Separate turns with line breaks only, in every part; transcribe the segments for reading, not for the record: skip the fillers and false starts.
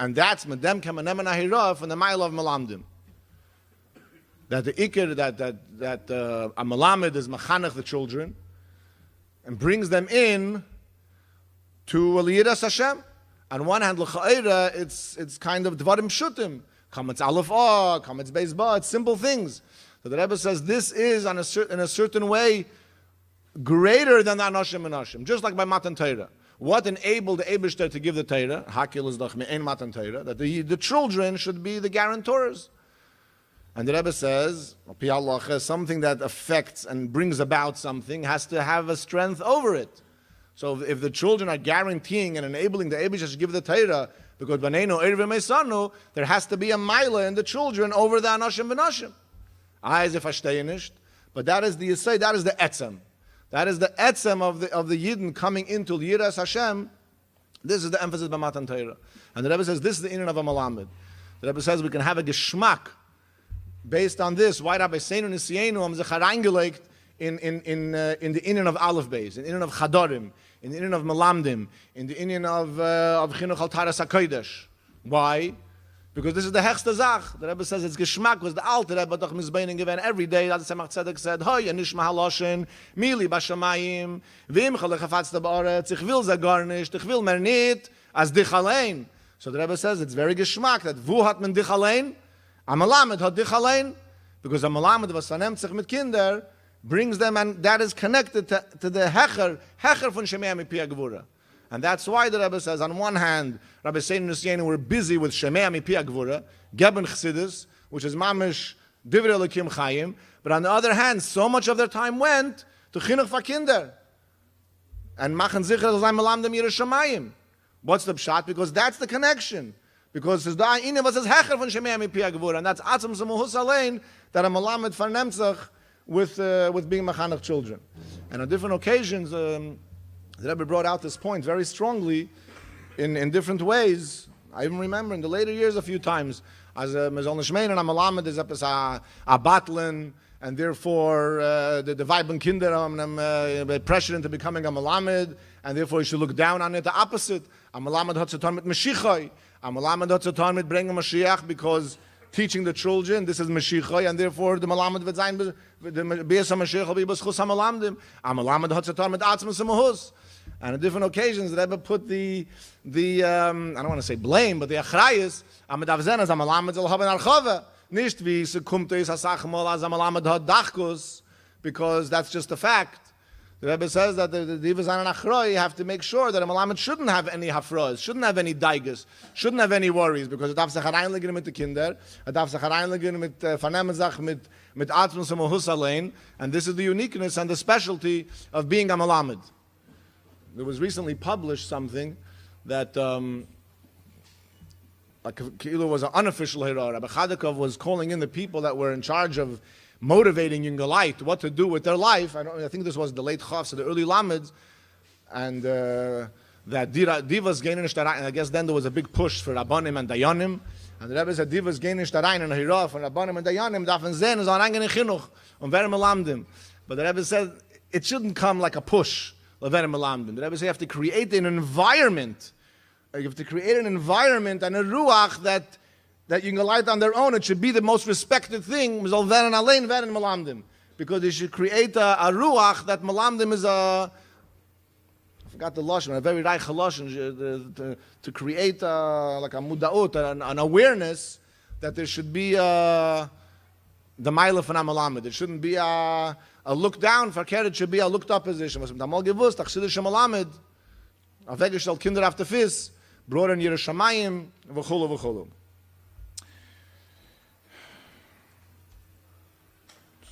And that's Medem Kamanem and Ahira from the Mile of Malamdim. That the Iker, that a Malamed is Machanech the children, and brings them in to Liyiras Hashem. On one hand, L'cha'ira, it's kind of Dvarim Shutim. Kametz Aleph A, Kametz Beis Ba, it's simple things. So the Rebbe says this is in a certain way greater than the Anoshim and Anoshim, just like by Matan Torah. What enabled the Eibishter to give the Torah? Hakil is doch me'ein Matan Torah, that the children should be the guarantors. And the Rebbe says, something that affects and brings about something has to have a strength over it. So if the children are guaranteeing and enabling the Eibishter to give the Torah, because Baneinu Erev Meisanu, there has to be a Maila in the children over the Anoshim V'Noshim. As if Ashteyanish, but that is the Yisay, that is the Etzem. That is the Etzem of the Yidden coming into Yiras Hashem. This is the emphasis by Matan Torah. And the Rebbe says this is the Inyan of a Malamed. The Rebbe says we can have a Geschmack based on this. Why Rabbi Seinu Nisienu am Zechar reingelegt in the Inyan of Aleph Beis, in the Inyan of Chadorim, in the Inyan of Malamdim, in the Inyan of Chinuch al Taras HaKodesh. Why? Because this is the hechste Zach. The Rebbe says it's Geschmack, was the Alte Rebbe doch misbeinen given every day. That the Tzemach Tzedek said, Hoi, Anishma Haloshen, Mili Bashamayim, Vim Chalechafatzte Ba'aretz, Ich will ze gar nicht, Ich will mer nit, as dich allein. So the Rebbe says it's very Geschmack, that wo hat man dich allein? A Malamed hat dich allein. Because a Malamed, was vernehmt sich mit Kinder, brings them, and that is connected to the Hecher von Shemei Mipi HaGvura. And that's why the Rebbe says, on one hand, Rabbi Seinu Nisienu were busy with Shemei Mipi HaGvura, Geben Chassidus, which is Mamish Divrei Elokim Chayim, but on the other hand, so much of their time went to Chinuch Vakinder. And Machen Zicher Zayim Malamdim Yerushamayim. What's the pshat? Because that's the connection. Because it's the A'inim was as Hecher von Shemei Mipi HaGvura, and that's Atzim Samuhus Alein, that a Malamed vernehmt sich with being Machanach children. And on different occasions, the Rebbe brought out this point very strongly in different ways. I even remember in the later years a few times, as a Mezol Nishmein and a Malamed is a battling, and therefore the Weiben Kinder pressure into becoming a Malamed, and therefore you should look down on it. The opposite, a Malamed hat zu tun mit Mashiachai, a Malamed hat zu tun mit bringen Mashiach, because teaching the children, this is Mashiachai, and therefore the Malamed wird sein, the Beis HaMashiach will be B'schus HaMalamdim, a Malamed hat zu tun mit Atzmus HaMahus. And on different occasions, the Rebbe put the I don't want to say blame, but the achrayus, amadav zen as a malamed zal haben archava, nicht wie se kommt es asach mal as a malamed hat dachkus, because that's just a fact. The Rebbe says that the divas an achroi have to make sure that a malamed shouldn't have any hafroz, shouldn't have any daigas, shouldn't have any worries, because it darf sich hereinlegen mit the kinder, it darf sich hereinlegen mit vernehmen sach mit atmos und allein, and this is the uniqueness and the specialty of being a malamed. There was recently published something that was an unofficial hira. Rabbi Chadakov was calling in the people that were in charge of motivating Yungalite, what to do with their life. I think this was the late Chavs, the early Lameds, and that Divas Geinin Shtarein, and I guess then there was a big push for Rabbanim and Dayanim, and the Rebbe said Divas Geinin Shtarein and Hira for Rabbanim and Dayanim, dafen sehen, is an Angen in Chinuch, und wer melamdim. But the Rebbe said, it shouldn't come like a push. The Rebbe says you have to create an environment. You have to create an environment and a ruach that you can light on their own. It should be the most respected thing. Because you should create a ruach that malamdim is I forgot the lashon, a very reich lashon, to create like a mudaut, an awareness that there should be the mile von Amalamid. It shouldn't be a look down for Keret, should be a looked up position. Was mit Amal gewusst, Achsidische Malamed, a Wegestellt Kinder auf der Fiss, Bror in Yerushamayim, v'chulu v'chulu.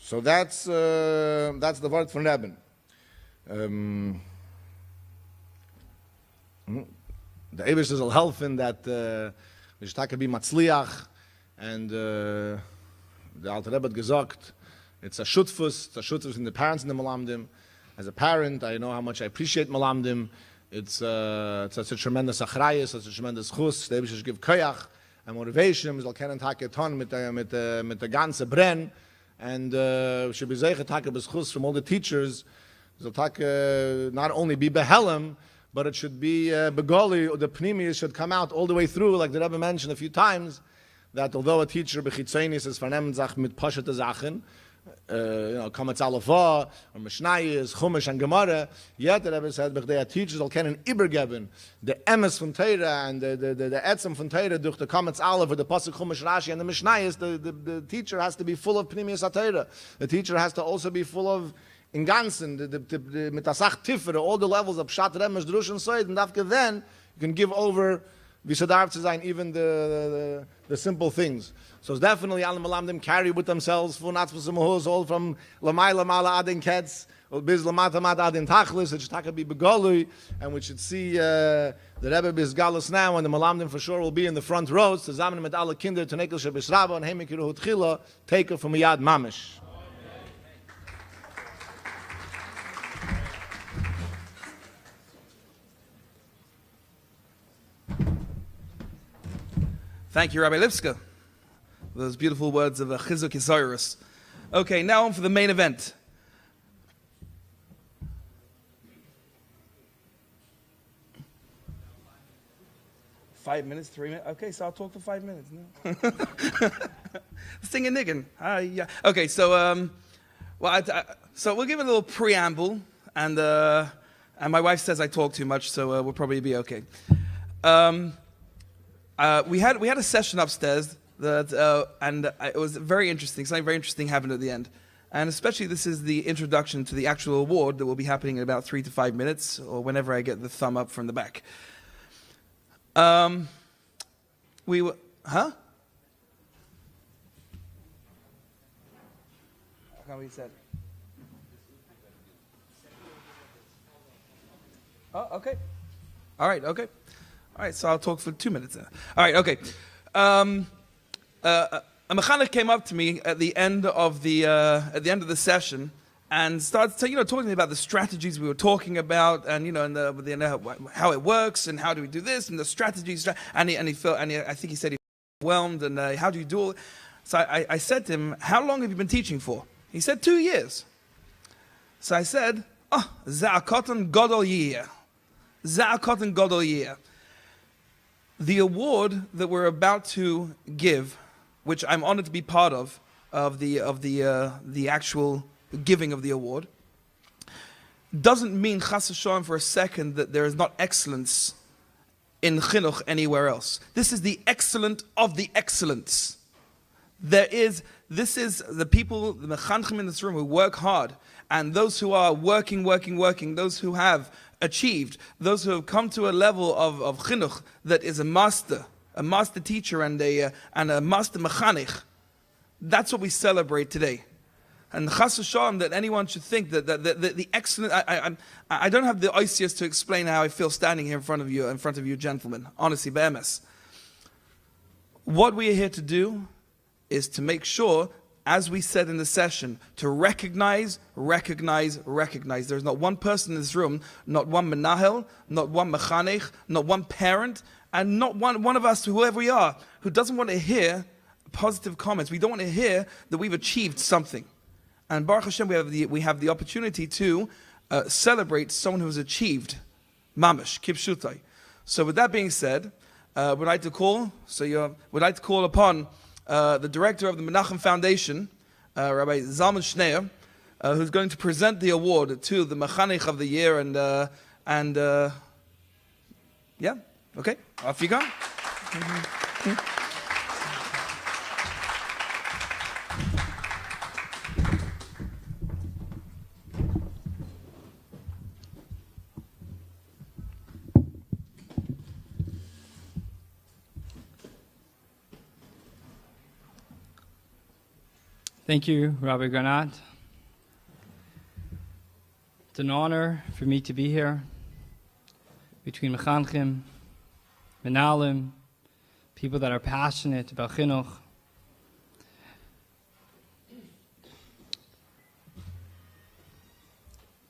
So that's the word from Rebbe. The Eibush will help in that we should be matzliach, and the Alter Rebbe hat gesagt, it's a shutfus in the parents in the Malamdim. As a parent, I know how much I appreciate Malamdim. It's such a tremendous achrayus, such a tremendous chus. The Eibush give koyach and motivation. We shall kennen take ton mit the ganze brenn, and we should be zeiche take b'schus from all the teachers. We shall take not only be behelem, but it should be begoli, or the pnimi should come out all the way through, like the Rebbe mentioned a few times, that although a teacher b'chitzainis is vernehmen Sachen mit Pashete Sachen, Kamatz Alafah, or Mishnayis, Chumash, and Gemara, yet the Rebbe said, the teachers will kennen Ibergeben, the Emes von Teira, and the Etzem von Teira, durch the Kamatz Alaf, or the Pasuk Chumash Rashi, and the Mishnayis, the teacher has to be full of Pnimius HaTeira. The teacher has to also be full of in Ganzen, mit der Sach Tiffer, all the levels of Pshat, Remesh, Drush, and Soid, and after then, you can give over, wie so darf zu sein, even the simple things. So it's definitely alle Malamdim carry with themselves von Atzvus Mahuz, all from Lamai Lamala Adin Ketz, or Biz Lamata Mad Adin Tachlis, it should taka be Begolui, and we should see the Rebbe Biz Galus now, and the Malamdim for sure will be in the front rows, zusammen mit alle Kinder, Tenekel Shebis Rabba, and Hemikiru Hutchila, take it from Yad Mamish.
Thank you, Rabbi Lipska. Those beautiful words of Chizuk Yisarus. Okay, now on for the main event. Five minutes, 3 minutes. Okay, so I'll talk for 5 minutes. No? Singing niggin. Yeah. Okay, so so we'll give it a little preamble, and my wife says I talk too much, so we'll probably be okay. We had a session upstairs that and it was very interesting. Something very interesting happened at the end, and especially this is the introduction to the actual award that will be happening in about 3 to 5 minutes, or whenever I get the thumb up from the back. We were, huh? How come we said? Oh, okay. All right. Okay. All right, so I'll talk for 2 minutes. All right, okay. A mechanic came up to me at the end of the session and started talking to me about the strategies we were talking about, and how it works and how do we do this and the strategies. And I think he said he was overwhelmed, and how do you do all? So I said to him, "How long have you been teaching for?" He said 2 years. So I said, "Za'akotan Godol Yiyeh, Za'akotan Godol Yiyeh." The award that we're about to give, which I'm honored to be part of the actual giving of the award, doesn't mean chas v'shalom for a second that there is not excellence in chinuch anywhere else. This is the excellent of the excellence. This is the people, the mechanchim in this room who work hard, and those who are working, those who have achieved, those who have come to a level of chinuch that is a master teacher and a master mechanich. That's what we celebrate today. And chas v'shalom that anyone should think that the excellent. I don't have the oisius to explain how I feel standing here in front of you, gentlemen. Honestly, be'emes. What we are here to do is to make sure, as we said in the session, to recognize. There's not one person in this room, not one menahel, not one mechanech, not one parent, and not one of us, whoever we are, who doesn't want to hear positive comments. We don't want to hear that we've achieved something. And Baruch Hashem, we have the opportunity to celebrate someone who has achieved mamash, kipshutai. So with that being said, would like to call upon the director of the Menachem Foundation, Rabbi Zalman Schneer, who's going to present the award to the Mechanech of the year, and yeah, okay, off you go.
Thank you, Rabbi Granat. It's an honor for me to be here between Mechanchim, Menalim, people that are passionate about Chinuch.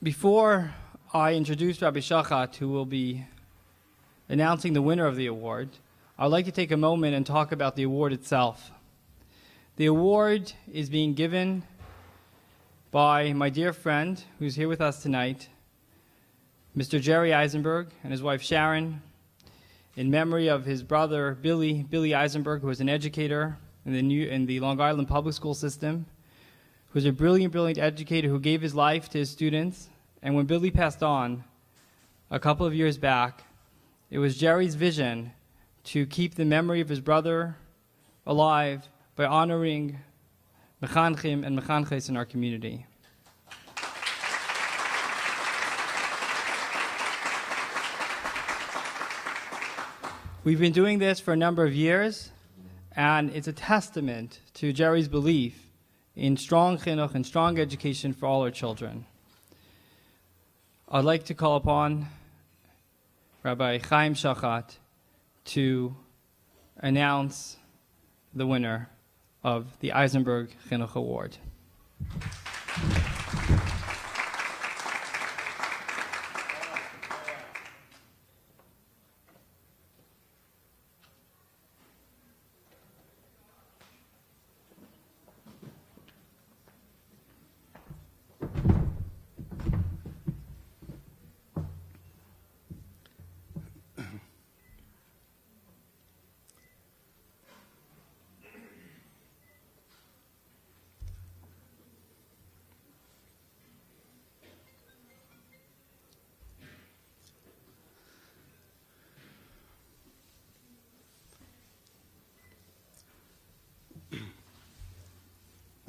Before I introduce Rabbi Shachat, who will be announcing the winner of the award, I'd like to take a moment and talk about the award itself. The award is being given by my dear friend who's here with us tonight, Mr. Jerry Eisenberg and his wife Sharon, in memory of his brother Billy Eisenberg, who was an educator in the Long Island public school system, who was a brilliant educator who gave his life to his students. And when Billy passed on a couple of years back, it was Jerry's vision to keep the memory of his brother alive by honoring mechanchim and mechanches in our community. We've been doing this for a number of years, and it's a testament to Jerry's belief in strong chinuch and strong education for all our children. I'd like to call upon Rabbi Chaim Shachat to announce the winner of the Eisenberg Chinuch Award.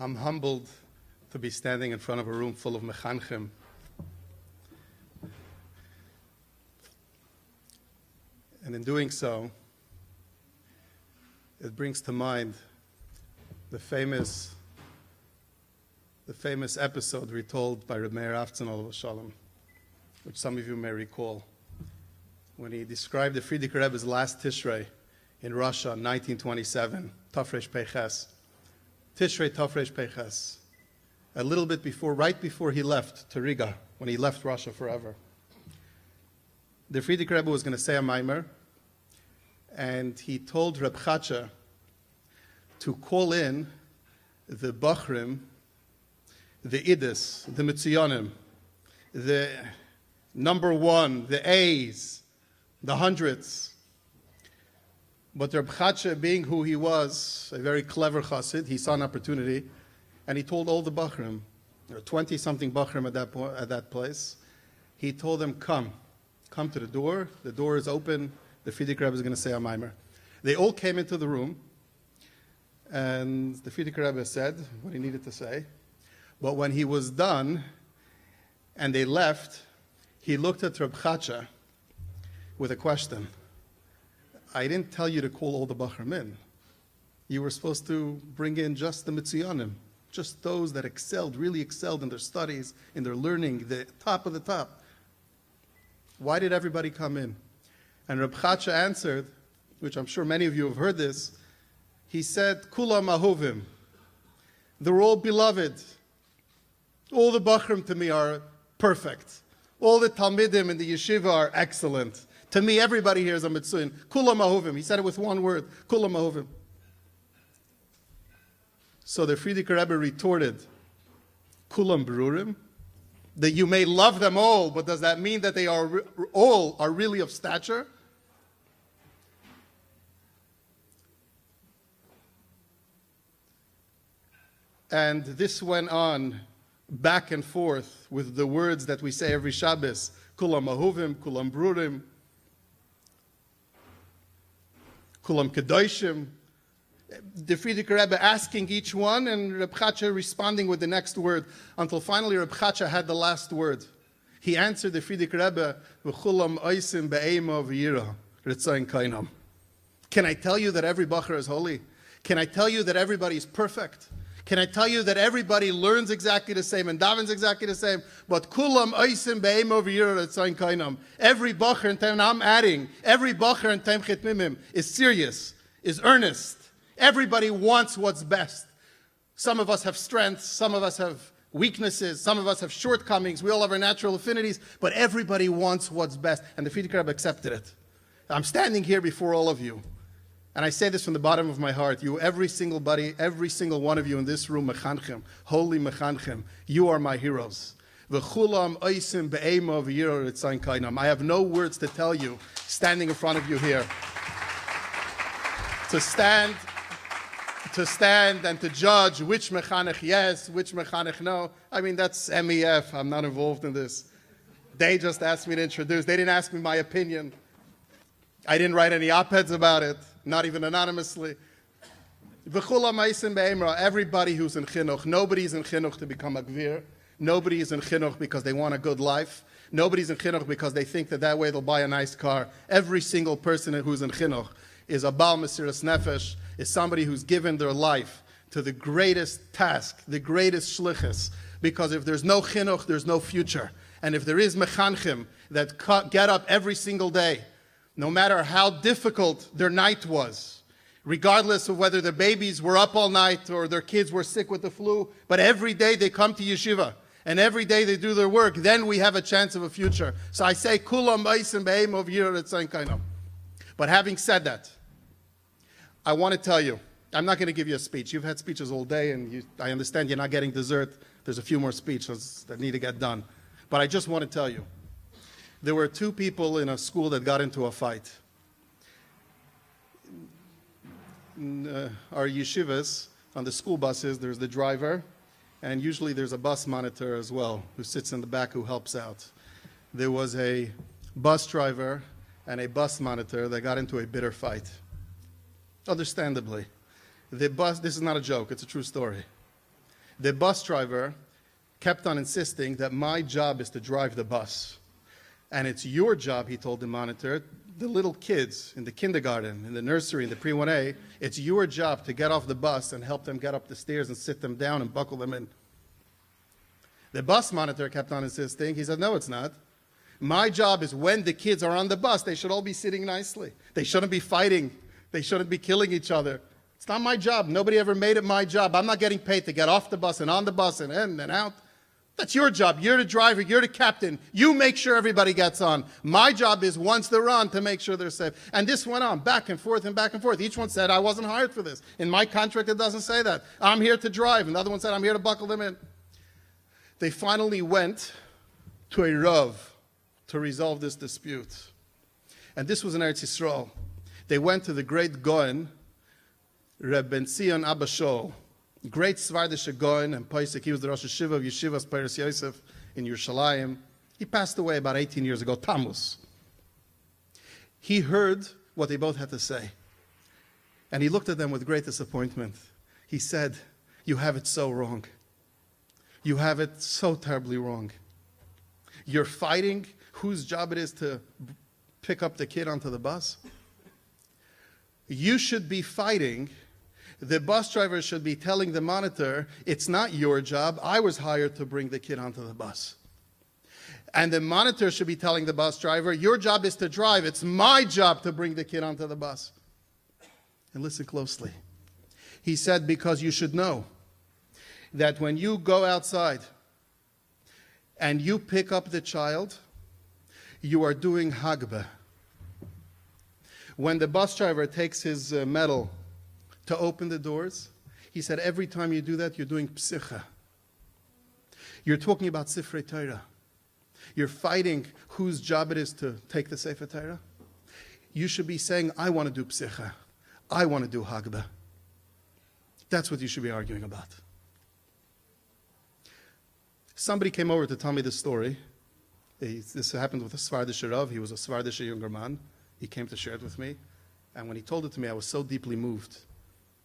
I'm humbled to be standing in front of a room full of mechanchim. And in doing so, it brings to mind the famous episode retold by Reb Meir Aftzon alav shalom, which some of you may recall, when he described the Frierdiker Rebbe's last Tishrei in Russia in 1927, Tafresh Peiches. Tishrei Tafresh Peiches, a little bit before, right before he left to Riga, when he left Russia forever. The Frierdiker Rebbe was going to say a maimer, and he told Reb Chatzah to call in the Bachrim, the Idis, the Mitziyonim, the number one, the A's, the hundreds. But Reb Chatzah, being who he was, a very clever chassid, he saw an opportunity, and he told all the Bachrim, there were 20-something Bachrim at that place, he told them, come to the door is open, the Frierdiker Rebbe is going to say a maimer. They all came into the room, and the Frierdiker Rebbe said what he needed to say, but when he was done, and they left, he looked at Reb Chatzah with a question. I didn't tell you to call all the Bachrim in. You were supposed to bring in just the Mitziyanim, just those that really excelled in their studies, in their learning, the top of the top. Why did everybody come in? And Reb Chatzah answered, which I'm sure many of you have heard this, he said, Kulam ahovim. They're all beloved. All the Bachrim to me are perfect. All the Talmidim in the yeshiva are excellent. To me, everybody here is a Mitzuyin. Kulam ahovim. He said it with one word. Kulam ahovim. So the Frierdiker Rebbe retorted, Kulam berurim. That you may love them all, but does that mean that they are all are really of stature? And this went on back and forth with the words that we say every Shabbos. Kulam ahovim, kulam berurim. Kulam Kedoshim, the Frierdiker Rebbe asking each one, and Reb Chatzah responding with the next word, until finally Reb Chatzah had the last word. He answered the Frierdiker Rebbe, V'chulam oisim be'ema v'yira, ritzayin kainam. Can I tell you that every Bachar is holy? Can I tell you that everybody is perfect? Can I tell you that everybody learns exactly the same and davens exactly the same? But kulam oisim be'ema v'yira ritzayin kainam. Every Bachar, and I'm adding, every Bachar in Taim Chet Mimim is serious, is earnest. Everybody wants what's best. Some of us have strengths, some of us have weaknesses, some of us have shortcomings, we all have our natural affinities, but everybody wants what's best. And the Frierdiker Rebbe accepted it. I'm standing here before all of you, and I say this from the bottom of my heart. You, every single one of you in this room, mechanchim, holy mechanchim, you are my heroes. V'chulam oisim be'ema v'yirah etzayin kainam. I have no words to tell you, standing in front of you here. To stand and to judge which mechanech yes, which mechanech no. I mean, that's MEF. I'm not involved in this. They just asked me to introduce. They didn't ask me my opinion. I didn't write any op-eds about it, not even anonymously. Everybody who's in chinuch, nobody's in chinuch to become a gvir. Nobody is in chinuch because they want a good life. Nobody's in chinuch because they think that way they'll buy a nice car. Every single person who's in chinuch is a Baal Mesiras Nefesh, is somebody who's given their life to the greatest task, the greatest shlichus. Because if there's no chinuch, there's no future. And if there is mechanchim that get up every single day, no matter how difficult their night was, regardless of whether their babies were up all night or their kids were sick with the flu, but every day they come to yeshiva, and every day they do their work, then we have a chance of a future. So I say, kulam baisim be'em of yirah etzayin kainam. But having said that, I want to tell you, I'm not going to give you a speech. You've had speeches all day, and I understand you're not getting dessert. There's a few more speeches that need to get done. But I just want to tell you, there were two people in a school that got into a fight. Our yeshivas, on the school buses, there's the driver, and usually there's a bus monitor as well, who sits in the back who helps out. There was a bus driver and a bus monitor that got into a bitter fight. Understandably. This is not a joke, it's a true story. The bus driver kept on insisting that my job is to drive the bus. And it's your job, he told the monitor, the little kids in the kindergarten, in the nursery, in the pre-1A, it's your job to get off the bus and help them get up the stairs and sit them down and buckle them in. The bus monitor kept on insisting. He said, no, it's not. My job is when the kids are on the bus, they should all be sitting nicely. They shouldn't be fighting. They shouldn't be killing each other. It's not my job. Nobody ever made it my job. I'm not getting paid to get off the bus and on the bus and in and out. That's your job. You're the driver. You're the captain. You make sure everybody gets on. My job is once they're on to make sure they're safe. And this went on back and forth and back and forth. Each one said, I wasn't hired for this. In my contract, it doesn't say that. I'm here to drive. And the other one said, I'm here to buckle them in. They finally went to a Rav to resolve this dispute. And this was in Eretz Yisrael. They went to the great Goen, Reb Ben Zion Abba Shaul, great Svardische Goen and Paisik. He was the Rosh Hashiva of Yeshivas Peiros Yosef in Yerushalayim. He passed away about 18 years ago, Tammuz. He heard what they both had to say. And he looked at them with great disappointment. He said, you have it so wrong. You have it so terribly wrong. You're fighting whose job it is to pick up the kid onto the bus. You should be fighting. The bus driver should be telling the monitor, it's not your job. I was hired to bring the kid onto the bus. And the monitor should be telling the bus driver, your job is to drive. It's my job to bring the kid onto the bus. And listen closely. He said, because you should know that when you go outside and you pick up the child, you are doing hagbeh. When the bus driver takes his metal to open the doors, he said, every time you do that, you're doing psicha. You're talking about Sifrei Torah. You're fighting whose job it is to take the Sefer Torah. You should be saying, I want to do psicha. I want to do hagbeh. That's what you should be arguing about. Somebody came over to tell me this story. This happened with a Svardische Rav. He was a Svardische younger man. He came to share it with me. And when he told it to me, I was so deeply moved.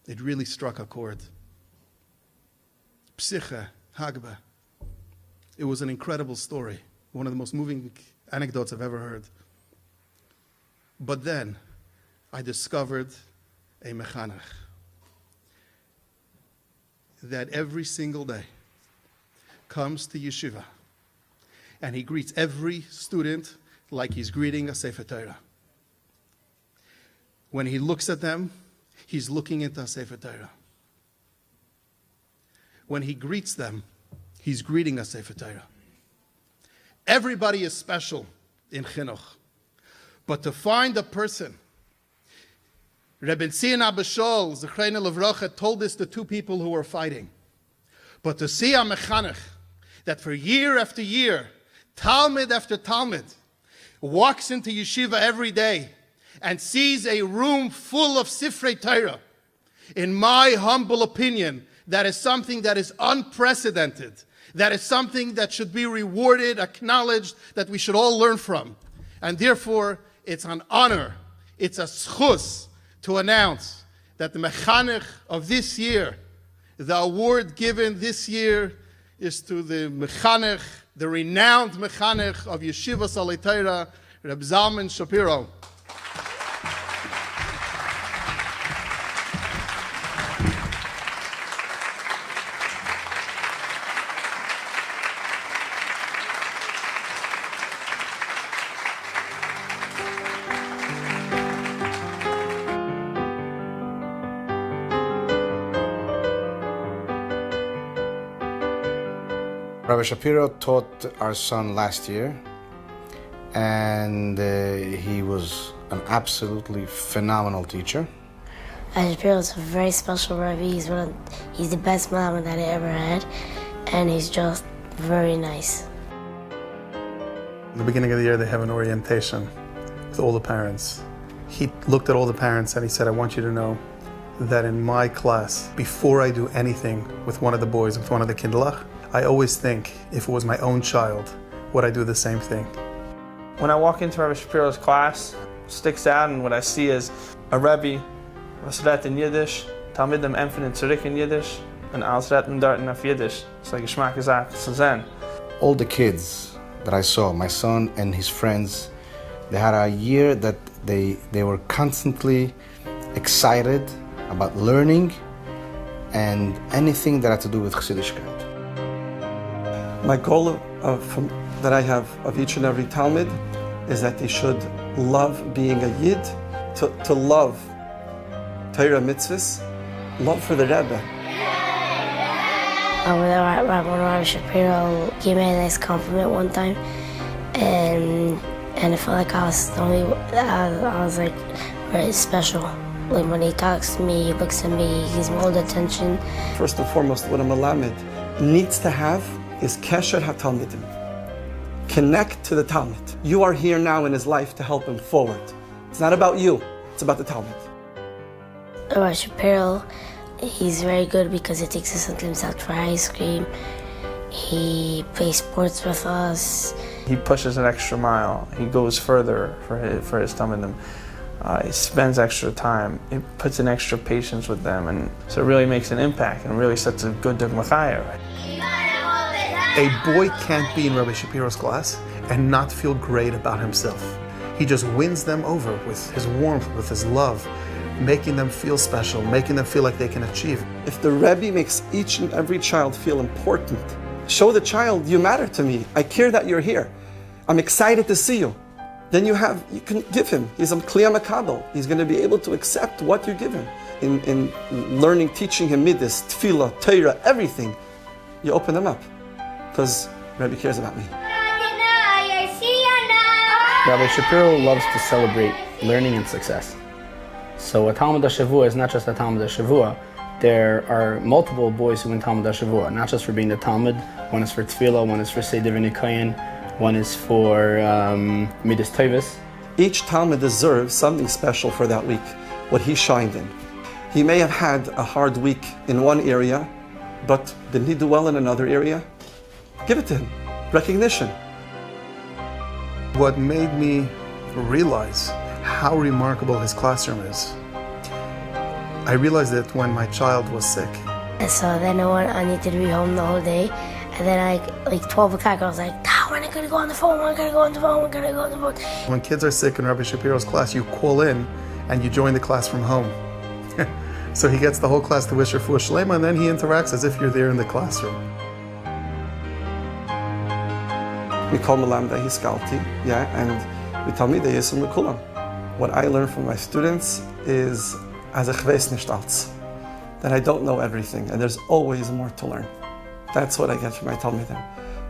It really struck a chord. Psicha, hagbeh. It was an incredible story. One of the most moving anecdotes I've ever heard. But then, I discovered a mechanech. That every single day comes to yeshiva. And he greets every student like he's greeting a Sefer Torah. When he looks at them, he's looking into a Sefer Torah. When he greets them, he's greeting a Sefer Torah. Everybody is special in Chinuch. But to find a person, Rebbe Zion Abba Shaul, Zechreinu Levracha, told this to two people who were fighting. But to see a mechanech that for year after year, Talmud after Talmud walks into yeshiva every day and sees a room full of Sifrei Torah. In my humble opinion, that is something that is unprecedented. That is something that should be rewarded, acknowledged, that we should all learn from. And therefore, it's an honor, it's a schus to announce that the mechanech of this year, the award given this year, is to the mechanech, the renowned mechanech of Yeshiva Salei Torah, Reb Zalman Shapiro.
Rabbi Shapiro taught our son last year, and he was an absolutely phenomenal teacher.
Rabbi Shapiro is a very special Rabbi. He's the best Malama that I ever had, and he's just very nice.
In the beginning of the year, they have an orientation with all the parents. He looked at all the parents and he said, I want you to know that in my class, before I do anything with one of the boys, with one of the kindlach, I always think, if it was my own child, would I do the same thing?
When I walk into Rabbi Shapiro's class, sticks out, and what I see is a Rebbe, was redt in Yiddish, Talmidim empfen zurück in Yiddish, and alles retten dort auf Yiddish. So Geschmack gesagt zu sein.
All the kids that I saw, my son and his friends, they had a year that they were constantly excited about learning and anything that had to do with Chassidishkeit.
My goal that I have of each and every Talmud is that they should love being a Yid, to love Torah mitzvahs, love for the Rebbe.
Rabbi Shapiro gave me a nice compliment one time, and I felt like I was like very special. Like when he talks to me, he looks at me, he gives me all the attention.
First and foremost, what a Melamed needs to have is Kesher HaTalmidim. Connect to the Talmud. You are here now in his life to help him forward. It's not about you, it's about the Talmud.
Rabbi Shapiro, he's very good because he takes us sometimes out for ice cream. He plays sports with us.
He pushes an extra mile. He goes further for his Talmidim. He spends extra time. He puts in extra patience with them, and so it really makes an impact and really sets a good Dogmachaya.
A boy can't be in Rabbi Shapiro's class and not feel great about himself. He just wins them over with his warmth, with his love, making them feel special, making them feel like they can achieve.
If the Rebbe makes each and every child feel important, show the child, you matter to me. I care that you're here. I'm excited to see you. Then you can give him. He's a Kliyah Makabel. He's going to be able to accept what you give him. In learning, teaching him Midas, Tefillah, Torah, everything, you open them up. Because Rebbe cares about me.
Rabbi Shapiro loves to celebrate learning and success. So a Talmud HaShavua is not just a Talmud HaShavua. There are multiple boys who win Talmud HaShavua, not just for being the Talmud. One is for Tefillah, one is for Seder V'Nikayin, one is for Midas Tovos.
Each Talmud deserves something special for that week, what he shined in. He may have had a hard week in one area, but didn't he do well in another area? Give it to him. Recognition.
What made me realize how remarkable his classroom is, I realized that when my child was sick.
And so then I needed to be home the whole day. And then like 12 o'clock, I was like, we're not going to go on the phone, we're going to go on the phone, we're going to go on the phone.
When kids are sick in Rabbi Shapiro's class, you call in and you join the class from home. So he gets the whole class to wish refuah shlema, and then he interacts as if you're there in the classroom.
We call Melamda Hiskalti, and we tell me they yisum lekulam. What I learn from my students is as a chveis nicht alts, that I don't know everything, and there's always more to learn. That's what I get from my Talmidim.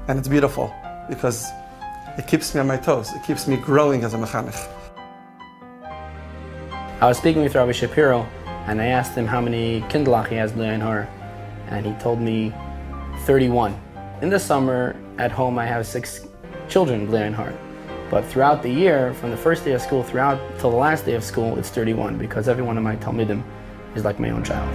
And it's beautiful, because it keeps me on my toes. It keeps me growing as a mechanech.
I was speaking with Rabbi Shapiro, and I asked him how many kindlach he has in Har, and he told me 31. In the summer, at home, I have 6 children, B'lei Ein Har. But throughout the year, from the first day of school throughout till the last day of school, it's 31, because every one of my Talmidim is like my own child.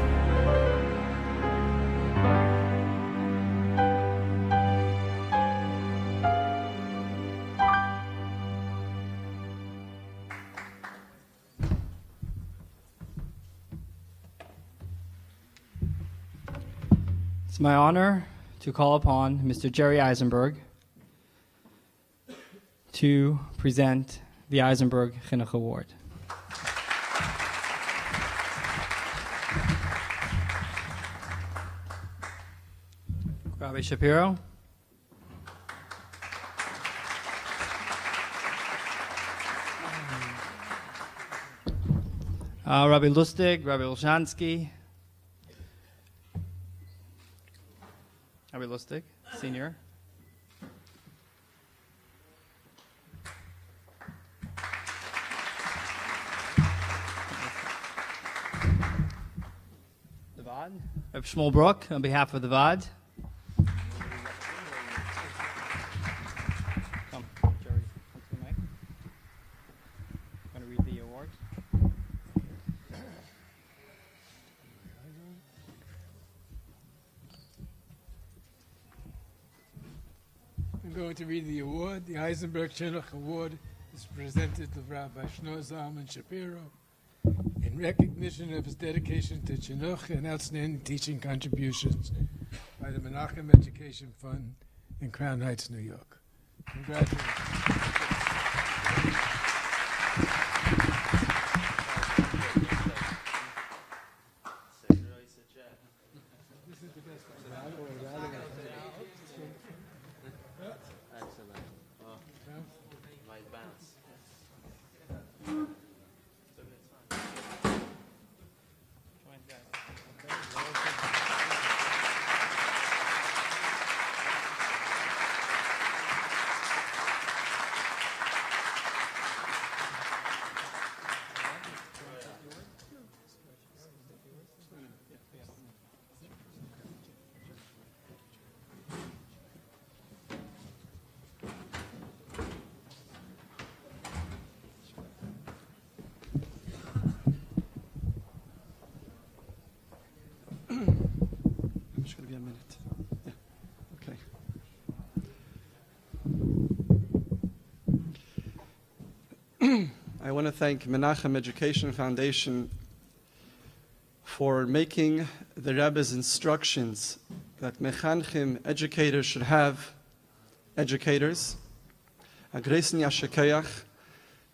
It's my honor to call upon Mr. Jerry Eisenberg to present the Eisenberg Chinuch Award. Rabbi Shapiro. Rabbi Lustig, Rabbi Olshansky. Rabbi Lustig, senior. The Vad. Rabbi Shmuel Brook, on behalf of the Vad. Come, Jerry, come to the mic. I'm going to read the award.
I'm going to read the award. The Eisenberg Chinuch Award is presented to Rabbi Shlomo Zalman Shapiro in recognition of his dedication to Chinuch and outstanding teaching contributions by the Menachem Education Fund in Crown Heights, New York. Congratulations. This is the best one.
I'm just going to be a minute. Yeah, okay. I want to thank Menachem Education Foundation for making the Rebbe's instructions that mechanchim, educators, should have educators. Agresin Yashakayach.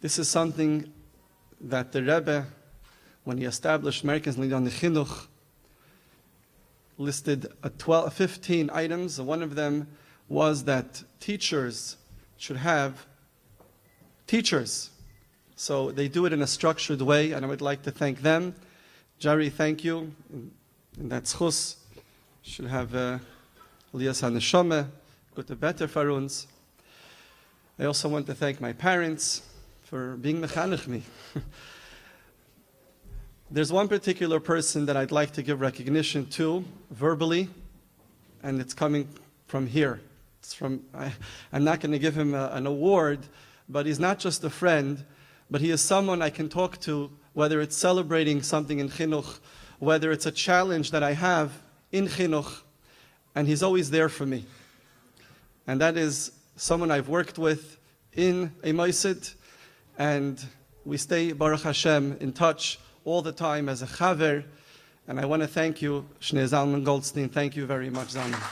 This is something that the Rebbe, when he established Americans Lead on the Chinuch, listed 15 items. One of them was that teachers should have teachers. So they do it in a structured way, and I would like to thank them. Jerry, thank you. And that's chus. Should have Elias HaNeshama, Gute Better for uns. I also want to thank my parents for being mechanech me. There's one particular person that I'd like to give recognition to verbally, and it's coming from here. It's from I'm not going to give him an award, but he's not just a friend, but he is someone I can talk to, whether it's celebrating something in chinuch, whether it's a challenge that I have in chinuch, and he's always there for me. And that is someone I've worked with in a moisid, and we stay, Baruch Hashem, in touch all the time as a chaver, and I want to thank you, Shnei Zalman Goldstein. Thank you very much, Zalman.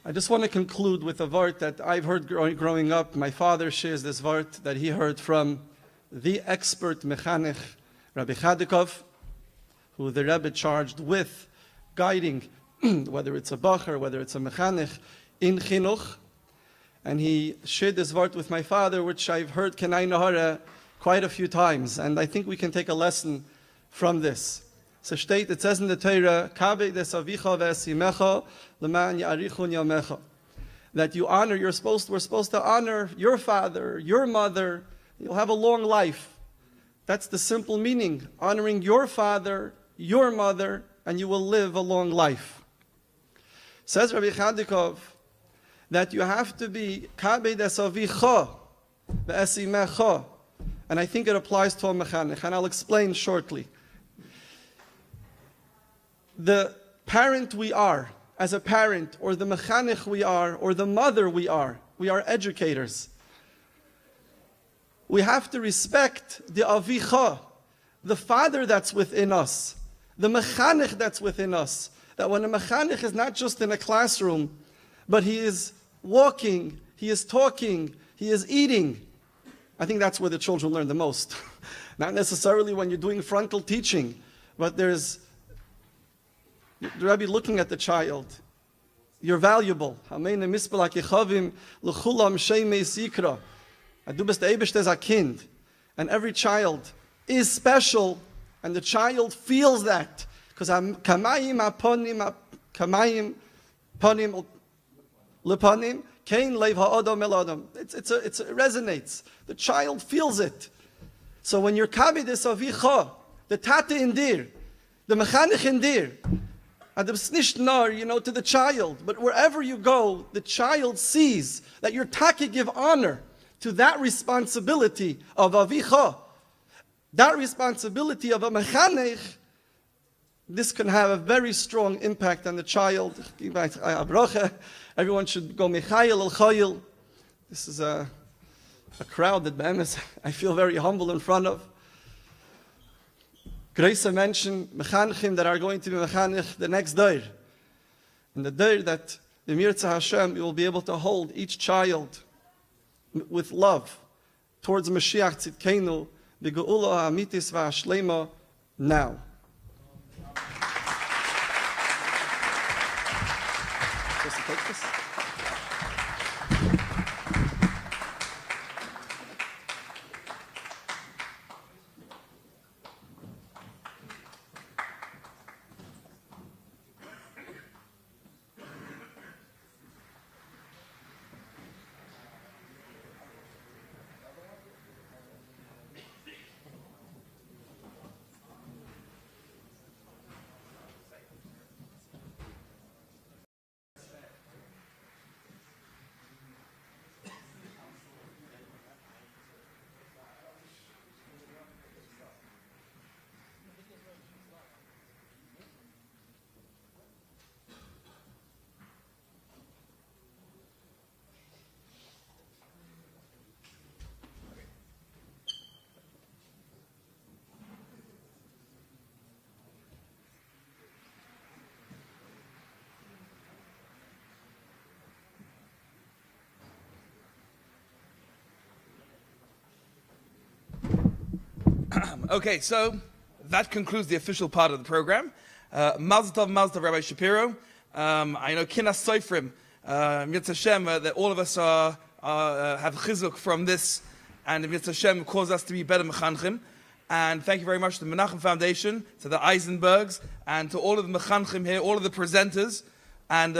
I just want to conclude with a vart that I've heard growing up. My father shares this vart that he heard from the expert mechanech, Rabbi Chadikov, who the Rebbe charged with guiding, whether it's a bacher, whether it's a mechanech, in chinuch. And he shared this vart with my father, which I've heard Kenai Nahara quite a few times. And I think we can take a lesson from this. So it says in the Torah, that you honor, we're supposed to honor your father, your mother. You'll have a long life. That's the simple meaning. Honoring your father, your mother, and you will live a long life. Says Rabbi Chadikov that you have to be kabed esavicha ve'esimecha. And I think it applies to a mechanech, and I'll explain shortly. The parent we are, as a parent, or the mechanech we are, or the mother we are educators. We have to respect the avicha, the father that's within us, the mechanech that's within us. That when a mechanech is not just in a classroom, but he is walking, he is talking, he is eating. I think that's where the children learn the most. Not necessarily when you're doing frontal teaching, but there's the Rebbe looking at the child. You're valuable. And every child is special, and the child feels that. Because it resonates. The child feels it. So when you're kabedis avicha, the tate in dir, the mechanech in dir, and the snish nar, to the child. But wherever you go, the child sees that your take give honor to that responsibility of avicha, that responsibility of a mechanech. This can have a very strong impact on the child. Everyone should go mechayil al chayil. This is a crowd that I feel very humble in front of. Grace mentioned mechanchim that are going to be mechanich the next day. And the day that the Mirza Hashem, you will be able to hold each child with love towards Mashiach Tzidkenu, b'geula ha'amitis v'hashlema now. Supposed to take this?
Okay, so that concludes the official part of the program. Mazel tov, Rabbi Shapiro. I know Kinas Soifrim, Mitzvah Hashem, that all of us have chizuk from this, and Mitzvah Hashem caused us to be better mechanchim. And thank you very much to the Menachem Foundation, to the Eisenbergs, and to all of the mechanchim here, all of the presenters. And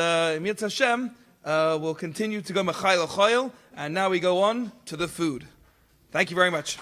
Mitzvah Hashem will continue to go mechayil chayil, and now we go on to the food. Thank you very much.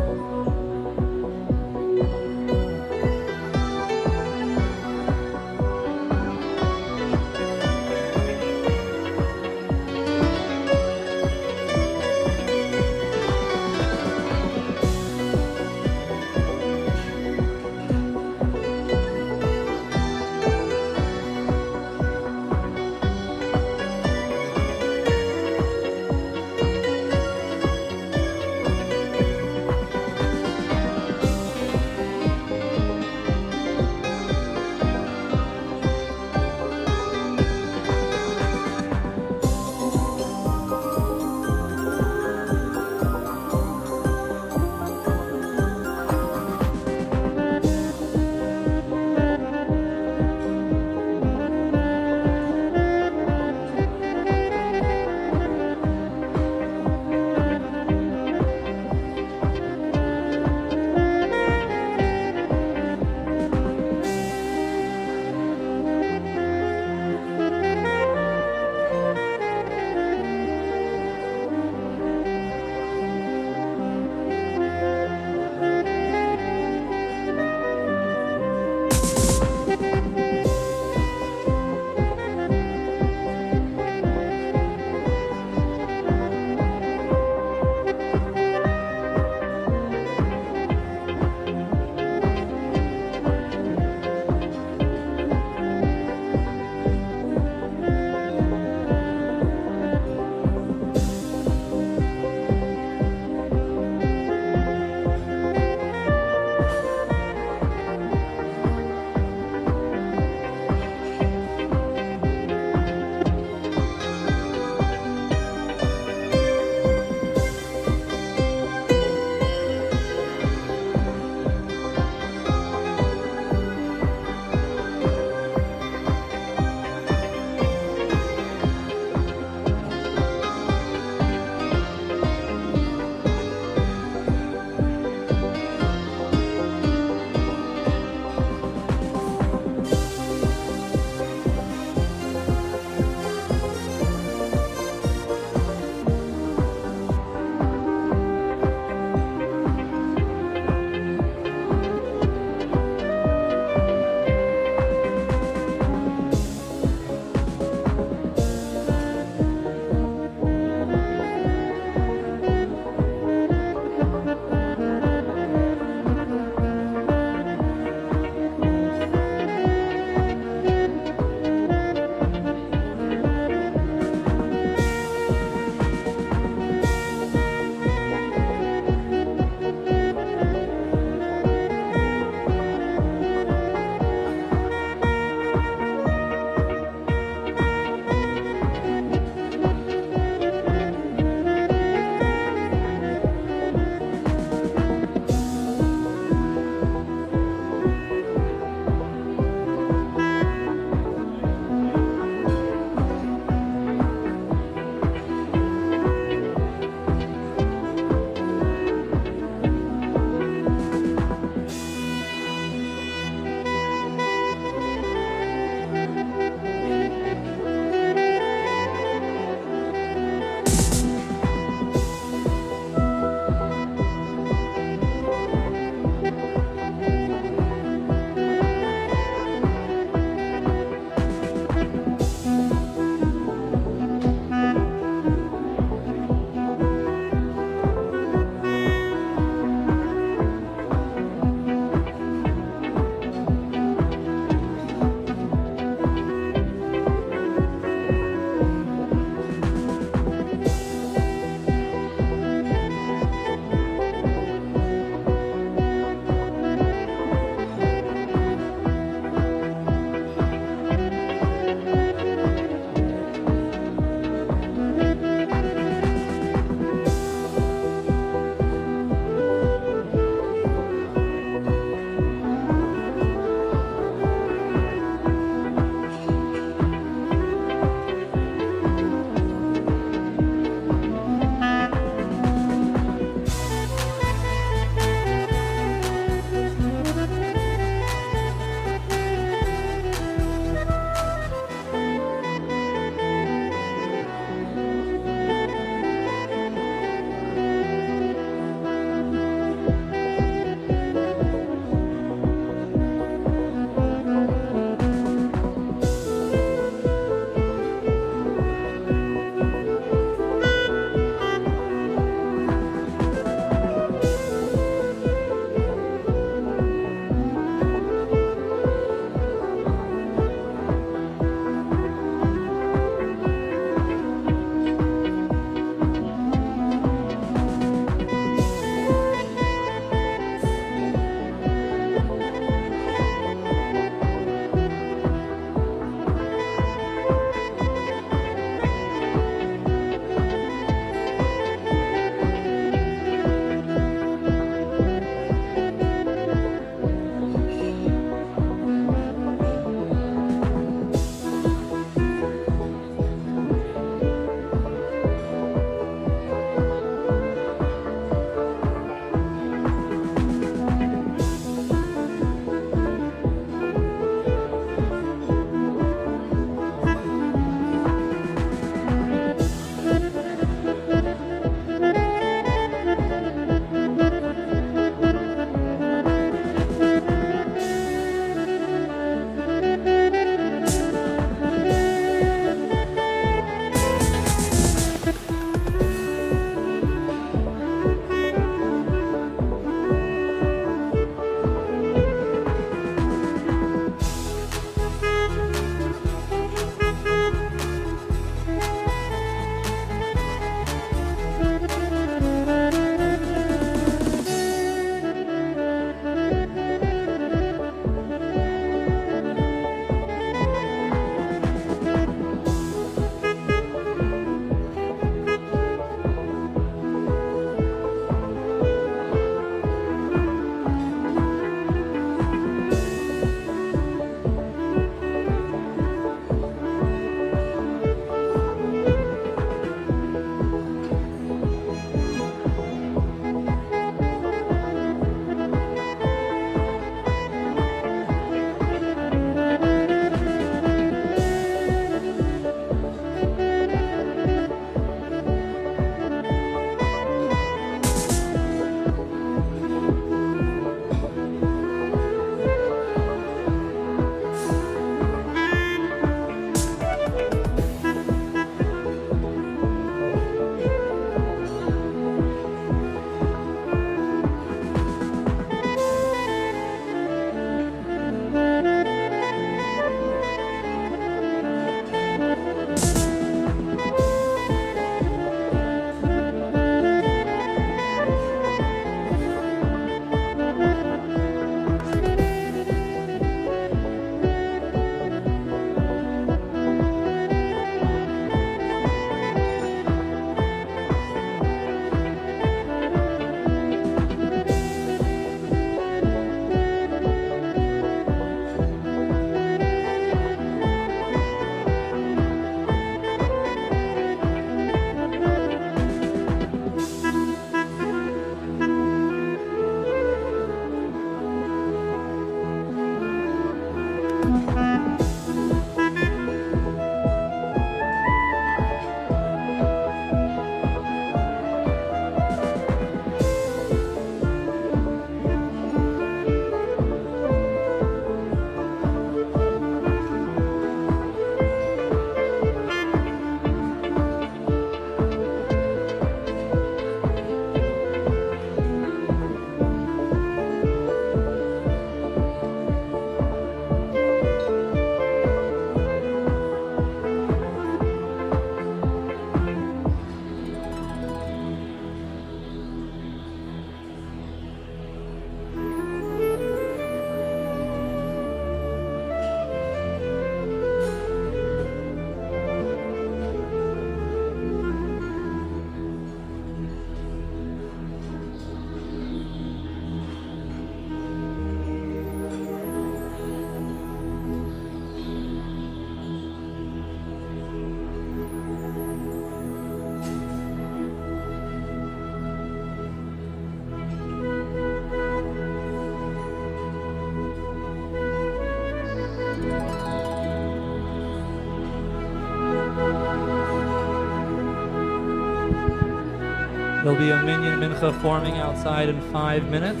There'll be a minyan mincha forming outside in 5 minutes.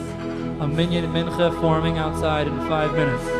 A minyan mincha forming outside in 5 minutes.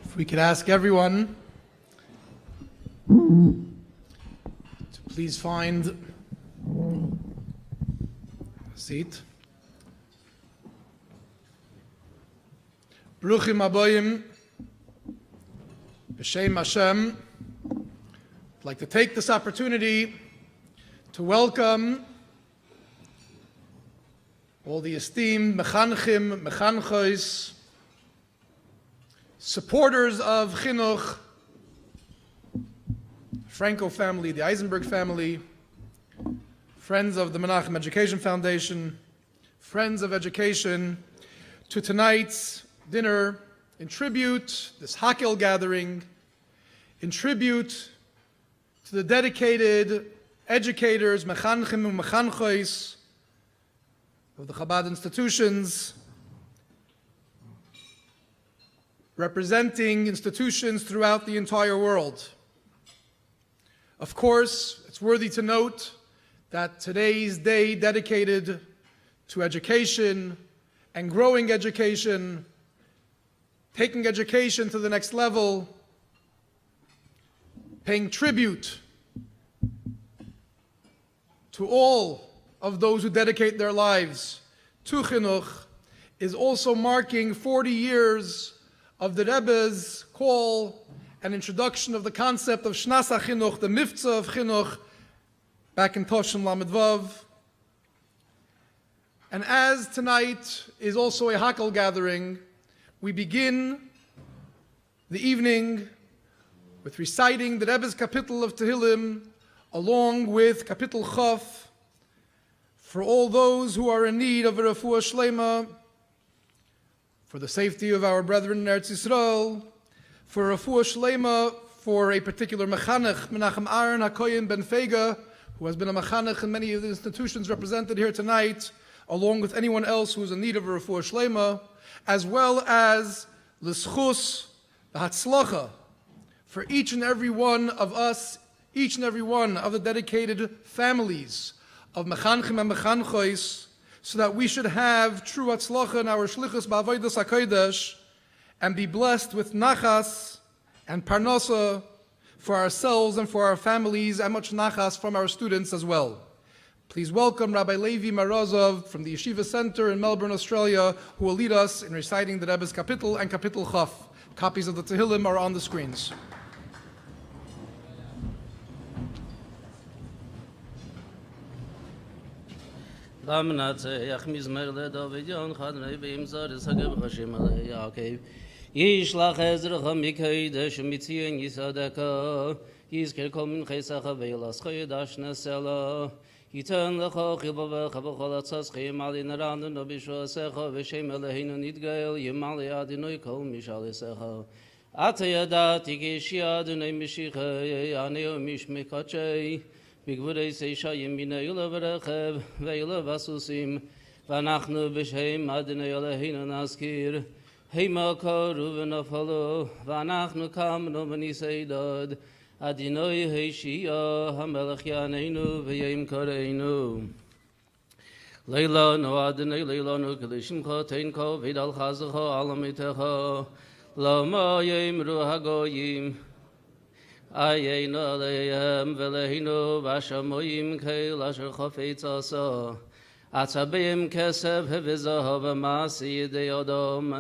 If we could ask everyone to please find a seat. Bruchim Aboyim, B'Shem Hashem. I'd like to take this opportunity to welcome all the esteemed Mechanchim, Mechanchos, supporters of Chinuch, Franco family, the Eisenberg family, friends of the Menachem Education Foundation, friends of education, to tonight's dinner in tribute, this Hakel gathering, in tribute to the dedicated educators, Mechanchim and Mechanchos of the Chabad institutions, representing institutions throughout the entire world. Of course, it's worthy to note that today's day dedicated to education and growing education, taking education to the next level, paying tribute to all of those who dedicate their lives to Chinuch, is also marking 40 years of the Rebbe's call an introduction of the concept of Shnas HaChinuch, the Miftzah of Chinuch, back in Toshin Lamed Vav. And as tonight is also a Hakel gathering, we begin the evening with reciting the Rebbe's Kapitel of Tehillim, along with Kapitel Chaf, for all those who are in need of a refuah shlema, for the safety of our brethren in Eretz Yisrael, for a refuah shlema for a particular mechanech, Menachem Aaron HaKoyen Ben Fega, who has been a mechanech in many of the institutions represented here tonight, along with anyone else who is in need of a refuah shlema, as well as l'schus, the hatzlacha, for each and every one of us, each and every one of the dedicated families of mechanchim and mechanchois, so that we should have true hatzlacha in our shlichus ba'avodas hakodesh, and be blessed with nachas and parnasa for ourselves and for our families, and much nachas from our students as well. Please welcome Rabbi Levi Marazov from the Yeshiva Center in Melbourne, Australia, who will lead us in reciting the Rebbe's Kapitel and Kapitel Chaf. Copies of the Tehillim are on the screens.
למנצח מזמר לדוד יונחד נביאים זרס הגבחשים עלי יעקב ישלח עזרך מקדש מציין יסעדך יזכר כל מנחסך וילסך ידש נסלה ייתן לך חלבבך בכל עצסכים עלי נרננו בשועסך ושם אלוהינו נתגאל ימלא אדינוי כל משעלסך אתה ידעתי כי שיעדני משיחי אני ומשמי קדשי בגבורי סישה ימיני ולברכב ולבסוסים ואנחנו בשם אדוני אלוהינו נזכיר הימה קרו ונפלו ואנחנו קמנו וניסי דוד אדוני השיעה המלך יעננו וימכרנו לילנו אדוני לילנו קדושמך תנך וידל חסדך על עמיתך למה יאמרו הגויים עיינו עליהם ולהינו בשמיים כל אשר חפץ עשה עצבים כסף וזהב ומעשי ידי אדם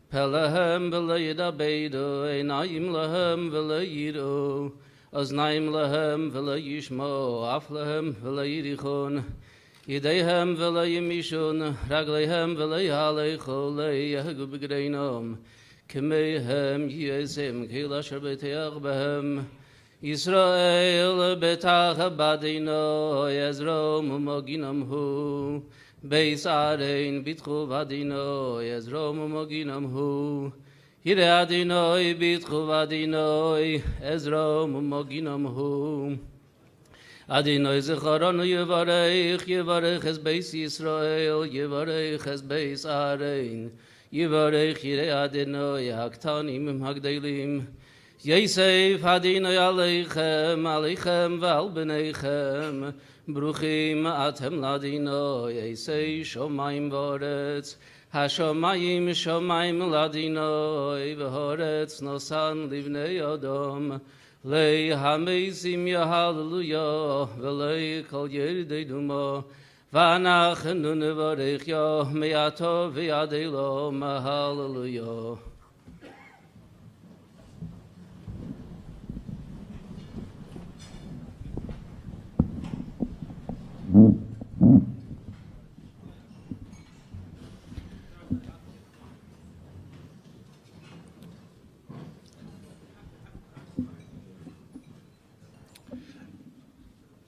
פלהם ולא ידברו עיניים להם ולא יראו אוזניים להם ולא ישמעו אף להם ולא יריחון ידיהם ולא ימישון רגליהם ולא יהלכו לא יהגו בגרינם כמיהם יעשם כל אשר בטח בהם ישראל בטח בדינו יזרום ומגינם הוא בייס ערין ביטחו בדינו יזרום ומגינם הוא ירא אדינוי ביטחו בדינוי יזרום ומגינם הוא אדינוי זכרנו יברך יברך את בייס ישראל יברך את בייס ערין יברך ירא אדינוי הקטנים הגדולים יסף אדינוי עליכם עליכם ועל בניכם ברוכים אתם לאדינוי יסי שמים וארץ השמיים שמים לאדינוי והארץ נוסן לבני אדם להמזים יהללויה ולכל ירדי דומה ואנחנו נברך יה מעתה ועד עולם הללויה.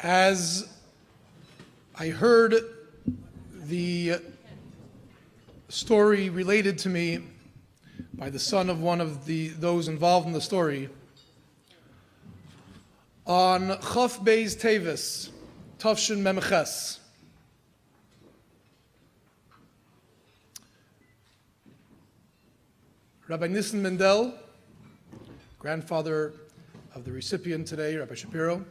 As I heard the story related to me by the son of one of those involved in the story, on Chaf Beis Tevis, Tavshin Memches, Rabbi Nissen Mendel, grandfather of the recipient today, Rabbi Shapiro,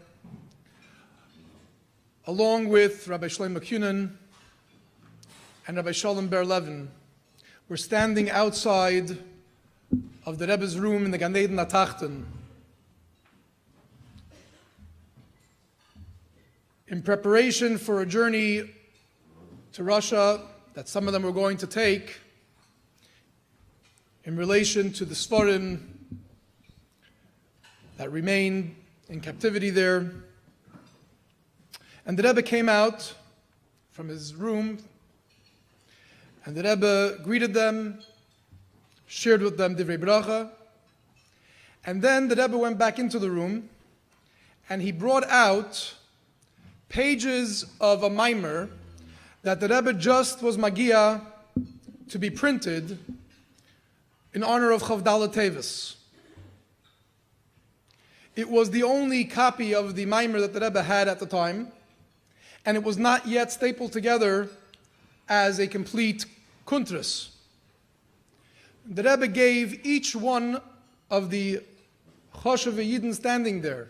along with Rabbi Shlomo Kunin and Rabbi Shalom Ber Levin, were standing outside of the Rebbe's room in the Gan Eden Atachten in preparation for a journey to Russia that some of them were going to take in relation to the Sfarim that remained in captivity there. And the Rebbe came out from his room, and the Rebbe greeted them, shared with them divrei bracha, and then the Rebbe went back into the room, and he brought out pages of a mimer that the Rebbe just was magia to be printed in honor of Chavdala Tevis. It was the only copy of the mimer that the Rebbe had at the time, and it was not yet stapled together as a complete kuntras. The Rebbe gave each one of the Choshev Yidden standing there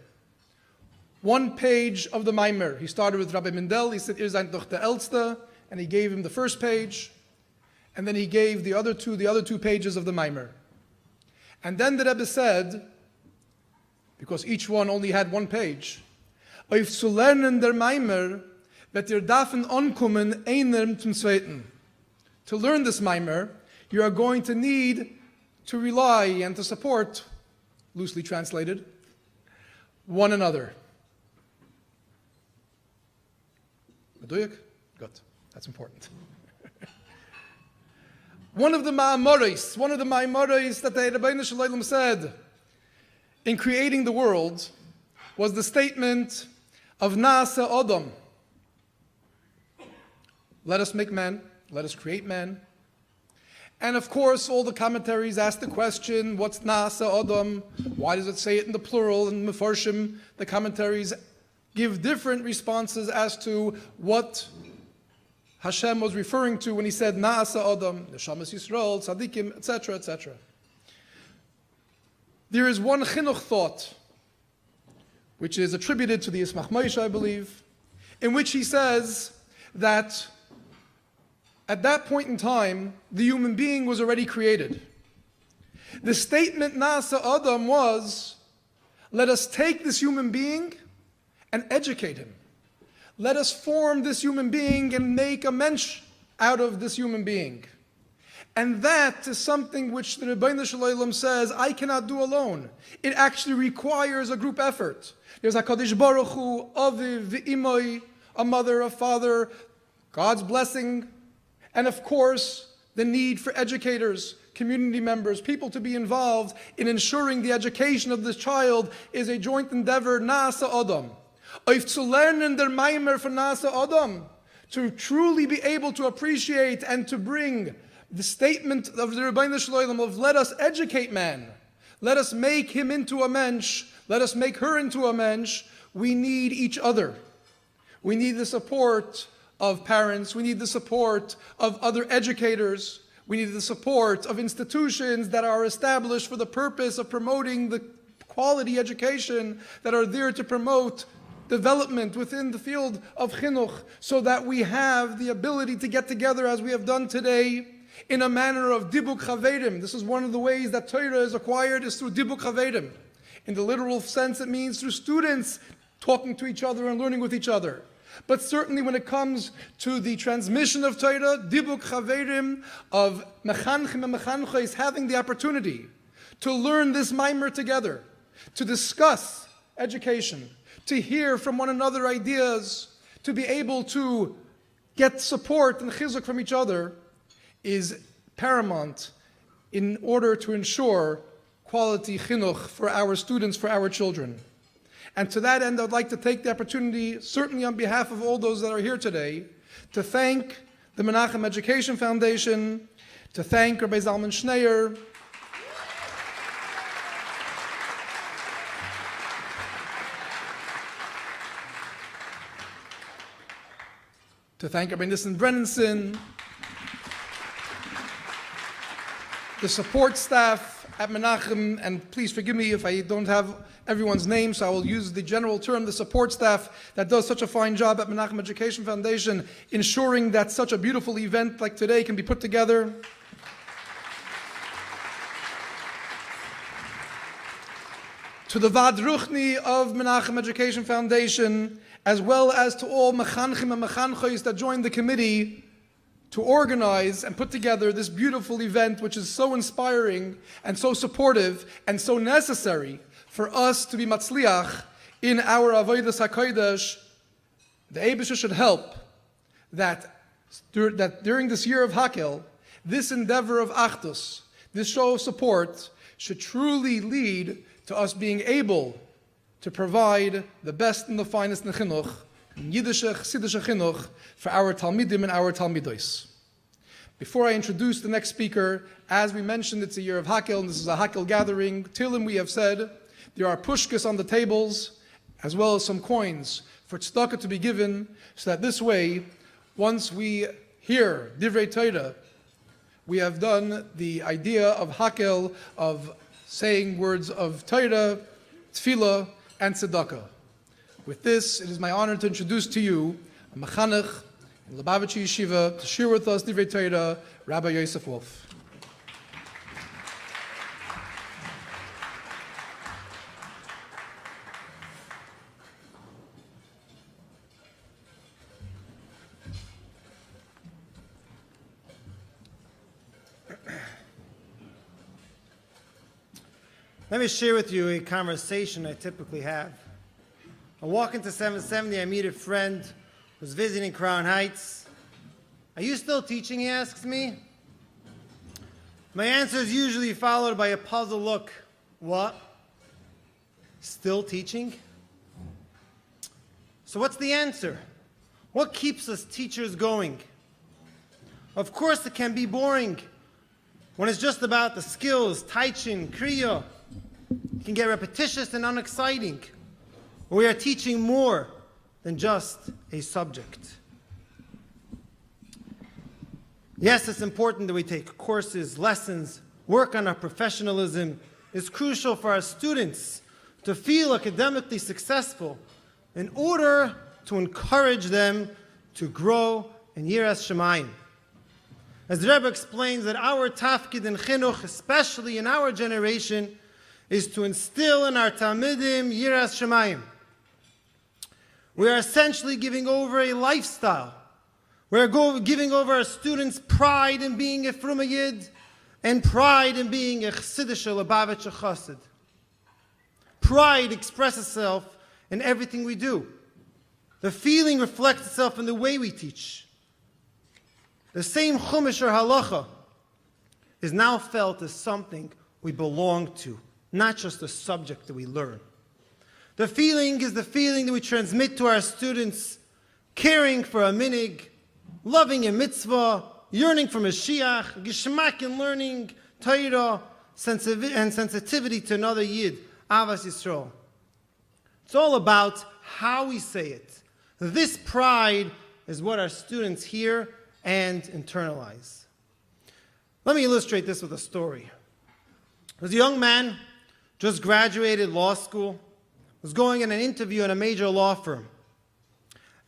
one page of the mimer. He started with Rabbi Mendel. He said, "Ihr seid doch der Älteste," and he gave him the first page, and then he gave the other two pages of the mimer. And then the Rebbe said, because each one only had one page, "Auf zu lernen der mimer, wird ihr dafen ankommen einem zum zweiten." To learn this mimer, you are going to need to rely and to support, loosely translated, one another. Good. That's important. One of the Ma'amoros that the Rebbeinu Shalom said in creating the world was the statement of Na'aseh Adam. Let us make man, let us create man. And of course, all the commentaries ask the question, what's Na'aseh Adam? Why does it say it in the plural? And Mefarshim, the commentaries give different responses as to what Hashem was referring to when he said Na'aseh Adam, Neshamas Yisrael, Tzadikim, etc., etc. There is one chinuch thought, which is attributed to the Yismach Moshe, I believe, in which he says that at that point in time, the human being was already created. The statement Na'aseh Adam was, let us take this human being and educate him. Let us form this human being and make a mensch out of this human being. And that is something which the Rebbeinu Shalom says, I cannot do alone. It actually requires a group effort. There's HaKadosh Baruch Hu, Aviv, V'imoi, a mother, a father, God's blessing, and of course, the need for educators, community members, people to be involved in ensuring the education of this child is a joint endeavor, Na'aseh Adam. Auf zu lernen der Maimer von Na'aseh Adam, to truly be able to appreciate and to bring the statement of the Rebbeinu Shalom of let us educate man, let us make him into a mensch, let us make her into a mensch. We need each other. We need the support of parents, we need the support of other educators, we need the support of institutions that are established for the purpose of promoting the quality education, that are there to promote development within the field of chinuch, so that we have the ability to get together as we have done today in a manner of dibuk chaverim. This is one of the ways that Torah is acquired, is through dibuk chaverim. In the literal sense, it means through students talking to each other and learning with each other. But certainly when it comes to the transmission of Torah, dibuk chaverim, of mechanchim and mechanchos having the opportunity to learn this mimer together, to discuss education, to hear from one another ideas, to be able to get support and chizuk from each other, is paramount in order to ensure quality chinuch for our students, for our children. And to that end, I would like to take the opportunity, certainly on behalf of all those that are here today, to thank the Menachem Education Foundation, to thank Rabbi Zalman Schneier, to thank Rabbi Nissen Brennenson, the support staff at Menachem, and please forgive me if I don't have everyone's name, so I will use the general term, the support staff that does such a fine job at Menachem Education Foundation, ensuring that such a beautiful event like today can be put together. To the Vad Ruchni of Menachem Education Foundation, as well as to all mechanchim and mechanchos that joined the committee to organize and put together this beautiful event, which is so inspiring and so supportive and so necessary for us to be matzliach in our avodas hakodesh, the Eibusha should help that during this year of Hakel, this endeavor of Achdus, this show of support, should truly lead to us being able to provide the best and the finest in Chinuch, in Yiddish, Chassidische Chinuch, for our Talmidim and our Talmidos. Before I introduce the next speaker, as we mentioned, it's a year of Hakel, and this is a Hakel gathering. Tilim, we have said, there are pushkas on the tables, as well as some coins for tzedakah to be given, so that this way, once we hear Divrei Torah, we have done the idea of Hakel, of saying words of Torah, Tefillah, and Tzedakah. With this, it is my honor to introduce to you a Mechanech in Lubavitcher Yeshiva to share with us Divrei Torah, Rabbi Yosef Wolf.
Let me share with you a conversation I typically have. I walk into 770, I meet a friend who's visiting Crown Heights. Are you still teaching, he asks me. My answer is usually followed by a puzzled look. What? Still teaching? So what's the answer? What keeps us teachers going? Of course it can be boring when it's just about the skills, taichin, kriya. It can get repetitious and unexciting. We are teaching more than just a subject. Yes, it's important that we take courses, lessons, work on our professionalism. It's crucial for our students to feel academically successful in order to encourage them to grow in Yiras Shamayim. As the Rebbe explains that our tafkid in chinuch, especially in our generation, is to instill in our Talmidim Yiras Shamayim. We are essentially giving over a lifestyle. We are giving over our students pride in being a Fruma Yid and pride in being a Chassidische Lubavitcher Chassid. Pride expresses itself in everything we do. The feeling reflects itself in the way we teach. The same Chumash or Halacha is now felt as something we belong to, not just a subject that we learn. The feeling is the feeling that we transmit to our students, caring for a minig, loving a mitzvah, yearning for Mashiach, geshmak in learning Torah, and sensitivity to another Yid, Avas Yisrael. It's all about how we say it. This pride is what our students hear and internalize. Let me illustrate this with a story. There was a young man, just graduated law school, was going in an interview in a major law firm.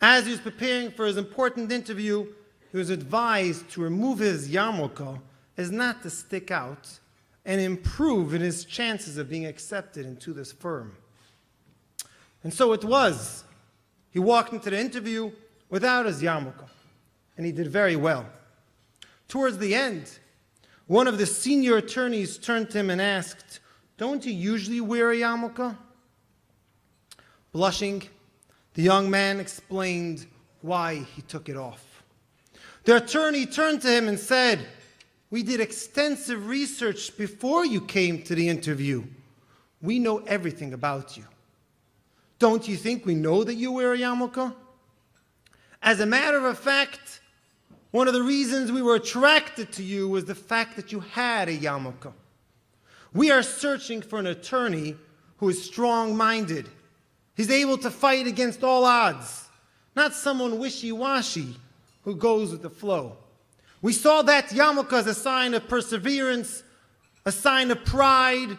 As he was preparing for his important interview, he was advised to remove his yarmulke as not to stick out and improve in his chances of being accepted into this firm. And so it was. He walked into the interview without his yarmulke, and he did very well. Towards the end, one of the senior attorneys turned to him and asked, "Don't you usually wear a yarmulke?" Blushing, the young man explained why he took it off. The attorney turned to him and said, "We did extensive research before you came to the interview. We know everything about you. Don't you think we know that you wear a yarmulke? As a matter of fact, one of the reasons we were attracted to you was the fact that you had a yarmulke. We are searching for an attorney who is strong-minded. He's able to fight against all odds, not someone wishy-washy who goes with the flow. We saw that yarmulke as a sign of perseverance, a sign of pride,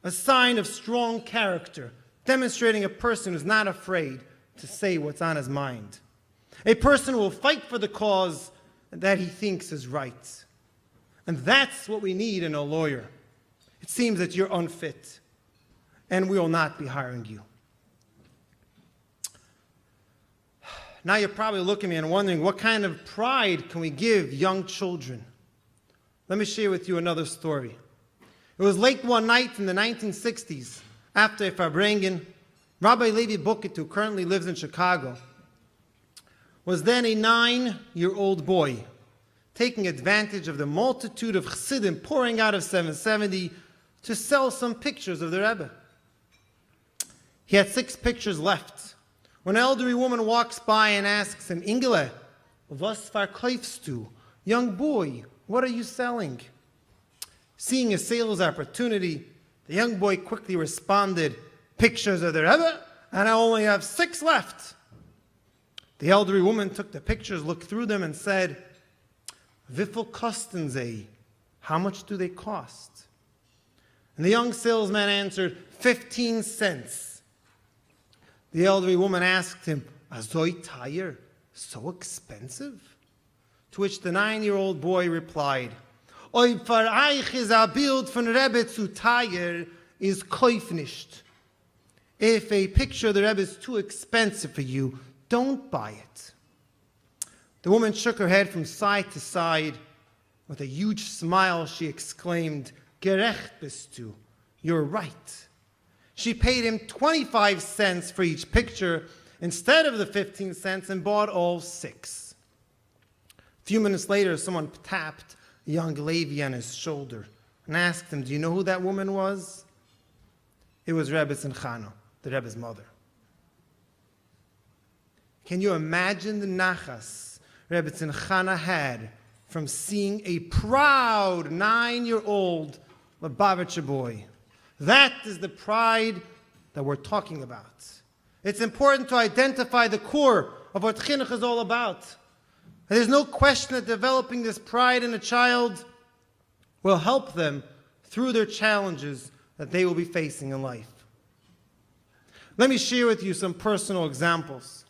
a sign of strong character, demonstrating a person who's not afraid to say what's on his mind. A person who will fight for the cause that he thinks is right. And that's what we need in a lawyer. It seems that you're unfit, and we will not be hiring you." Now you're probably looking at me and wondering, what kind of pride can we give young children? Let me share with you another story. It was late one night in the 1960s. after Farbrengen, Rabbi Levi Bucket, who currently lives in Chicago, was then a 9-year-old boy, taking advantage of the multitude of chassidim pouring out of 770 to sell some pictures of the Rebbe. He had 6 pictures left. When an elderly woman walks by and asks him, Ingele, was verkaufst du? Young boy, what are you selling? Seeing a sales opportunity, the young boy quickly responded, pictures of the Rebbe, and I only have 6 left. The elderly woman took the pictures, looked through them, and said, Wiffel kosten sie? How much do they cost? And the young salesman answered, 15 cents. The elderly woman asked him, Azoi tire? So expensive? To which the 9-year-old boy replied, Oi für euch is a Bild von Rebbe zu tire is kauf nicht. If a picture of the Rebbe is too expensive for you, don't buy it. The woman shook her head from side to side. With a huge smile, she exclaimed, Gerecht bist du. You're right. She paid him 25 cents for each picture instead of the 15 cents and bought all 6. A few minutes later, someone tapped a young Levi on his shoulder and asked him, do you know who that woman was? It was Rebbe Chana, the Rebbe's mother. Can you imagine the nachas Rebbe Chana had from seeing a proud 9-year-old Lubavitcher boy? That is the pride that we're talking about. It's important to identify the core of what chinuch is all about. And there's no question that developing this pride in a child will help them through their challenges that they will be facing in life. Let me share with you some personal examples.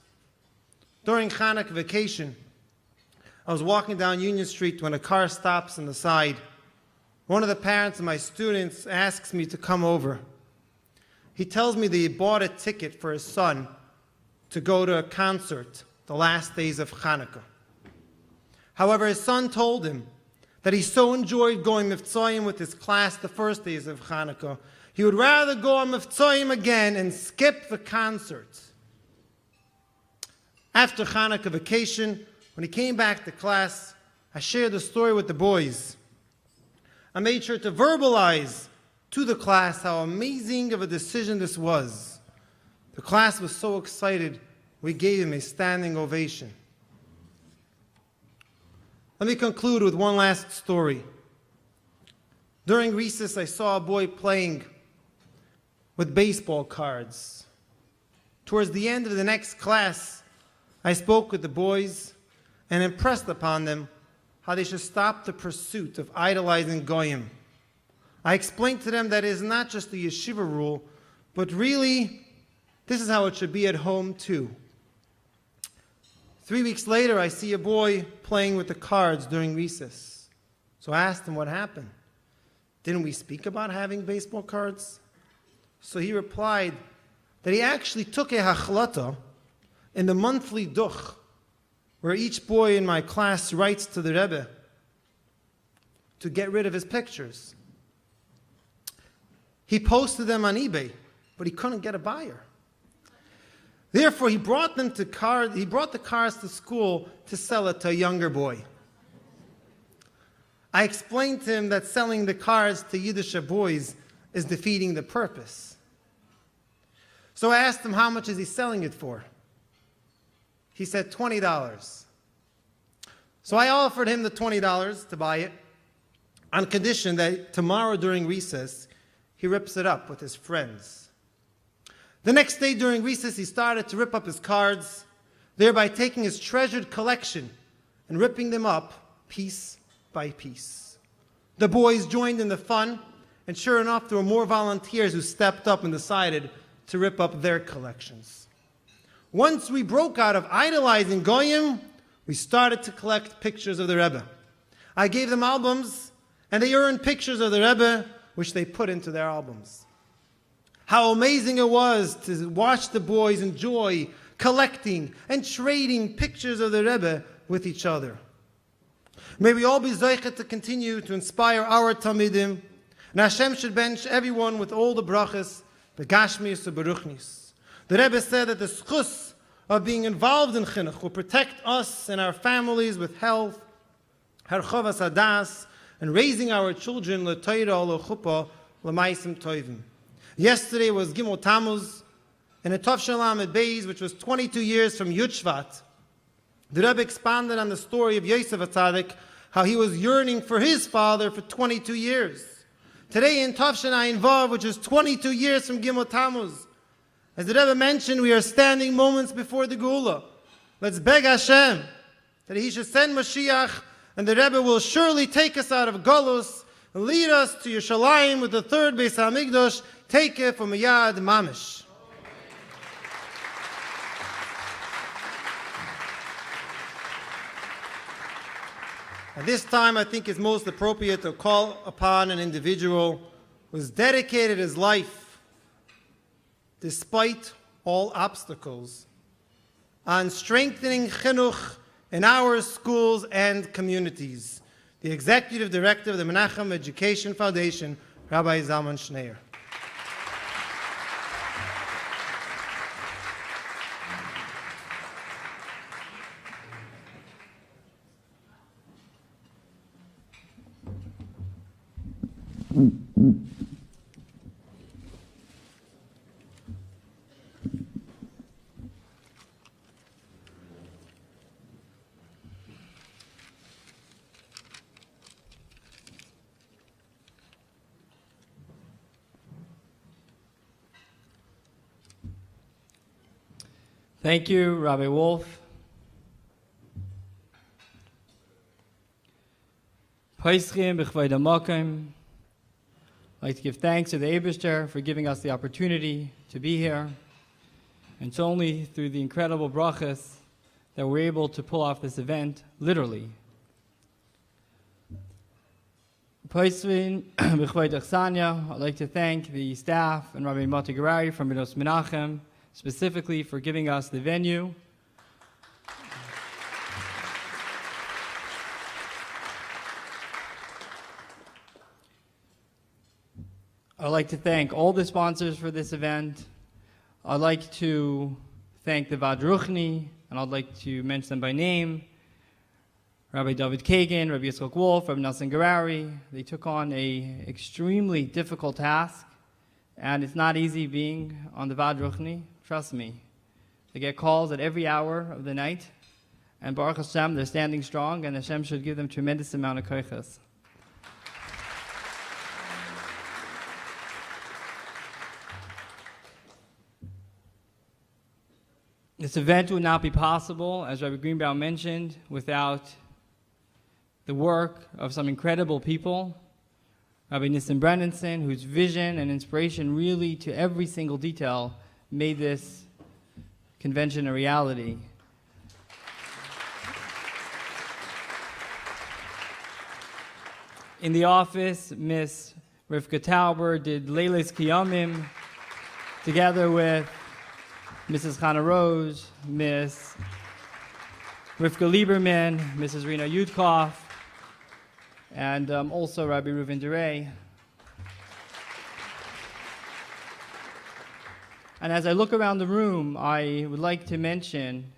During Chanukah vacation, I was walking down Union Street when a car stops on the side. One of the parents of my students asks me to come over. He tells me that he bought a ticket for his son to go to a concert the last days of Chanukah. However, his son told him that he so enjoyed going Mivtzoyim with his class the first days of Chanukah, he would rather go on Mivtzoyim again and skip the concert. After Chanukah vacation, when he came back to class, I shared the story with the boys. I made sure to verbalize to the class how amazing of a decision this was. The class was so excited, we gave him a standing ovation. Let me conclude with one last story. During recess, I saw a boy playing with baseball cards. Towards the end of the next class, I spoke with the boys and impressed upon them how they should stop the pursuit of idolizing Goyim. I explained to them that it is not just the yeshiva rule, but really, this is how it should be at home too. 3 weeks later, I see a boy playing with the cards during recess. So I asked him what happened. Didn't we speak about having baseball cards? So he replied that he actually took a hachlata in the monthly duch, where each boy in my class writes to the Rebbe to get rid of his pictures. He posted them on eBay, but he couldn't get a buyer. Therefore, he brought the cards to school to sell it to a younger boy. I explained to him that selling the cards to Yiddish boys is defeating the purpose. So I asked him how much is he selling it for. He said $20. So I offered him the $20 to buy it on condition that tomorrow during recess, he rips it up with his friends. The next day during recess, he started to rip up his cards, thereby taking his treasured collection and ripping them up piece by piece. The boys joined in the fun, and sure enough, there were more volunteers who stepped up and decided to rip up their collections. Once we broke out of idolizing Goyim, we started to collect pictures of the Rebbe. I gave them albums, and they earned pictures of the Rebbe, which they put into their albums. How amazing it was to watch the boys enjoy collecting and trading pictures of the Rebbe with each other. May we all be zeichet to continue to inspire our Talmidim, and Hashem should bench everyone with all the brachas the Gashmis and Baruchnis. The Rebbe said that the schus of being involved in chinuch will protect us and our families with health, harchavas hadas, and raising our children l'toira l'chuppah l'maisim toivim. Yesterday was Gimel Tammuz, and in Tov Shalom at Beis, which was 22 years from Yud Shvat, the Rebbe expanded on the story of Yosef HaTzadik, how he was yearning for his father for 22 years. Today in Tov Shalom Vav, which is 22 years from Gimel Tammuz, as the Rebbe mentioned, we are standing moments before the Geula. Let's beg Hashem that He should send Mashiach, and the Rebbe will surely take us out of Golus and lead us to Yerushalayim with the third Beis HaMikdash. Take it from Yad Mamish. At this time, I think it's most appropriate to call upon an individual who has dedicated his life, despite all obstacles, on strengthening chinuch in our schools and communities. The Executive Director of the Menachem Education Foundation, Rabbi Zalman Schneier.
Thank you, Rabbi Wolf. Paischim b'chvay damakim. I'd like to give thanks to the Eibishter for giving us the opportunity to be here. And it's only through the incredible brachas that we're able to pull off this event, literally. Paischim b'chvay dachsanya. I'd like to thank the staff and Rabbi Mati Garari from B'nos Menachem, specifically for giving us the venue. I'd like to thank all the sponsors for this event. I'd like to thank the Vad Ruchni, and I'd like to mention them by name. Rabbi David Kagan, Rabbi Yitzchak Wolf, Rabbi Nelson Garari. They took on an extremely difficult task, and it's not easy being on the Vad Ruchni. Trust me. They get calls at every hour of the night, and Baruch Hashem, they're standing strong, and Hashem should give them tremendous amount of koiches. This event would not be possible, as Rabbi Greenbaum mentioned, without the work of some incredible people. Rabbi Nissen Brennenson, whose vision and inspiration really to every single detail made this convention a reality. In the office, Miss Rivka Tauber did Leilis Kiyamim together with Mrs. Chana Rose, Miss Rivka Lieberman, Mrs. Rina Yudkov, and also Rabbi Reuven Derey. And as I look around the room, I would like to mention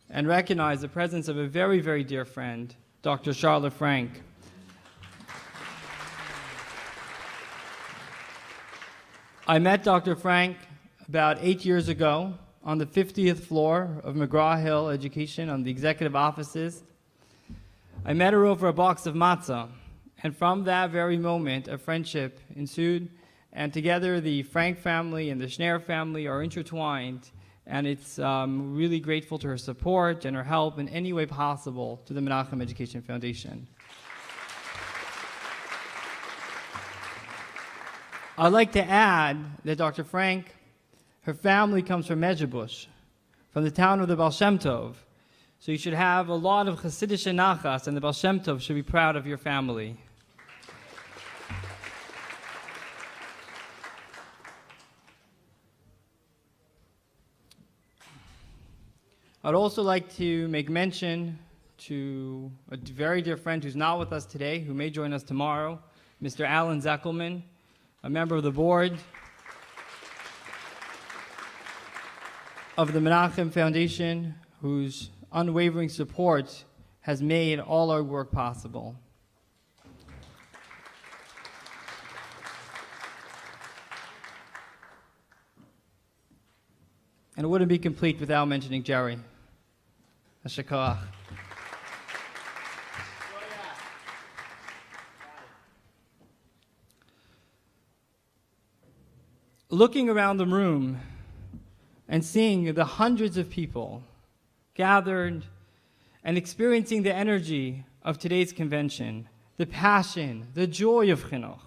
and recognize the presence of a very, very dear friend, Dr. Charlotte Frank. I met Dr. Frank about 8 years ago on the 50th floor of McGraw-Hill Education on the executive offices. I met her over a box of matzah, and from that very moment, a friendship ensued, and together the Frank family and the Schneier family are intertwined, and it's really grateful to her support and her help in any way possible to the Menachem Education Foundation. I'd like to add that Dr. Frank, her family comes from Medjugorje, from the town of the Baal Shem Tov. So you should have a lot of Hasidic nachas, and the Baal Shem Tov should be proud of your family. I'd also like to make mention to a very dear friend who's not with us today, who may join us tomorrow, Mr. Alan Zeckelman, a member of the board. of the Menachem Foundation, whose unwavering support has made all our work possible. And it wouldn't be complete without mentioning Jerry. Hashakach. Looking around the room and seeing the hundreds of people gathered and experiencing the energy of today's convention, the passion, the joy of Chinuch,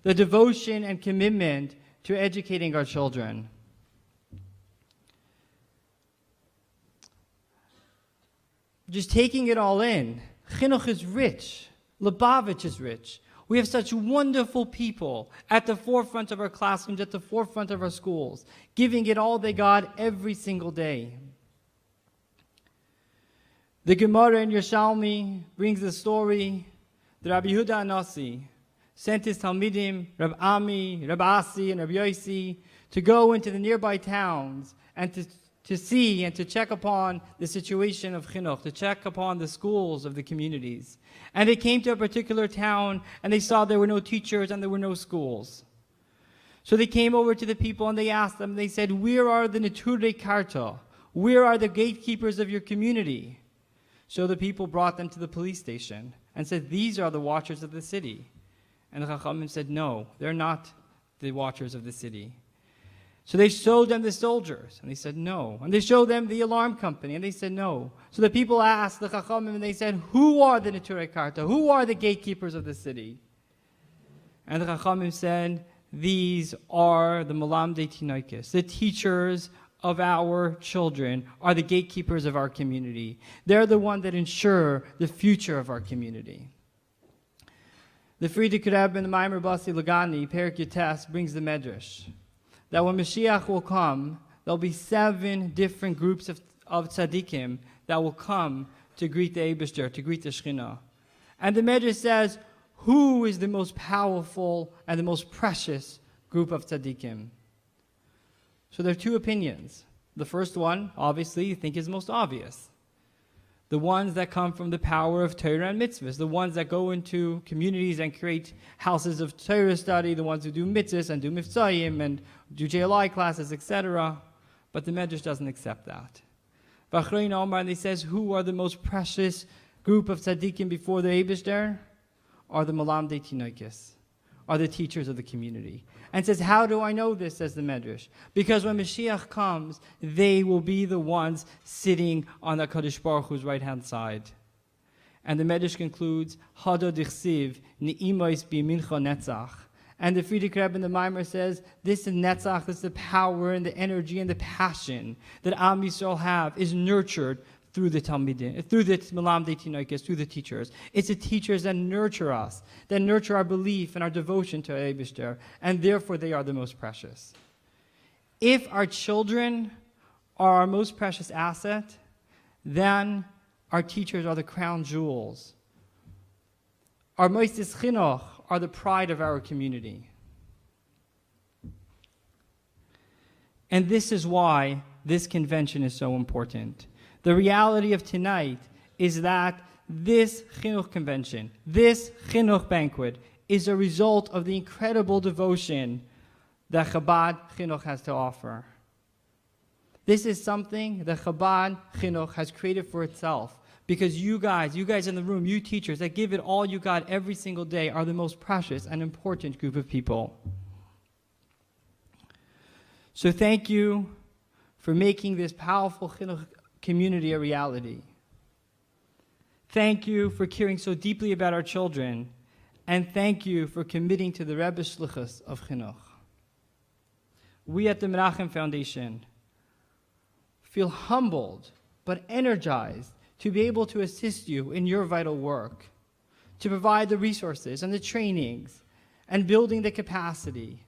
the devotion and commitment to educating our children. Just taking it all in, Chinuch is rich, Lubavitch is rich. We have such wonderful people at the forefront of our classrooms, at the forefront of our schools, giving it all they got every single day. The Gemara in Yerushalmi brings the story that Rabbi Yehuda Anasi sent his Talmidim, Rabbi Ami, Rabbi Asi, and Rabbi Yossi, to go into the nearby towns and to see and to check upon the situation of Chinuch, to check upon the schools of the communities. And they came to a particular town and they saw there were no teachers and there were no schools. So they came over to the people and they asked them, they said, "Where are the Neturei Karta? Where are the gatekeepers of your community?" So the people brought them to the police station and said, "These are the watchers of the city." And the Chachamim said, "No, they're not the watchers of the city." So they showed them the soldiers, and they said no. And they showed them the alarm company, and they said no. So the people asked the Chachamim, and they said, "Who are the Neturei Karta? Who are the gatekeepers of the city?" And the Chachamim said, "These are the Melamdei Tinoikos, the teachers of our children, are the gatekeepers of our community. They're the one that ensure the future of our community." The Frierdiker Rebbe in the Maimer Basi Lagani, Perik Yates, brings the Medrash that when Mashiach will come, there'll be 7 different groups of tzaddikim that will come to greet the Eibishter, to greet the Shekhinah. And the Medrash says, who is the most powerful and the most precious group of tzaddikim? So there are 2 opinions. The first one, obviously, you think is most obvious. The ones that come from the power of Torah and mitzvahs, the ones that go into communities and create houses of Torah study, the ones who do mitzvahs and do miftzayim and do JLI classes, etc. But the Medrash doesn't accept that. V'achrein Omar, and he says, who are the most precious group of tzaddikim before the Eibishter? Are the Melamdei Tinoikos, are the teachers of the community. And says, how do I know this, says the Medrash? Because when Mashiach comes, they will be the ones sitting on the Kadosh Baruch Hu's right-hand side. And the Medrash concludes, Hada dichsiv, ni'imois bi'mincha netzach. And the Frierdiker Rebbe in the Maimer says, this netzach is the power and the energy and the passion that Am Yisrael have, is nurtured through the Talmidim, through the Melamdei Tinoikos, through the teachers. It's the teachers that nurture us, that nurture our belief and our devotion to Eibishter, and therefore they are the most precious. If our children are our most precious asset, then our teachers are the crown jewels. Our Moistis Chinuch are the pride of our community. And this is why this convention is so important. The reality of tonight is that this Chinuch convention, this Chinuch banquet, is a result of the incredible devotion that Chabad Chinuch has to offer. This is something that Chabad Chinuch has created for itself, because you guys in the room, you teachers that give it all you got every single day, are the most precious and important group of people. So thank you for making this powerful Chinuch community a reality. Thank you for caring so deeply about our children, and thank you for committing to the Rebbe Shlichus of Chinuch. We at the Menachem Foundation feel humbled but energized to be able to assist you in your vital work, to provide the resources and the trainings and building the capacity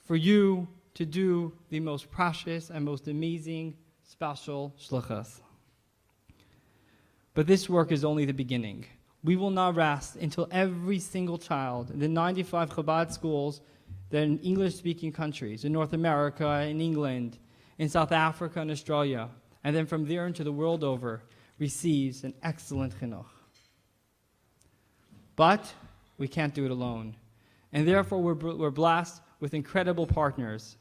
for you to do the most precious and most amazing special shlichus. But this work is only the beginning. We will not rest until every single child in the 95 Chabad schools that are in English-speaking countries, in North America, in England, in South Africa and Australia, and then from there into the world over, receives an excellent chinuch. But we can't do it alone. And therefore, we're blessed with incredible partners.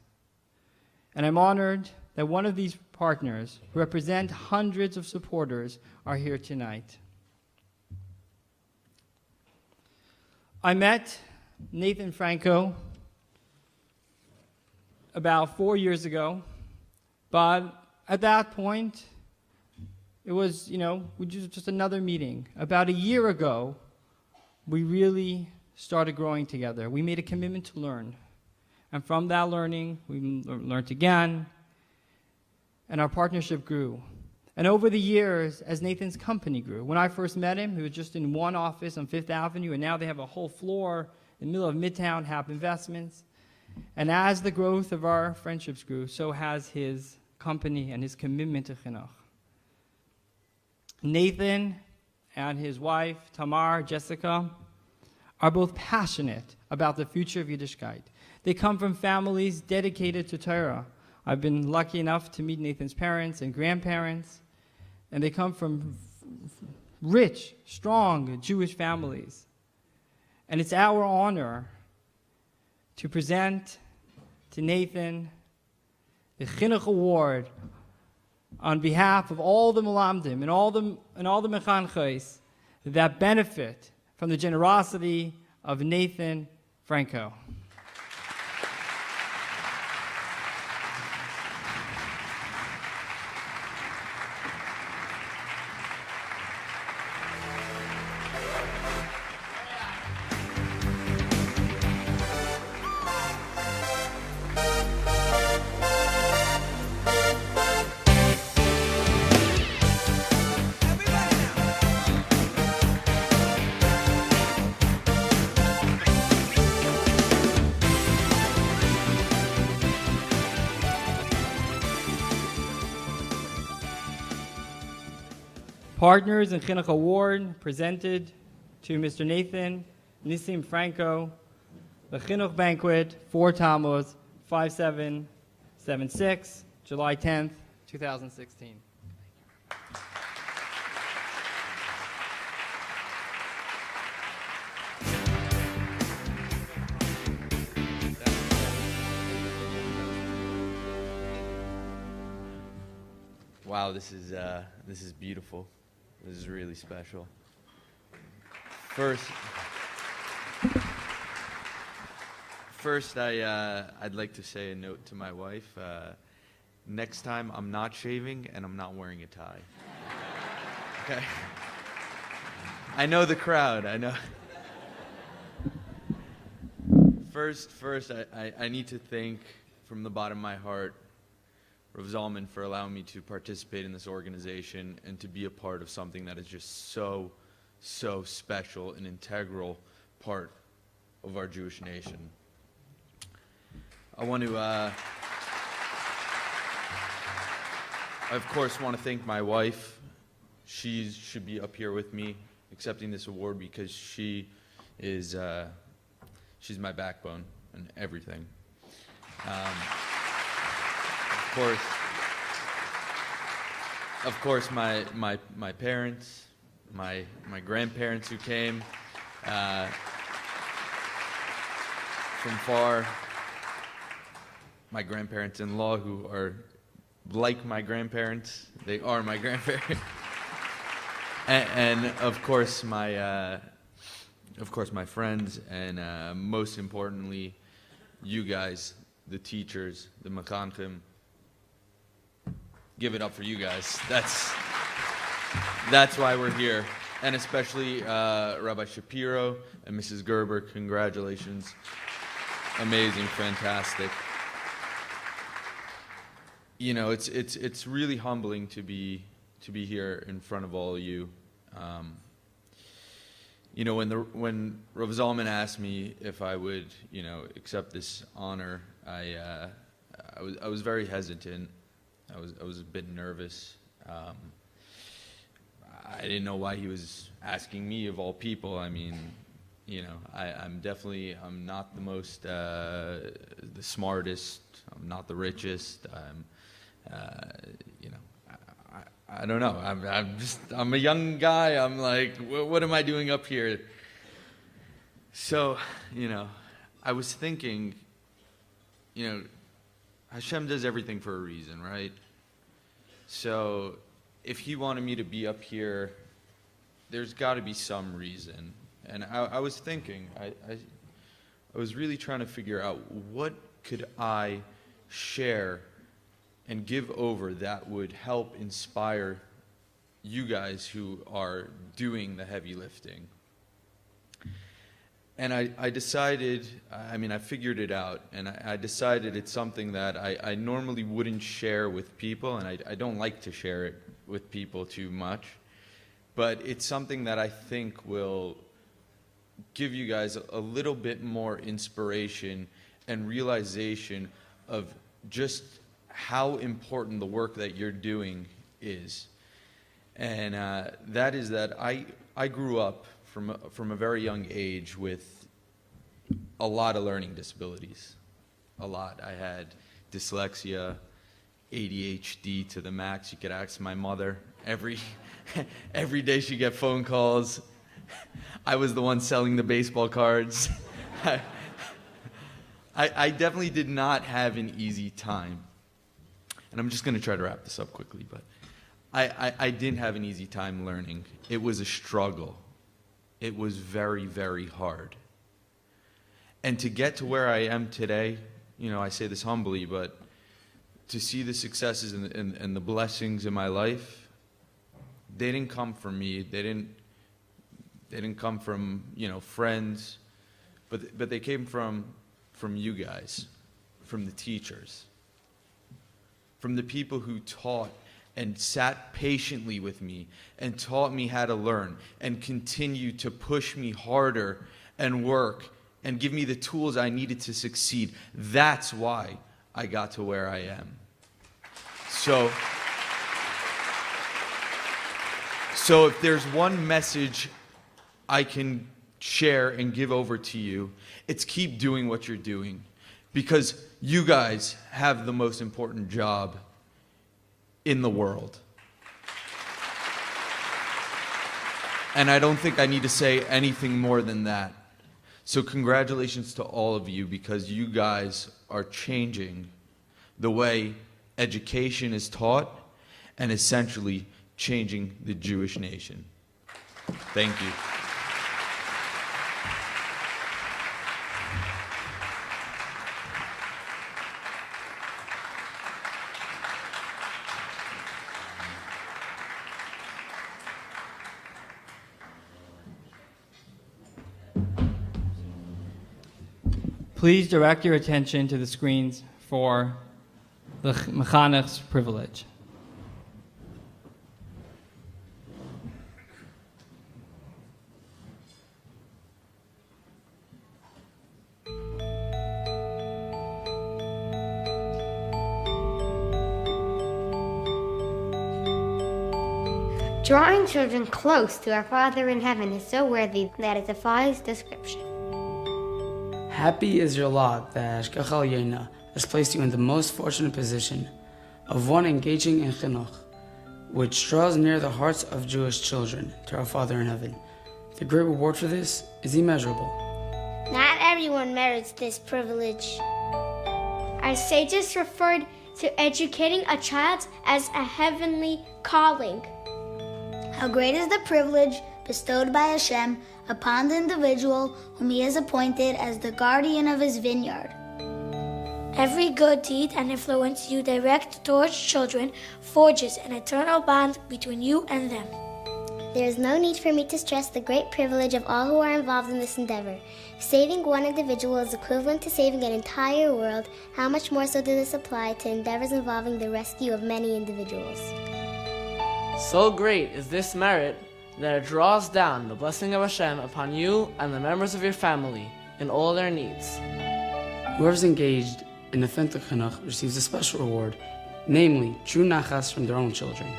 And I'm honored that one of these partners, who represent hundreds of supporters, are here tonight. I met Nathan Franco about 4 years ago, but at that point, it was, just another meeting. About a year ago, we really started growing together. We made a commitment to learn. And from that learning, we learned again, and our partnership grew. And over the years, as Nathan's company grew, when I first met him, he was just in one office on Fifth Avenue, and now they have a whole floor in the middle of Midtown, Hap Investments. And as the growth of our friendships grew, so has his company and his commitment to chinuch. Nathan and his wife, Tamar, Jessica, are both passionate about the future of Yiddishkeit. They come from families dedicated to Torah. I've been lucky enough to meet Nathan's parents and grandparents, and they come from rich, strong Jewish families. And it's our honor to present to Nathan the Chinuch Award on behalf of all the Melamdim and all the Mechanchos that benefit from the generosity of Nathan Franco. Partners in Chinuch Award presented to Mr. Nathan Nissim Franco, the Chinuch Banquet, 4 Tammuz, 5776, July 10th, 2016.
Wow, this is beautiful. This is really special. First, I'd like to say a note to my wife. Next time, I'm not shaving and I'm not wearing a tie. Okay. I know the crowd. I know. First, I need to thank from the bottom of my heart Rav Zalman for allowing me to participate in this organization and to be a part of something that is just so special, an integral part of our Jewish nation. I want to, of course, want to thank my wife. She should be up here with me accepting this award because she is, she's my backbone and everything. Of course, my parents, my grandparents who came from far, my grandparents-in-law who are like my grandparents. They are my grandparents, and of course my friends, and most importantly, you guys, the teachers, the mechanchim. Give it up for you guys. That's why we're here. And especially Rabbi Shapiro and Mrs. Gerber, congratulations. Amazing, fantastic. You know, it's really humbling to be here in front of all of you. You know, when Rav Zalman asked me if I would, accept this honor, I was very hesitant. I was a bit nervous. I didn't know why he was asking me of all people. I mean, I'm not the most, the smartest. I'm not the richest. I don't know. I'm a young guy. I'm like, what am I doing up here? So, I was thinking, Hashem does everything for a reason, right? So, if He wanted me to be up here, there's got to be some reason. And I was thinking, I was really trying to figure out what could I share and give over that would help inspire you guys who are doing the heavy lifting. And I decided, I figured it out, and I decided it's something that I normally wouldn't share with people, and I don't like to share it with people too much, but it's something that I think will give you guys a little bit more inspiration and realization of just how important the work that you're doing is. And that is that I grew up from a very young age with a lot of learning disabilities. A lot. I had dyslexia, ADHD to the max. You could ask my mother. Every day she'd get phone calls. I was the one selling the baseball cards. I definitely did not have an easy time. And I'm just going to try to wrap this up quickly, but I didn't have an easy time learning. It was a struggle. It was very, very hard. And to get to where I am today, I say this humbly, but to see the successes and the blessings in my life, they didn't come from me. They didn't come from, friends, but they came from you guys, from the teachers, from the people who taught and sat patiently with me and taught me how to learn and continued to push me harder and work and give me the tools I needed to succeed. That's why I got to where I am. So if there's one message I can share and give over to you, it's keep doing what you're doing, because you guys have the most important job in the world. And I don't think I need to say anything more than that. So congratulations to all of you, because you guys are changing the way education is taught and essentially changing the Jewish nation. Thank you.
Please direct your attention to the screens for the Mechanech's privilege.
Drawing children close to our Father in heaven is so worthy that it defies description.
Happy is your lot that Hashgacha Yena has placed you in the most fortunate position of one engaging in Chinuch, which draws near the hearts of Jewish children to our Father in heaven. The great reward for this is immeasurable.
Not everyone merits this privilege. Our sages referred to educating a child as a heavenly calling.
How great is the privilege bestowed by Hashem upon the individual whom He has appointed as the guardian of His vineyard.
Every good deed and influence you direct towards children forges an eternal bond between you and them.
There is no need for me to stress the great privilege of all who are involved in this endeavor. Saving one individual is equivalent to saving an entire world. How much more so does this apply to endeavors involving the rescue of many individuals?
So great is this merit that it draws down the blessing of Hashem upon you and the members of your family in all their needs.
Whoever's engaged in authentic Chinuch receives a special reward, namely true nachas from their own children.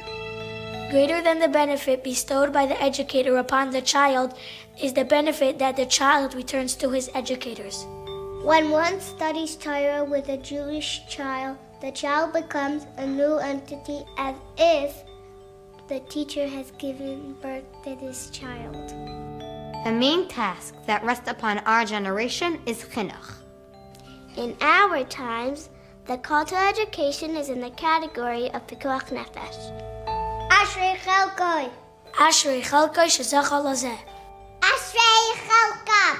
Greater than the benefit bestowed by the educator upon the child is the benefit that the child returns to his educators.
When one studies Torah with a Jewish child, the
The child becomes a new entity as if the teacher has given birth to this child.
The main task that rests upon our generation is chinuch.
In our times, the call to education is in the category of pikuach nefesh. Ashrei chelkoi.
Ashrei chelkoi shezachar lazeh.
Ashrei chelkam.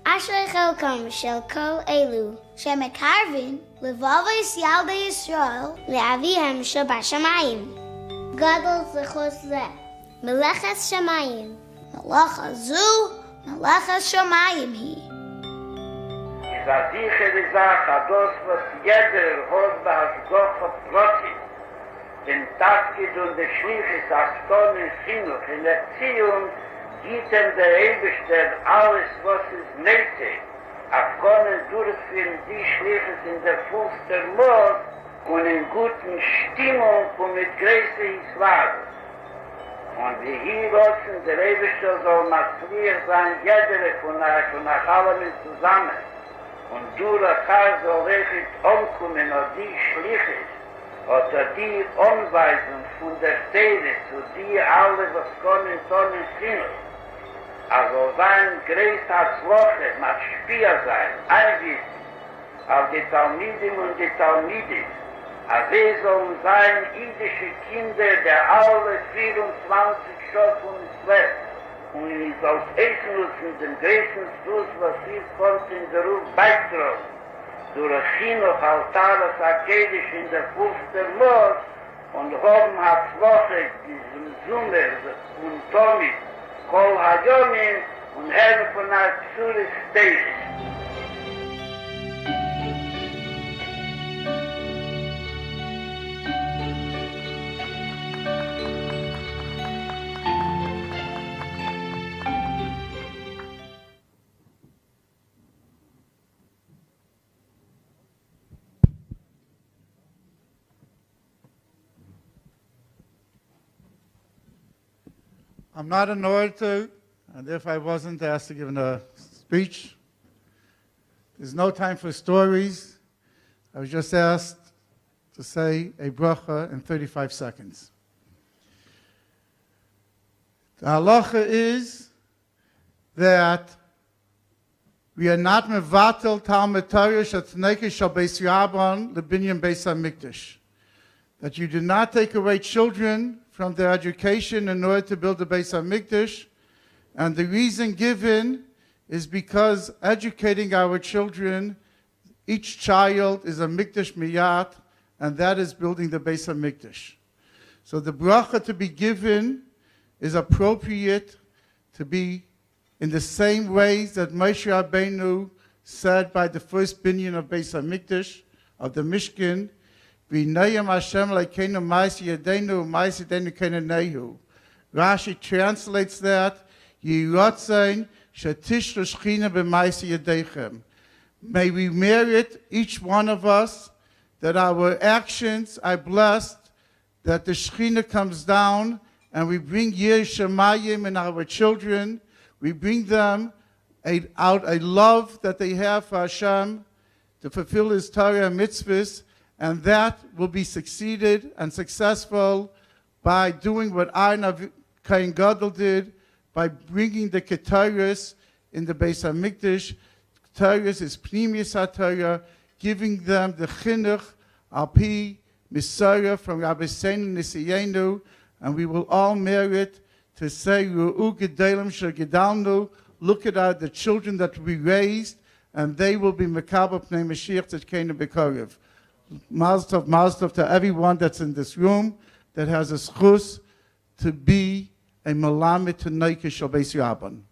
Ashrei chelkam shel kol elu.
Shemekarvin levavos yaldei Yisrael
le'avihem shebashamayim. Gadol zechus zeh. Meleches shamayim.
Melacha zu, melacha shamayim hi.
Is a sichere Sache, das was jeder hat bei Hashgacha Pratis, den Tafkid und der Schlichis Aston und Chinuch in Erziehung, gibt der Eibester alles, was es nötig, können durchführen die Schlichis in der Fuß der Mord und in guten Stimmung und mit Größe Hiswade. Und wie hier rotzen, der Eibester soll matzliach sein, jeder von nach allem zusammen. Und durch das soll richtig umkommen auf die Schlichis, oder die Umweisung von der Seele zu die alle, was können tun und finden. Also sein Gräßhatzloche, mag Spiel sein, einwiesen auf die Talmidim und die Talmidis. Also sollen sein jüdische Kinder, der alle 24 Schof und Sled. Und ist aus Essen dem größten Stoß, was hier kommt in der Ruf beitragen. Durch ein Chinuch Altaras Akedisch in der Fuß der Mord und haben hat Woche diesem Sommer und Tomit Kol Hayomin und Herren von der Psuris Tevis.
I'm not an orator, and if I wasn't asked to give a speech, there's no time for stories. I was just asked to say a bracha in 35 seconds. The halacha is that we are not mevatel Talmud Torah shatzneke shal beis Rabban lebinyan beis hamikdash. That you do not take away children from their education in order to build the Beis HaMikdash. And the reason given is because educating our children, each child is a Mikdash Miyat, and that is building the Beis HaMikdash. So the bracha to be given is appropriate to be in the same ways that Moshe Rabbeinu said by the first binyan of Beis HaMikdash, of the Mishkan, Rashi translates that, may we merit, each one of us, that our actions are blessed, that the Shekhinah comes down, and we bring Yir Shemayim in our children, we bring them out a love that they have for Hashem, to fulfill His Torah and mitzvahs, and that will be succeeded and successful by doing what Aaron Kain Gadol did, by bringing the Keteris in the Beis HaMikdash. Keteris is Pnimius HaTorah, giving them the Chinuch Alpi Misara from Rabbi Seinu Nisiyenu, and we will all merit to say, Ru'u Gedalim Shagidalnu, look at the children that we raised, and they will be Mekabel Pnei Mashiach Tzedkeinu B'Korev. Mazel tov to everyone that's in this room that has a schus to be a melamed to Neikish Shal Beis Rabban.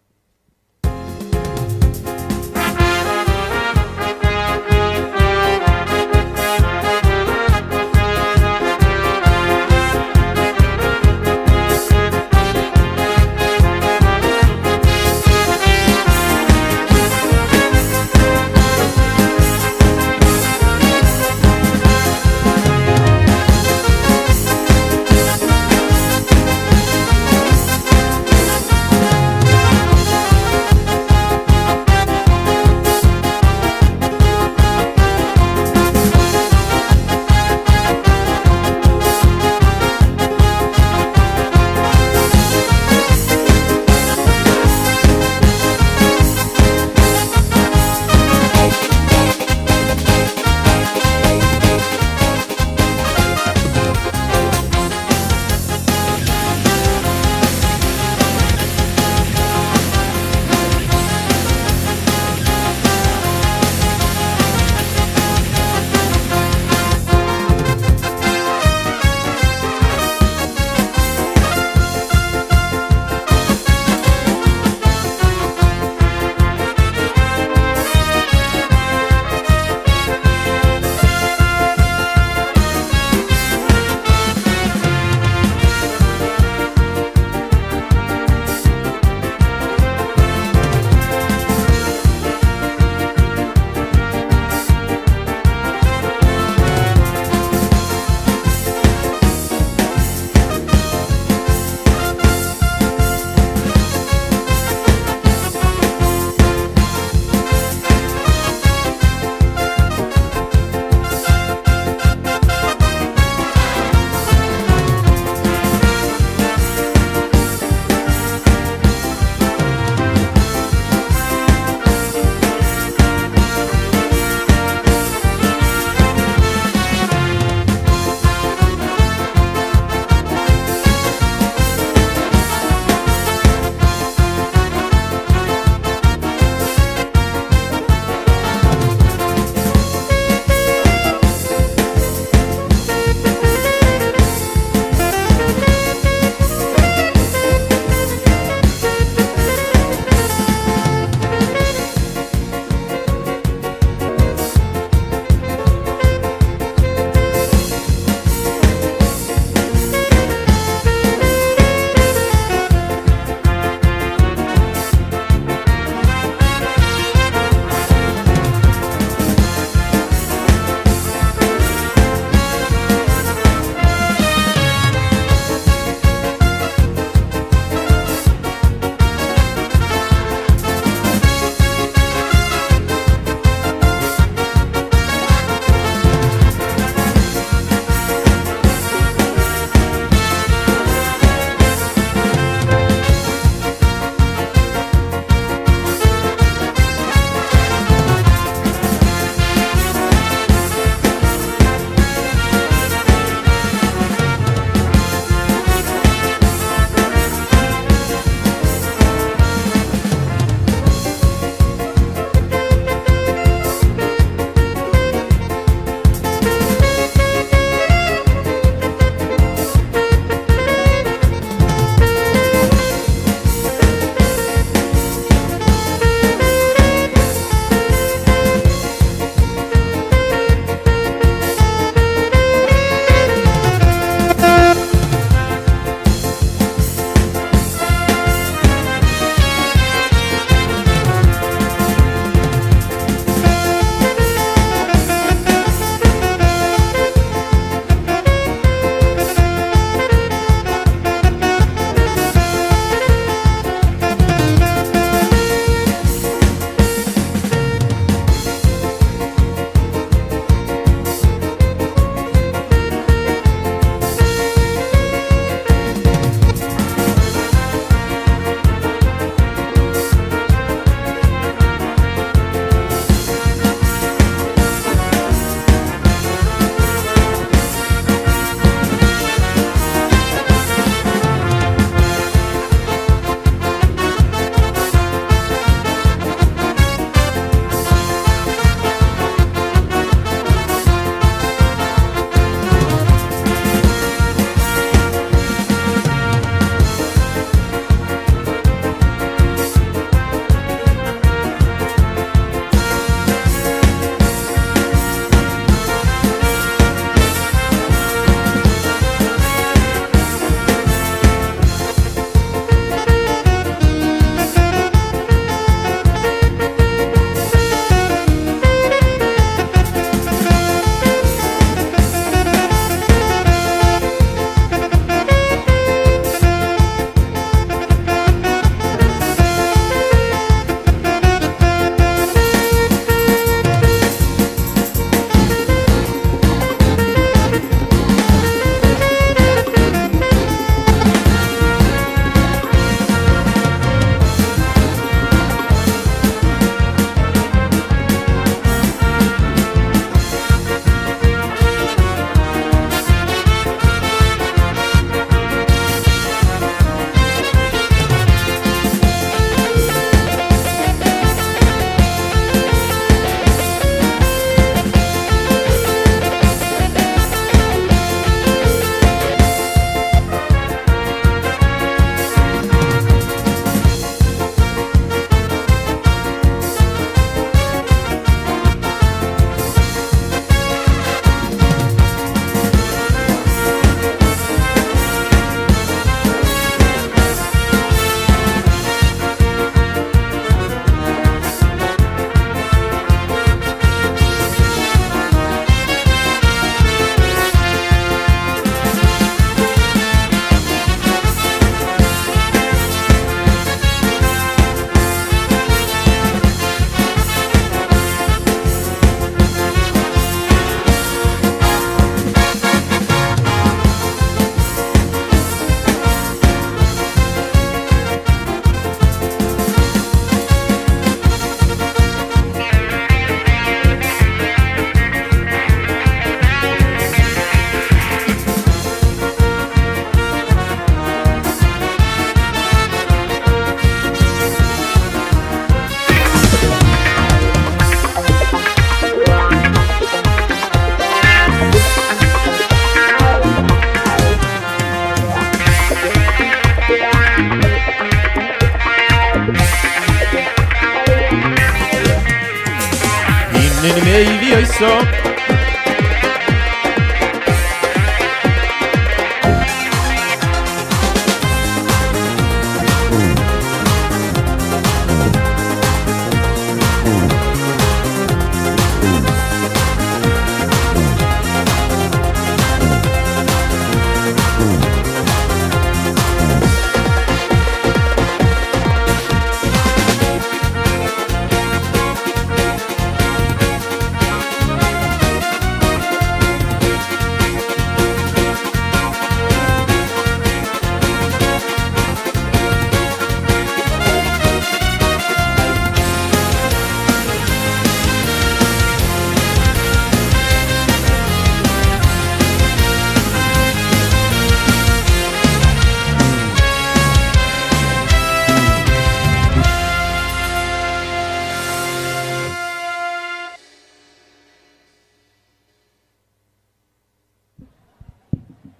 yoiso.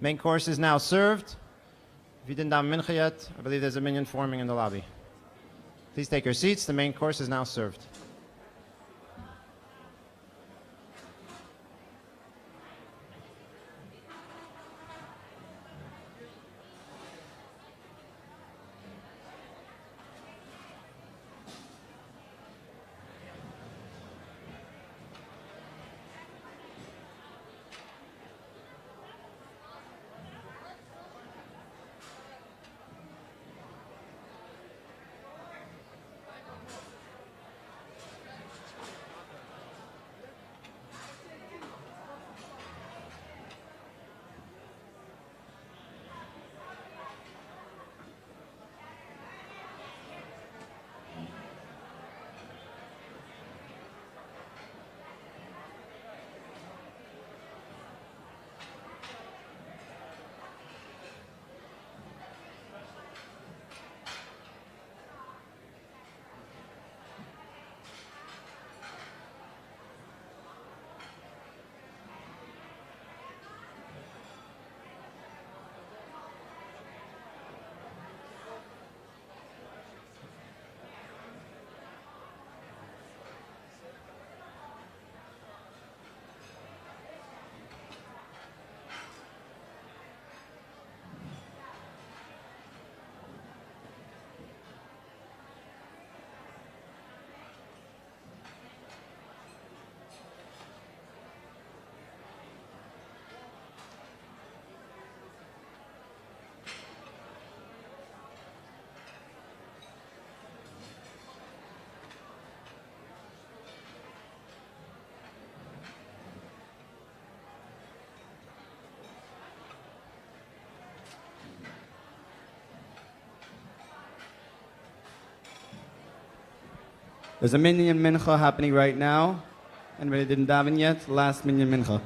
Main course is now served. If you didn't have mincha yet, I believe there's a minion forming in the lobby. Please take your seats. The main course is now served.
There's a minyan mincha happening right now. Anybody didn't daven yet? Last minyan mincha.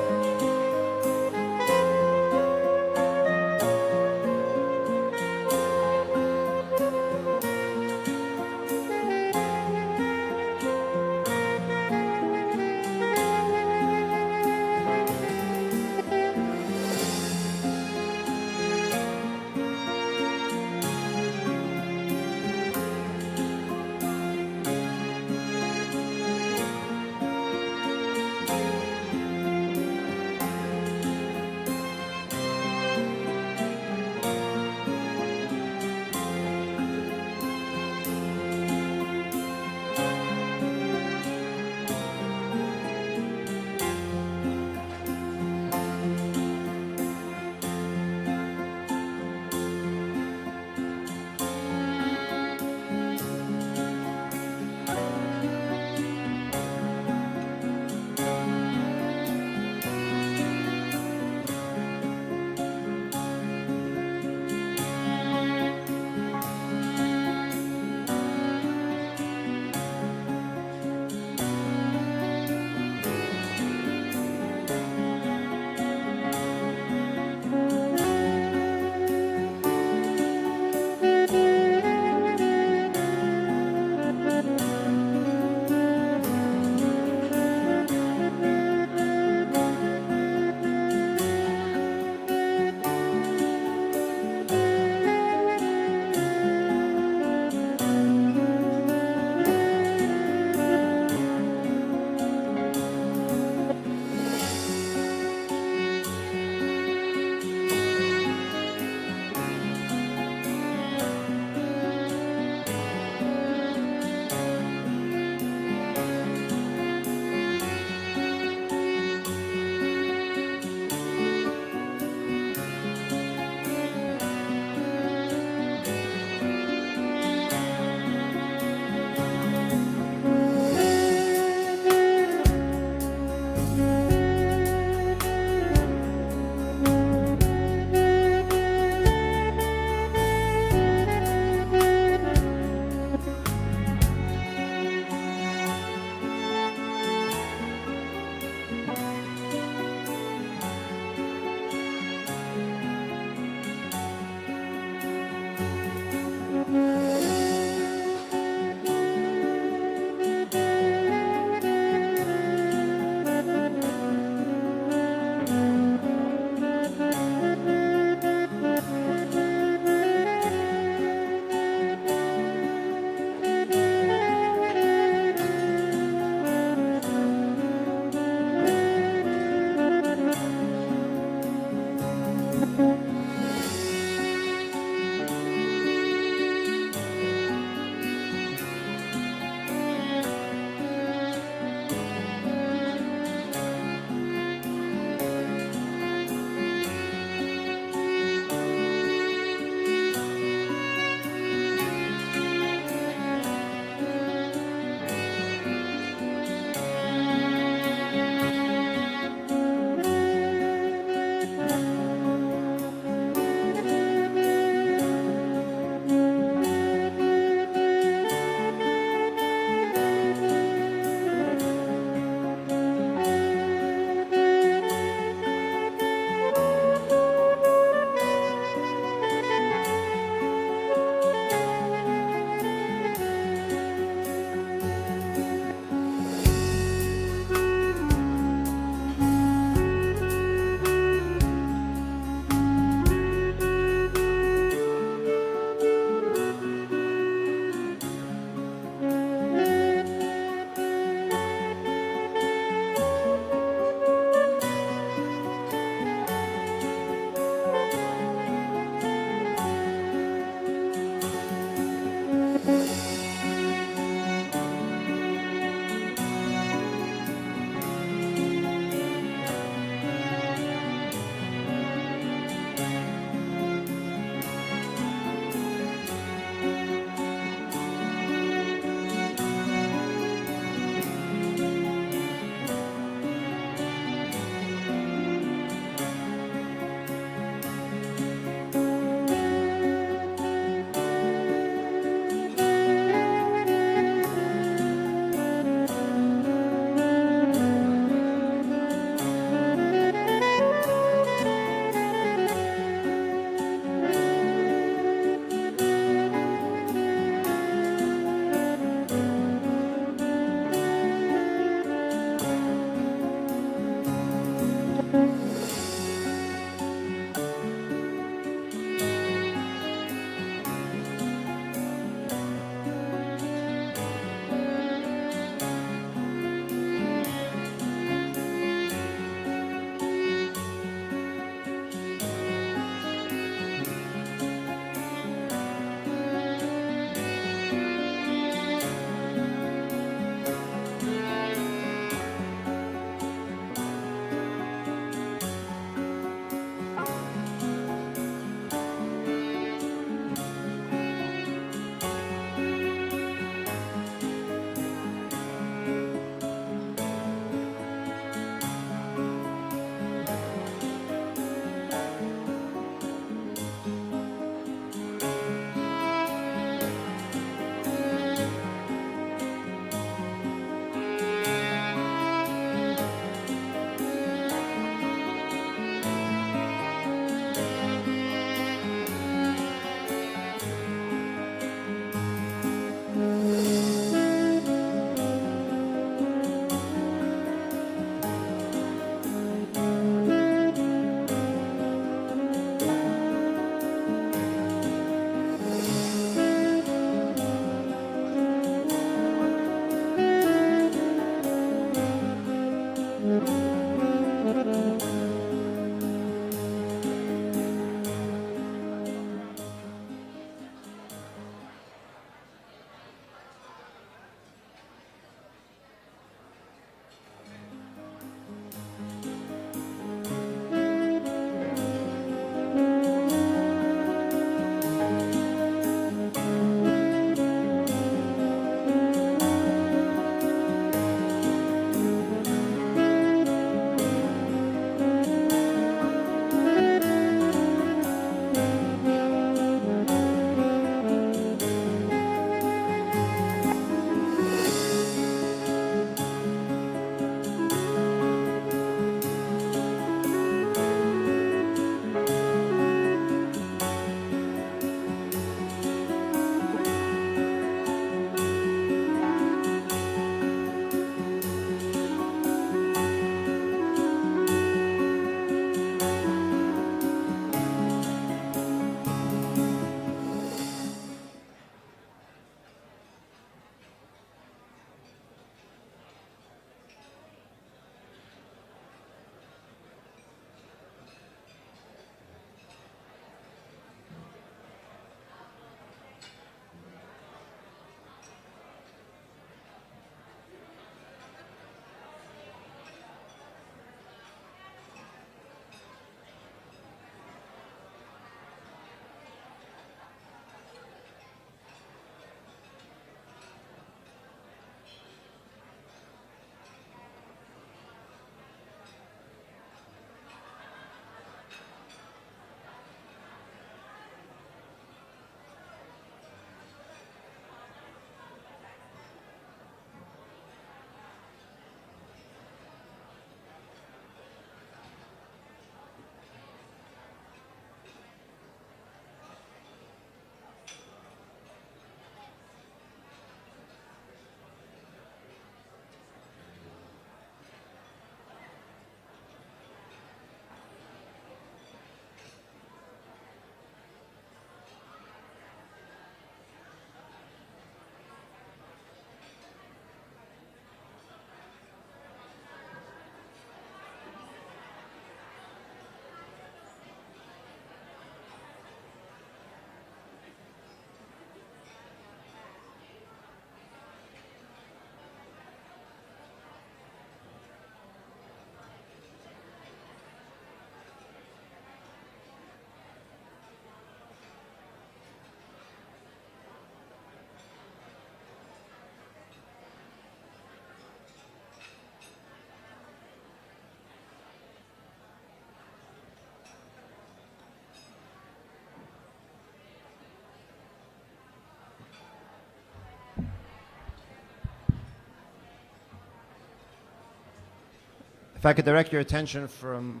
If I could direct your attention from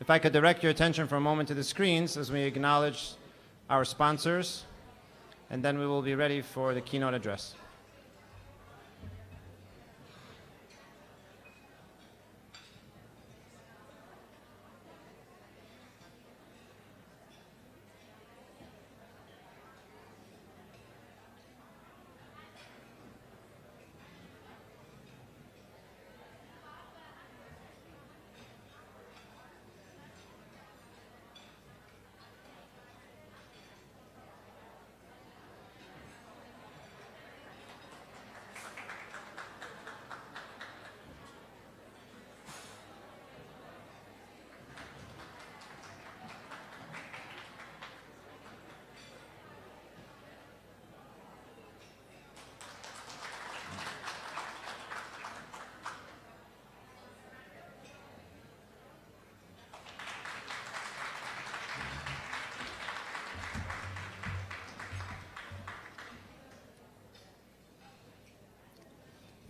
If I could direct your attention for a moment to the screens as we acknowledge our sponsors, and then we will be ready for the keynote address.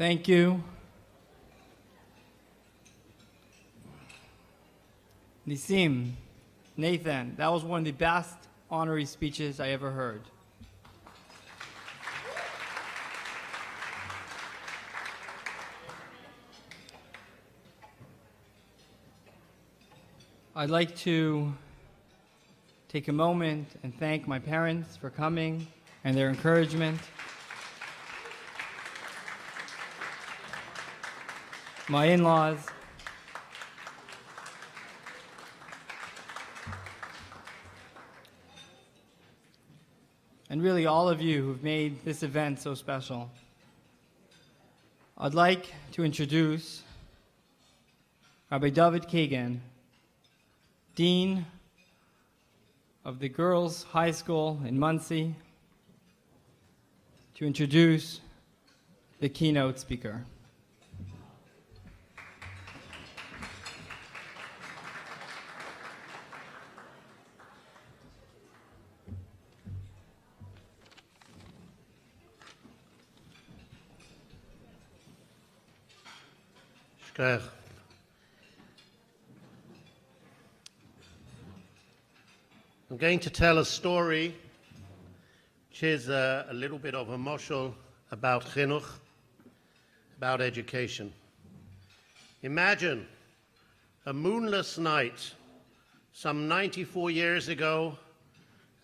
Thank you. Nisim, Nathan, that was one of the best honorary speeches I ever heard. I'd like to take a moment and thank my parents for coming and their encouragement. My in-laws, and really all of you who've made this event so special. I'd like to introduce Rabbi David Kagan, Dean of the Girls High School in Muncie, to introduce the keynote speaker.
I'm going to tell a story which is a little bit of a moshel about chinuch, about education. Imagine a moonless night some 94 years ago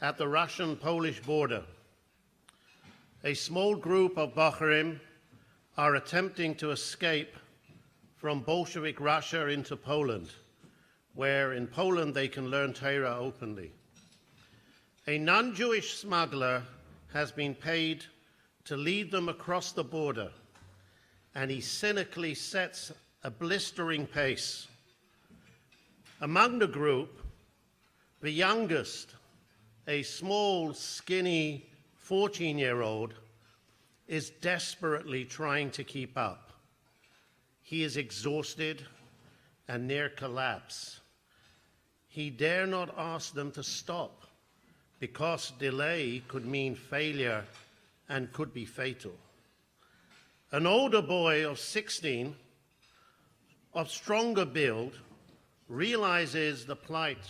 at the Russian-Polish border. A small group of Bachurim are attempting to escape from Bolshevik Russia into Poland, where in Poland they can learn Torah openly. A non-Jewish smuggler has been paid to lead them across the border, and he cynically sets a blistering pace. Among the group, the youngest, a small, skinny 14-year-old, is desperately trying to keep up. He is exhausted and near collapse. He dare not ask them to stop, because delay could mean failure and could be fatal. An older boy of 16, of stronger build, realizes the plight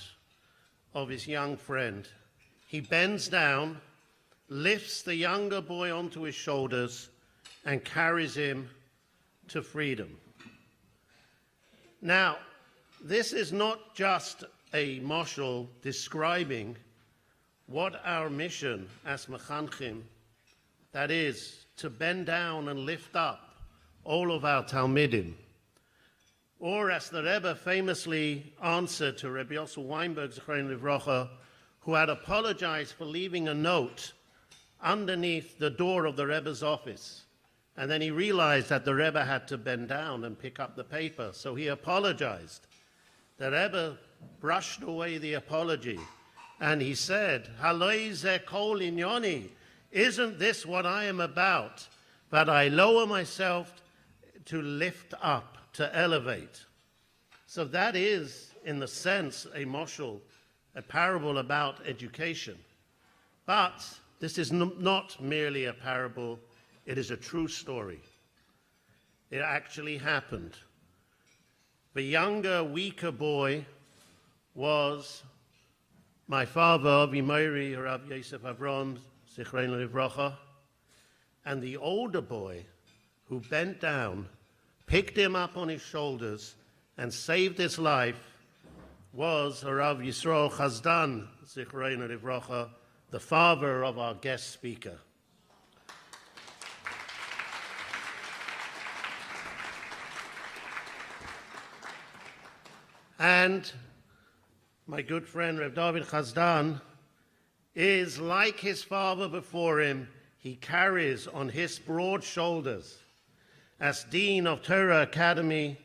of his young friend. He bends down, lifts the younger boy onto his shoulders, and carries him to freedom. Now, this is not just a mashal describing what our mission as mechanchim, that is, to bend down and lift up all of our talmidim. Or as the Rebbe famously answered to Rebbe Yosef Weinberg, Zechrein Livrocha, who had apologized for leaving a note underneath the door of the Rebbe's office. And then he realized that the Rebbe had to bend down and pick up the paper, so he apologized. The Rebbe brushed away the apology, and he said, Haloi ze kol inyoni, isn't this what I am about? That I lower myself to lift up, to elevate. So that is, in the sense, a moshel, a parable about education. But this is not merely a parable, it is a true story. It actually happened. The younger, weaker boy was my father, Avi Meiri, Rav Yosef Avram, Zichreinu Livrocha, and the older boy who bent down, picked him up on his shoulders, and saved his life was Rav Yisroel Chazdan, Zichreinu Livrocha, the father of our guest speaker. And my good friend Rav David Chazdan is like his father before him. He carries on his broad shoulders, as Dean of Torah Academy,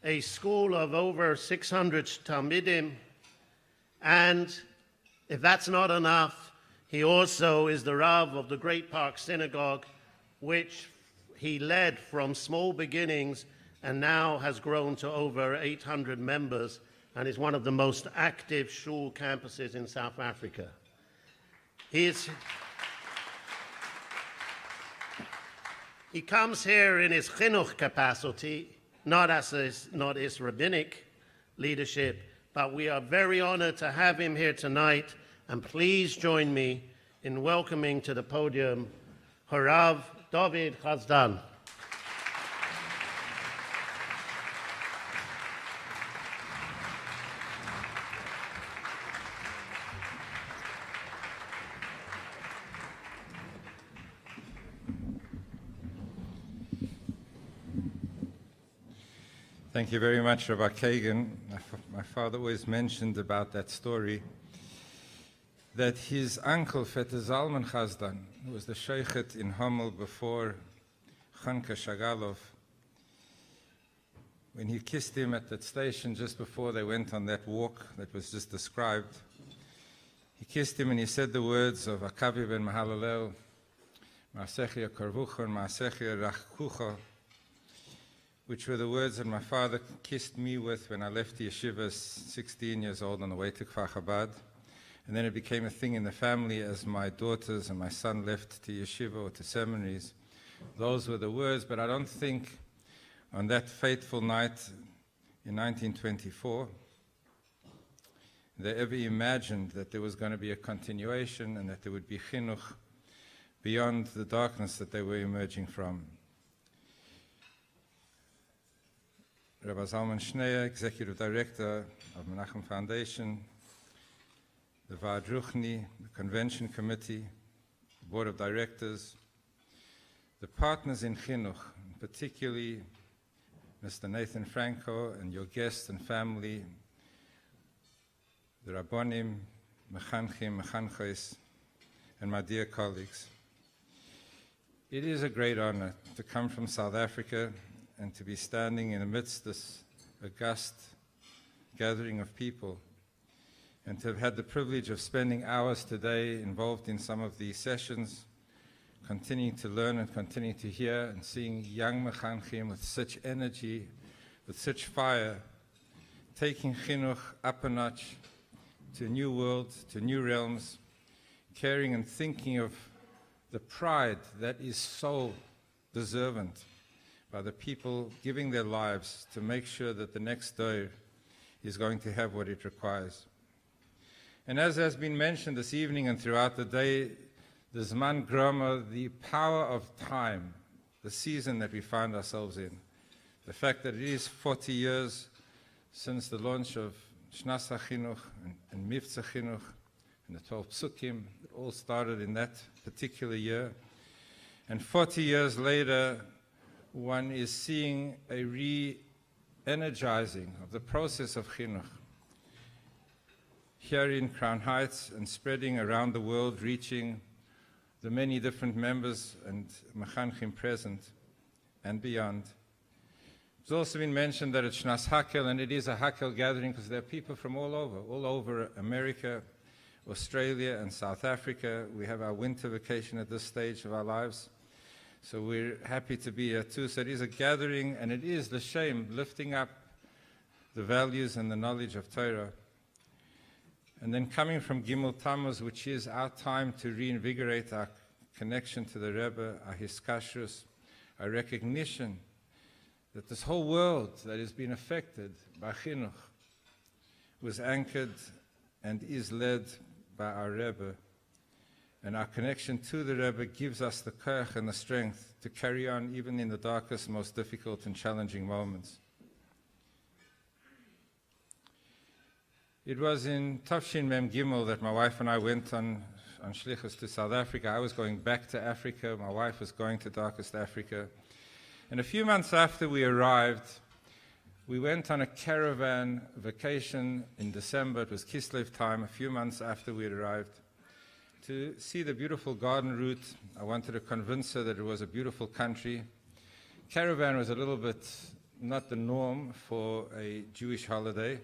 a school of over 600 Talmidim, and if that's not enough, he also is the Rav of the Great Park Synagogue, which he led from small beginnings and now has grown to over 800 members and is one of the most active shul campuses in South Africa. He comes here in his chinuch capacity, not his rabbinic leadership, but we are very honored to have him here tonight, and please join me in welcoming to the podium Harav David Chazdan.
Thank you very much, Rabbi Kagan. My father always mentioned about that story, that his uncle, Vetter Zalman Chazdan, who was the sheikhet in Hummel before Chanka Shagalov, when he kissed him at that station just before they went on that walk that was just described, he kissed him and he said the words of Akavi ben Mahalalel, Ma'asechia Karvucha and Ma'asechia Rachkucha, which were the words that my father kissed me with when I left the yeshiva 16 years old on the way to Kfar Chabad. And then it became a thing in the family as my daughters and my son left to yeshiva or to seminaries. Those were the words, but I don't think on that fateful night in 1924 they ever imagined that there was going to be a continuation and that there would be chinuch beyond the darkness that they were emerging from. Rabbi Zalman Shneur, Executive Director of Menachem Foundation, the Vaad Ruchni, the Convention Committee, the Board of Directors, the partners in Chinuch, particularly Mr. Nathan Franco and your guests and family, the Rabbonim, Mechanchim, Mechanchos, and my dear colleagues. It is a great honor to come from South Africa and to be standing in amidst this august gathering of people, and to have had the privilege of spending hours today involved in some of these sessions continuing to learn and continuing to hear, and seeing young mechanchim with such energy, with such fire, taking chinuch up a notch to a new world, to new realms, caring and thinking of the pride that is so deserved by the people giving their lives to make sure that the next day is going to have what it requires. And as has been mentioned this evening and throughout the day, the Zman Groma, the power of time, the season that we find ourselves in, the fact that it is 40 years since the launch of Shnas HaChinuch and Mivtza Chinuch and the 12 Psukim, it all started in that particular year. And 40 years later, one is seeing a re-energizing of the process of Chinuch here in Crown Heights and spreading around the world, reaching the many different members and mechanchim present and beyond. It's also been mentioned that it's Shnas Hakel, and it is a Hakel gathering because there are people from all over America, Australia, and South Africa. We have our winter vacation at this stage of our lives, so we're happy to be here too. So it is a gathering, and it is l'shem, lifting up the values and the knowledge of Torah. And then coming from Gimel Tammuz, which is our time to reinvigorate our connection to the Rebbe, our hiskashrus, our recognition that this whole world that has been affected by Chinuch was anchored and is led by our Rebbe. And our connection to the Rebbe gives us the koach and the strength to carry on even in the darkest, most difficult and challenging moments. It was in Tafshin Mem Gimel that my wife and I went on shlichus to South Africa. I was going back to Africa. My wife was going to darkest Africa. And a few months after we arrived, we went on a caravan vacation in December. It was Kislev time, a few months after we had arrived, to see the beautiful garden route. I wanted to convince her that it was a beautiful country. Caravan was a little bit not the norm for a Jewish holiday.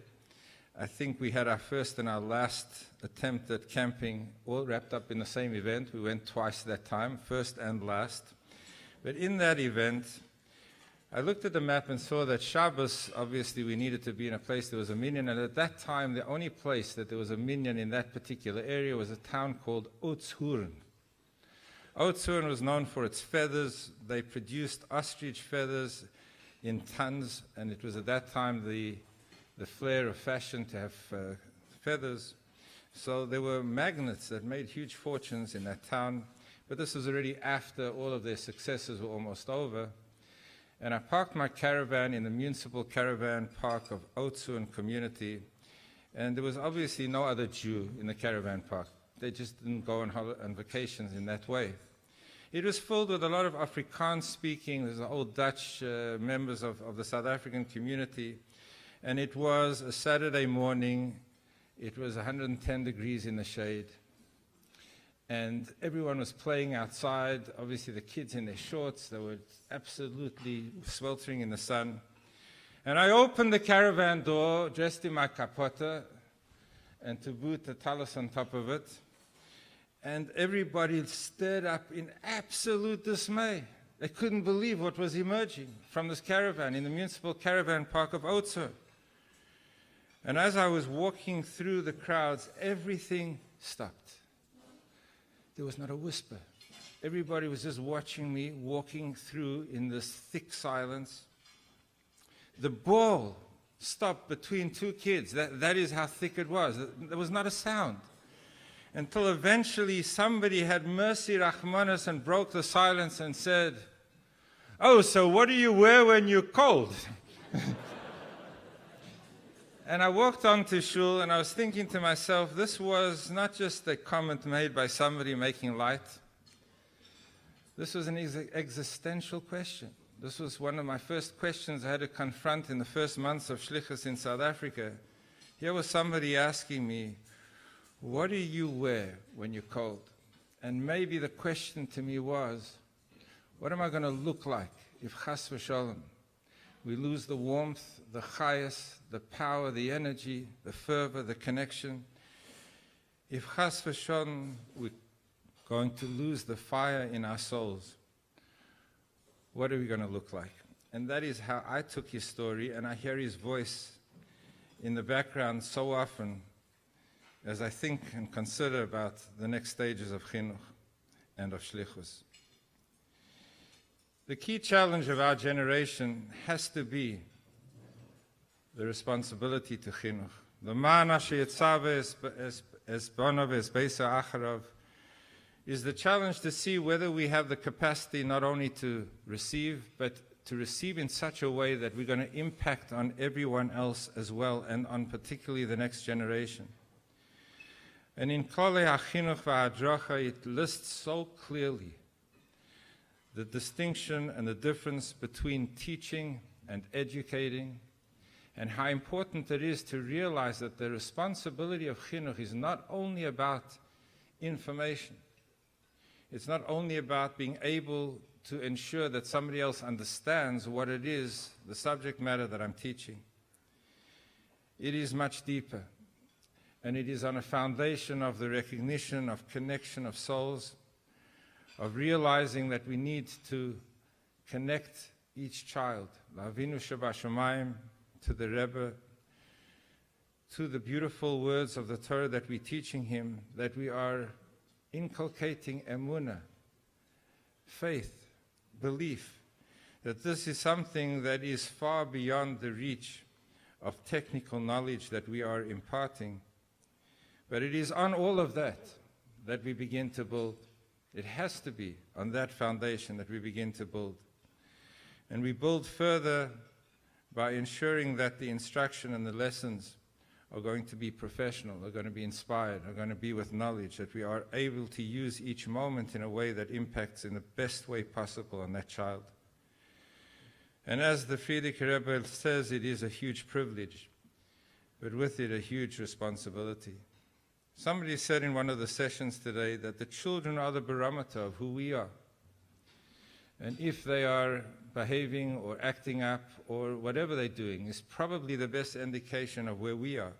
I think we had our first and our last attempt at camping all wrapped up in the same event. We went twice that time, first and last. But in that event, I looked at the map and saw that Shabbos, obviously we needed to be in a place there was a minyan, and at that time the only place that there was a minyan in that particular area was a town called Otzhuren. Otzhuren was known for its feathers. They produced ostrich feathers in tons, and it was at that time the flair of fashion to have feathers. So there were magnates that made huge fortunes in that town, but this was already after all of their successes were almost over. And I parked my caravan in the municipal caravan park of Otzhuren community, and there was obviously no other Jew in the caravan park. They just didn't go on vacations in that way. It was filled with a lot of Afrikaans speaking. There's old Dutch members of the South African community. And it was a Saturday morning. It was 110 degrees in the shade. And everyone was playing outside. Obviously, the kids in their shorts. They were absolutely sweltering in the sun. And I opened the caravan door, dressed in my kapota, and to boot the talus on top of it. And everybody stared up in absolute dismay. They couldn't believe what was emerging from this caravan in the municipal caravan park of Otzhuren. And as I was walking through the crowds, everything stopped. There was not a whisper. Everybody was just watching me walking through in this thick silence. The ball stopped between two kids. That is how thick it was. There was not a sound. Until eventually somebody had mercy, Rahmanas, and broke the silence and said, "Oh, so what do you wear when you're cold?" And I walked on to shul, and I was thinking to myself, this was not just a comment made by somebody making light. This was an existential question. This was one of my first questions I had to confront in the first months of Shlichus in South Africa. Here was somebody asking me, what do you wear when you're cold? And maybe the question to me was, what am I going to look like if chas v'sholom we lose the warmth, the chayas, the power, the energy, the fervor, the connection? If chas v'sholom we going to lose the fire in our souls, what are we going to look like? And that is how I took his story, and I hear his voice in the background so often as I think and consider about the next stages of Chinuch and of Shlichus. The key challenge of our generation has to be the responsibility to Chinuch. The ma'ana sheyitzave es bonav es beisa acharav is the challenge to see whether we have the capacity not only to receive, but to receive in such a way that we're going to impact on everyone else as well, and on particularly the next generation. And in Klolei HaChinuch VaHadracha, it lists so clearly the distinction and the difference between teaching and educating, and how important it is to realize that the responsibility of Chinuch is not only about information. It's not only about being able to ensure that somebody else understands what it is, the subject matter that I'm teaching. It is much deeper, and it is on a foundation of the recognition of connection of souls, of realizing that we need to connect each child, L'Avinu Shebashamayim, to the Rebbe, to the beautiful words of the Torah that we're teaching him, that we are inculcating emunah, faith, belief, that this is something that is far beyond the reach of technical knowledge that we are imparting. But it is on all of that that we begin to build. It has to be on that foundation that we begin to build. And we build further by ensuring that the instruction and the lessons are going to be professional, are going to be inspired, are going to be with knowledge, that we are able to use each moment in a way that impacts in the best way possible on that child. And as the Frierdiker Rebbe says, it is a huge privilege, but with it a huge responsibility. Somebody said in one of the sessions today that the children are the barometer of who we are. And if they are behaving or acting up or whatever they're doing is probably the best indication of where we are.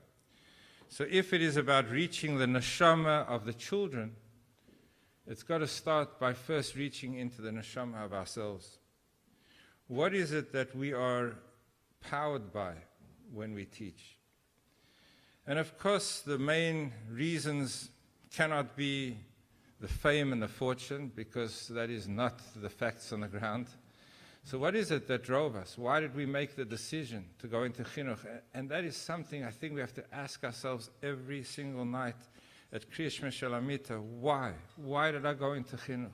So if it is about reaching the neshama of the children, it's got to start by first reaching into the neshama of ourselves. What is it that we are powered by when we teach? And of course, the main reasons cannot be the fame and the fortune, because that is not the facts on the ground. So what is it that drove us? Why did we make the decision to go into Chinuch? And that is something I think we have to ask ourselves every single night at Kriya Shema Shel Amita. Why? Why did I go into Chinuch?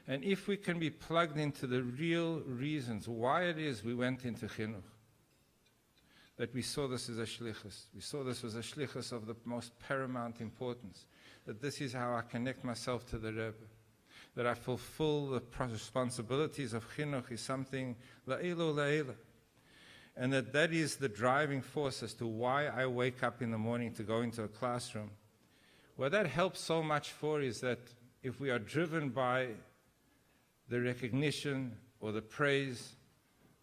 And if we can be plugged into the real reasons why it is we went into Chinuch, that we saw this as a shlichus. We saw this as a shlichus of the most paramount importance, that this is how I connect myself to the Rebbe, that I fulfill the responsibilities of Chinuch is something la'elu la'ela, and that is the driving force as to why I wake up in the morning to go into a classroom. What that helps so much for is that if we are driven by the recognition or the praise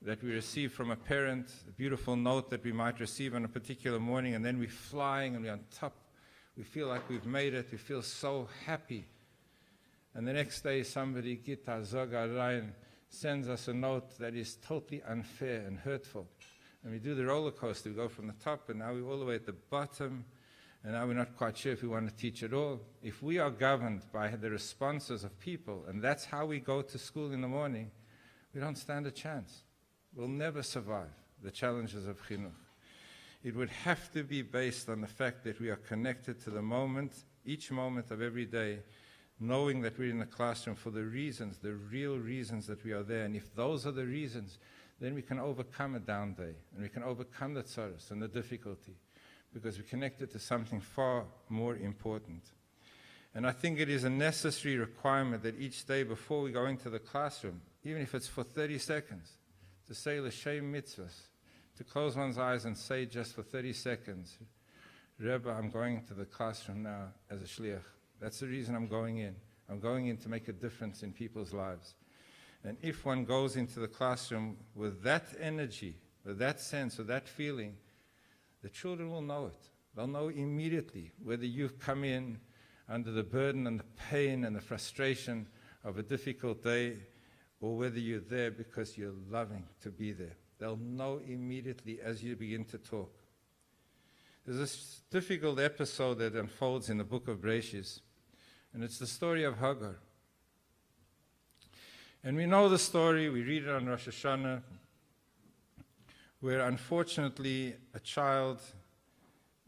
that we receive from a parent, a beautiful note that we might receive on a particular morning, and then we're flying and we're on top, we feel like we've made it, we feel so happy. And the next day somebody, Gita Zoga Ryan, sends us a note that is totally unfair and hurtful. And we do the roller coaster, we go from the top and now we're all the way at the bottom, and now we're not quite sure if we want to teach at all. If we are governed by the responses of people, and that's how we go to school in the morning, we don't stand a chance. We'll never survive the challenges of Chinuch. It would have to be based on the fact that we are connected to the moment, each moment of every day, knowing that we're in the classroom for the reasons, the real reasons that we are there. And if those are the reasons, then we can overcome a down day, and we can overcome the tzaras and the difficulty, because we're connected to something far more important. And I think it is a necessary requirement that each day before we go into the classroom, even if it's for 30 seconds, to say l'shem mitzvahs, to close one's eyes and say just for 30 seconds, Rebbe, I'm going into the classroom now as a shliach. That's the reason I'm going in. I'm going in to make a difference in people's lives. And if one goes into the classroom with that energy, with that sense, with that feeling, the children will know it. They'll know immediately whether you've come in under the burden and the pain and the frustration of a difficult day, or whether you're there because you're loving to be there. They'll know immediately as you begin to talk. There's this difficult episode that unfolds in the book of Bereshis, and it's the story of Hagar. And we know the story, we read it on Rosh Hashanah, where unfortunately a child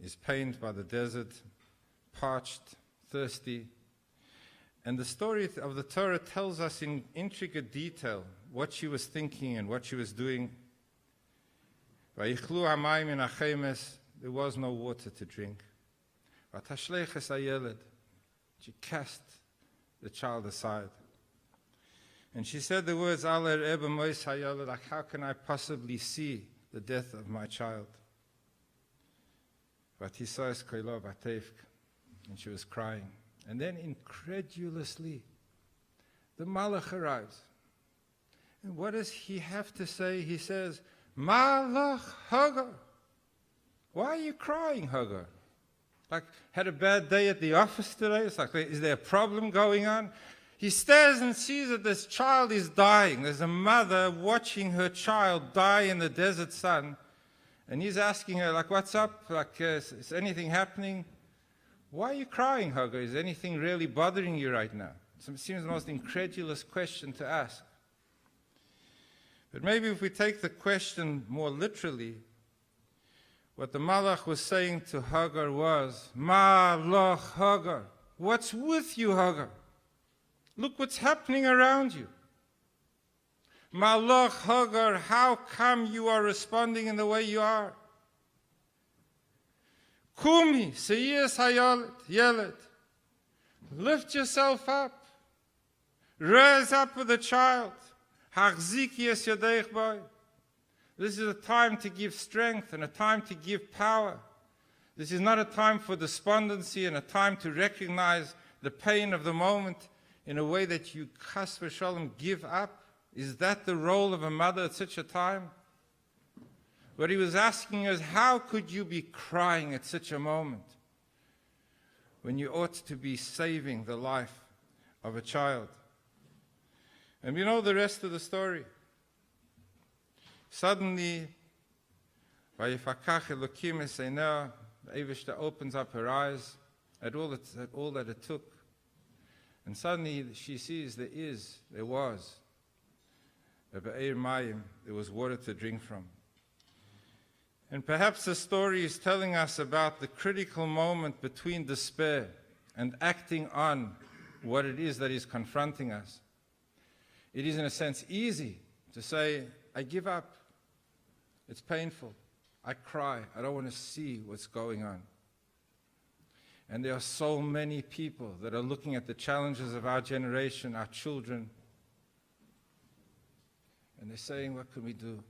is pained by the desert, parched, thirsty. And the story of the Torah tells us in intricate detail what she was thinking and what she was doing. There was no water to drink. She cast the child aside. And she said the words, like, how can I possibly see the death of my child? And she was crying. And then incredulously, the Malach arrives. And what does he have to say? He says, Malach Hagar. Why are you crying, Hagar? Like, had a bad day at the office today? It's like, is there a problem going on? He stares and sees that this child is dying. There's a mother watching her child die in the desert sun. And he's asking her, like, what's up? Like, is anything happening? Why are you crying, Hagar? Is anything really bothering you right now? It seems the most incredulous question to ask. But maybe if we take the question more literally, what the Malach was saying to Hagar was, Malach Hagar, what's with you, Hagar? Look what's happening around you. Malach Hagar, how come you are responding in the way you are? Kumi, Seyes Hayalet, Yelet. Lift yourself up. Raise up with the child. Hachzik yes yadeich boy. This is a time to give strength and a time to give power. This is not a time for despondency and a time to recognize the pain of the moment in a way that you, chas v'shalom, give up. Is that the role of a mother at such a time? What he was asking is, how could you be crying at such a moment when you ought to be saving the life of a child? And we know the rest of the story. Suddenly, Vayifakach Elokim es einah, the Eivishter opens up her eyes at all that it took. And suddenly she sees there was water to drink from. And perhaps the story is telling us about the critical moment between despair and acting on what it is that is confronting us. It is in a sense easy to say, I give up. It's painful. I cry. I don't want to see what's going on. And there are so many people that are looking at the challenges of our generation, our children, and they're saying, what can we do?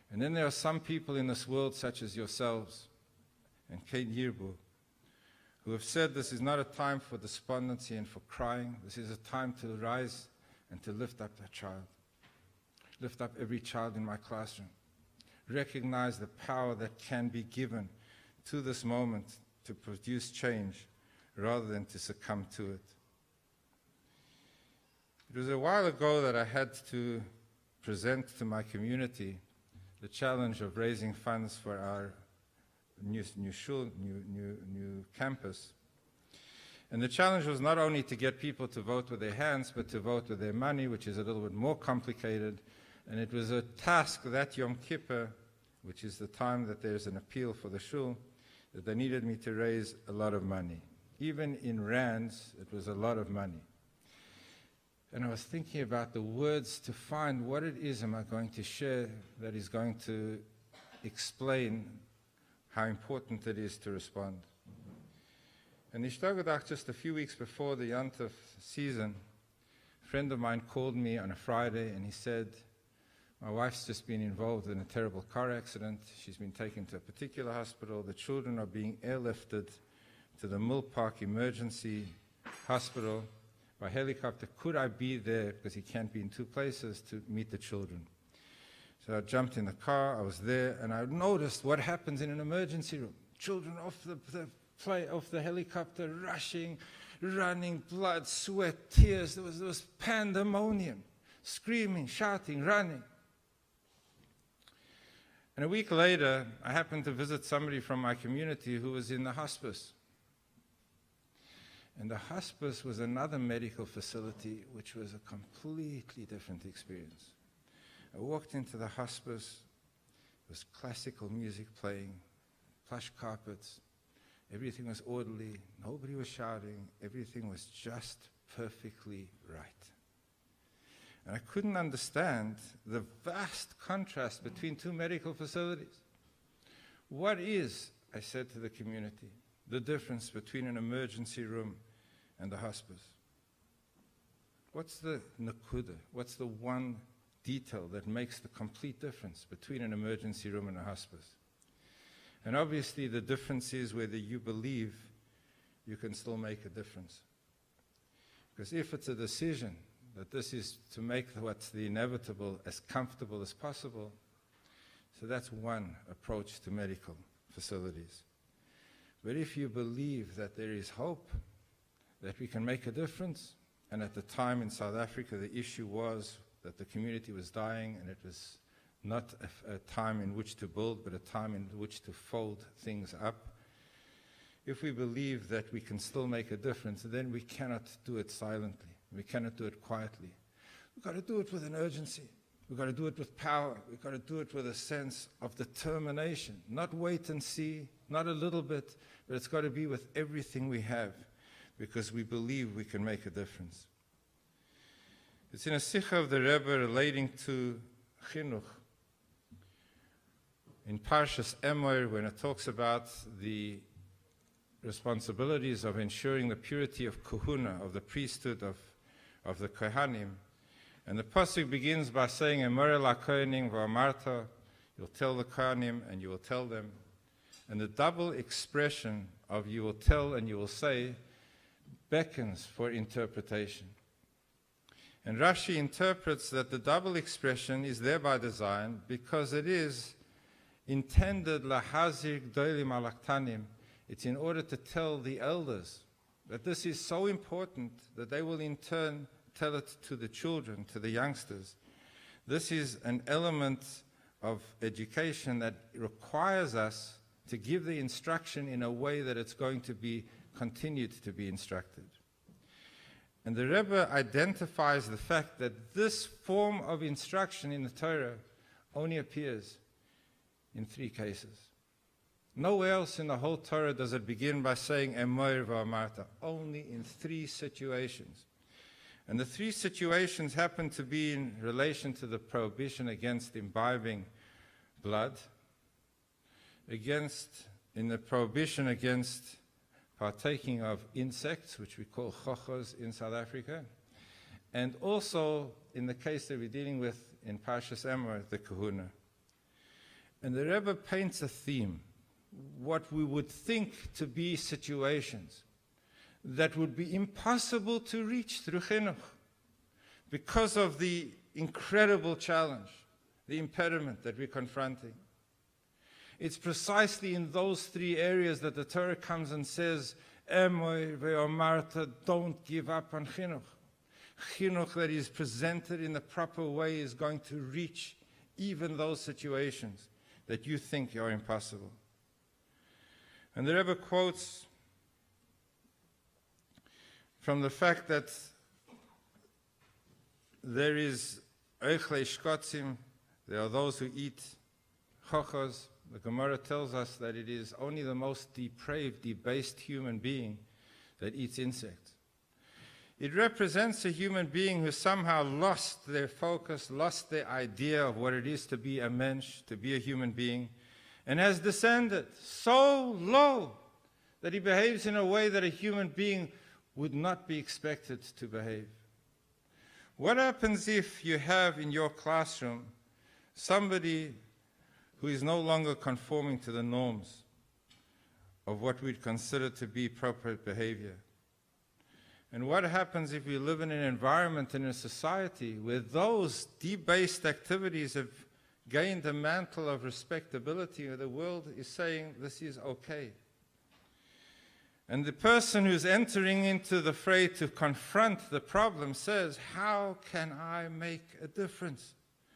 And then there are some people in this world, such as yourselves and Kate Yirbu, who have said this is not a time for despondency and for crying. This is a time to rise and to lift up that child. Lift up every child in my classroom. Recognize the power that can be given to this moment to produce change rather than to succumb to it. It was a while ago that I had to present to my community the challenge of raising funds for our new campus. And the challenge was not only to get people to vote with their hands, but to vote with their money, which is a little bit more complicated. And it was a task that Yom Kippur, which is the time that there's an appeal for the shul, that they needed me to raise a lot of money. Even in rands, it was a lot of money. And I was thinking about the words to find what it is am I going to share that is going to explain how important it is to respond. And Ishtagadach, just a few weeks before the Yontif season, a friend of mine called me on a Friday and he said, my wife's just been involved in a terrible car accident. She's been taken to a particular hospital. The children are being airlifted to the Mill Park Emergency Hospital by helicopter. Could I be there, because he can't be in two places, to meet the children? So I jumped in the car, I was there, and I noticed what happens in an emergency room. children off off the helicopter, rushing, running, blood, sweat, tears. There was pandemonium, screaming, shouting, running. And a week later, I happened to visit somebody from my community who was in the hospice. And the hospice was another medical facility, which was a completely different experience. I walked into the hospice, there was classical music playing, plush carpets, everything was orderly, nobody was shouting, everything was just perfectly right. And I couldn't understand the vast contrast between two medical facilities. What is, I said to the community, the difference between an emergency room and the hospice? What's the nakuda? What's the one detail that makes the complete difference between an emergency room and a hospice? And obviously the difference is whether you believe you can still make a difference. Because if it's a decision that this is to make what's the inevitable as comfortable as possible, so that's one approach to medical facilities. But if you believe that there is hope, that we can make a difference, and at the time in South Africa the issue was that the community was dying and it was not a time in which to build, but a time in which to fold things up. If we believe that we can still make a difference, then we cannot do it silently. We cannot do it quietly. We've got to do it with an urgency. We've got to do it with power. We've got to do it with a sense of determination. Not wait and see, not a little bit, but it's got to be with everything we have, because we believe we can make a difference. It's in a sikha of the Rebbe relating to Chinuch. In Parshas Emor, when it talks about the responsibilities of ensuring the purity of Kahuna, of the priesthood of the Kohanim, and the pasuk begins by saying, Emor la Kohanim v'amarta, you'll tell the Kohanim and you will tell them. And the double expression of you will tell and you will say beckons for interpretation. And Rashi interprets that the double expression is there by design because it is intended lahazir gdolim alaktanim. It's in order to tell the elders that this is so important that they will in turn tell it to the children, to the youngsters. This is an element of education that requires us to give the instruction in a way that it's going to be continued to be instructed. And the Rebbe identifies the fact that this form of instruction in the Torah only appears in 3 cases. Nowhere else in the whole Torah does it begin by saying Emor v'amarta, only in 3 situations. And the 3 situations happen to be in relation to the prohibition against imbibing blood, in the prohibition against partaking of insects, which we call chochos in South Africa, and also in the case that we're dealing with in Parshas Emor, the kahuna. And the Rebbe paints a theme, what we would think to be situations that would be impossible to reach through chinuch because of the incredible challenge, the impediment that we're confronting. It's precisely in those 3 areas that the Torah comes and says, Emor ve'omarta, don't give up on chinuch. Chinuch that is presented in the proper way is going to reach even those situations that you think are impossible. And the Rebbe quotes from the fact that there is eichlei shkotzim, there are those who eat chochos. The Gemara tells us that it is only the most depraved, debased human being that eats insects. It represents a human being who somehow lost their focus, lost their idea of what it is to be a mensch, to be a human being, and has descended so low that he behaves in a way that a human being would not be expected to behave. What happens if you have in your classroom somebody who is no longer conforming to the norms of what we'd consider to be appropriate behavior? And what happens if we live in an environment, in a society, where those debased activities have gained the mantle of respectability, the world is saying this is okay. And the person who's entering into the fray to confront the problem says, how can I make a difference?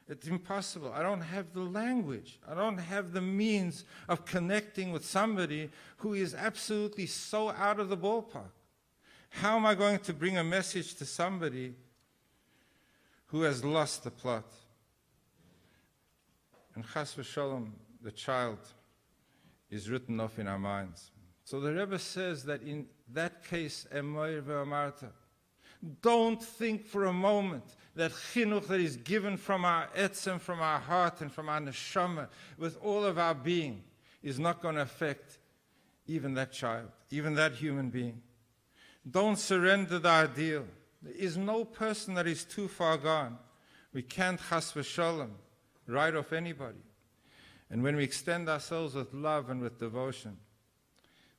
It's impossible. I don't have the language. I don't have the means of connecting with somebody who is absolutely so out of the ballpark. How am I going to bring a message to somebody who has lost the plot? And Chas v'Shalom, the child, is written off in our minds. So the Rebbe says that in that case, Emoir ve'amarta, don't think for a moment that chinuch that is given from our etzem, from our heart and from our neshama, with all of our being, is not going to affect even that child, even that human being. Don't surrender the ideal. There is no person that is too far gone. We can't chas v'shalom write off anybody. And when we extend ourselves with love and with devotion,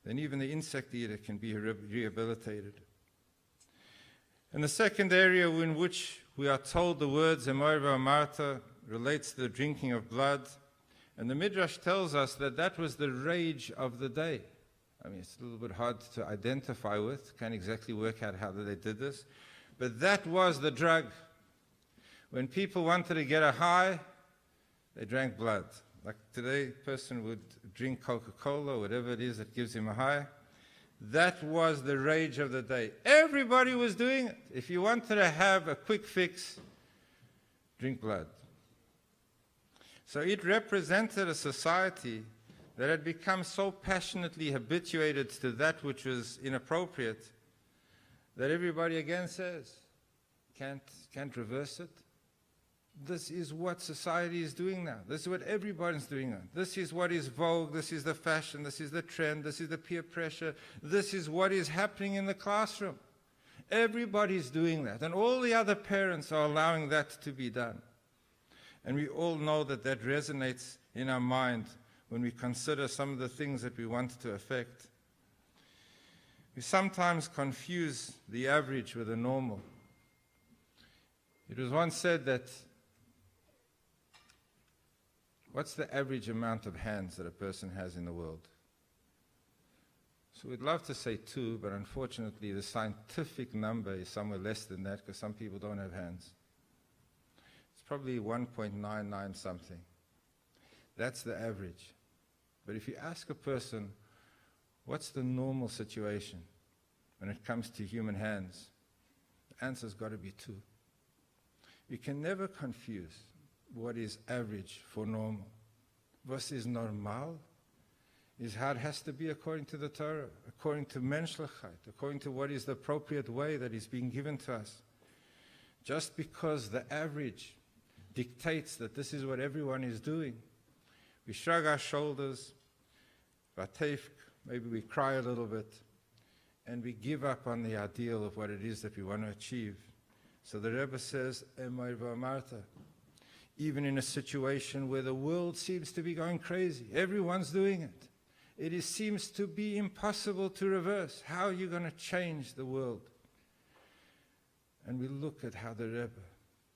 then even the insect eater can be rehabilitated. And the second area in which we are told the words Emoir ve'amarta relates to the drinking of blood. And the Midrash tells us that that was the rage of the day. I mean, it's a little bit hard to identify with. Can't exactly work out how they did this. But that was the drug. When people wanted to get a high, they drank blood. Like today, a person would drink Coca-Cola, whatever it is that gives him a high. That was the rage of the day. Everybody was doing it. If you wanted to have a quick fix, drink blood. So it represented a society that had become so passionately habituated to that which was inappropriate that everybody again says, can't reverse it. This is what society is doing now. This is what everybody's doing now. This is what is vogue. This is the fashion. This is the trend. This is the peer pressure. This is what is happening in the classroom. Everybody's doing that. And all the other parents are allowing that to be done. And we all know that that resonates in our mind when we consider some of the things that we want to affect. We sometimes confuse the average with the normal. It was once said that what's the average amount of hands that a person has in the world? So we'd love to say 2, but unfortunately the scientific number is somewhere less than that because some people don't have hands. It's probably 1.99 something. That's the average. But if you ask a person, what's the normal situation when it comes to human hands? The answer's got to be 2. We can never confuse what is average for normal. What is normal is how it has to be according to the Torah, according to menschlichkeit, according to what is the appropriate way that is being given to us. Just because the average dictates that this is what everyone is doing, we shrug our shoulders, maybe we cry a little bit, and we give up on the ideal of what it is that we want to achieve. So the Rebbe says, Emoir ve'amarta, even in a situation where the world seems to be going crazy, everyone's doing it. It seems to be impossible to reverse. How are you going to change the world? And we look at how the Rebbe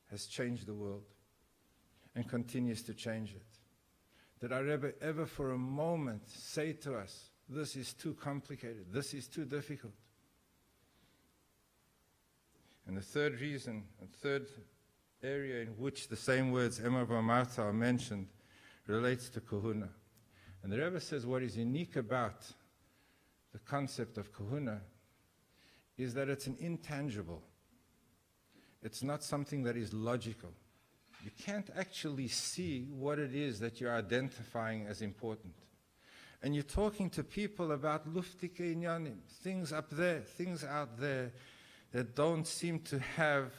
has changed the world and continues to change it. Did our Rebbe ever for a moment say to us, this is too complicated, this is too difficult? And the third reason, the third area in which the same words Emoir ve'amarta are mentioned relates to kahuna. And the Rebbe says what is unique about the concept of kahuna is that it's an intangible. It's not something that is logical. You can't actually see what it is that you're identifying as important. And you're talking to people about luftike inyanim, things up there, things out there that don't seem to have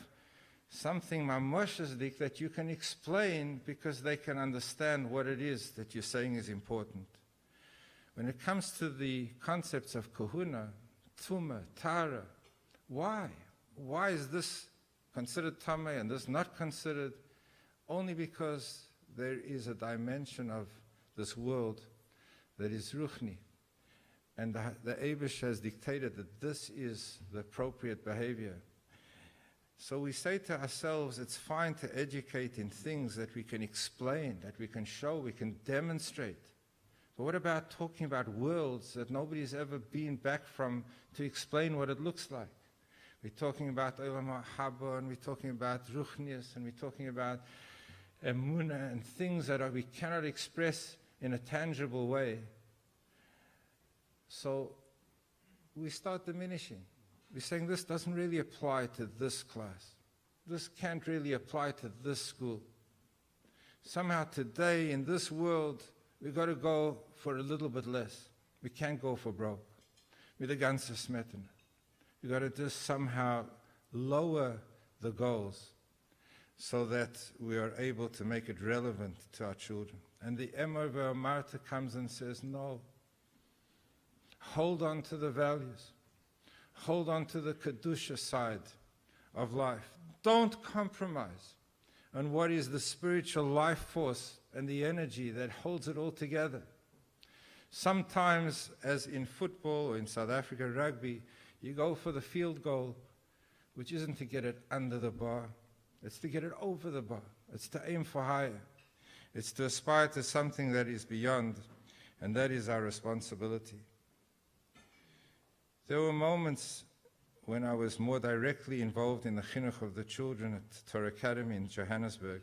something mamoshesdik that you can explain because they can understand what it is that you're saying is important. When it comes to the concepts of kahuna, tuma, tara, why? Why is this considered tameh and this not considered? Only because there is a dimension of this world that is ruchni. And the Eibush has dictated that this is the appropriate behavior. So we say to ourselves, it's fine to educate in things that we can explain, that we can show, we can demonstrate. But what about talking about worlds that nobody's ever been back from to explain what it looks like? We're talking about Olam Haba, and we're talking about Ruchnius, and we're talking about Emunah, and things that we cannot express in a tangible way. So we start diminishing. We're saying this doesn't really apply to this class. This can't really apply to this school. Somehow today in this world, we've got to go for a little bit less. We can't go for broke. With the ganze smetana. We've got to just somehow lower the goals so that we are able to make it relevant to our children. And the Emor Marta comes and says, no, hold on to the values. Hold on to the Kedusha side of life. Don't compromise on what is the spiritual life force and the energy that holds it all together. Sometimes, as in football or in South Africa rugby, you go for the field goal, which isn't to get it under the bar. It's to get it over the bar. It's to aim for higher. It's to aspire to something that is beyond, and that is our responsibility. There were moments when I was more directly involved in the chinuch of the children at Torah Academy in Johannesburg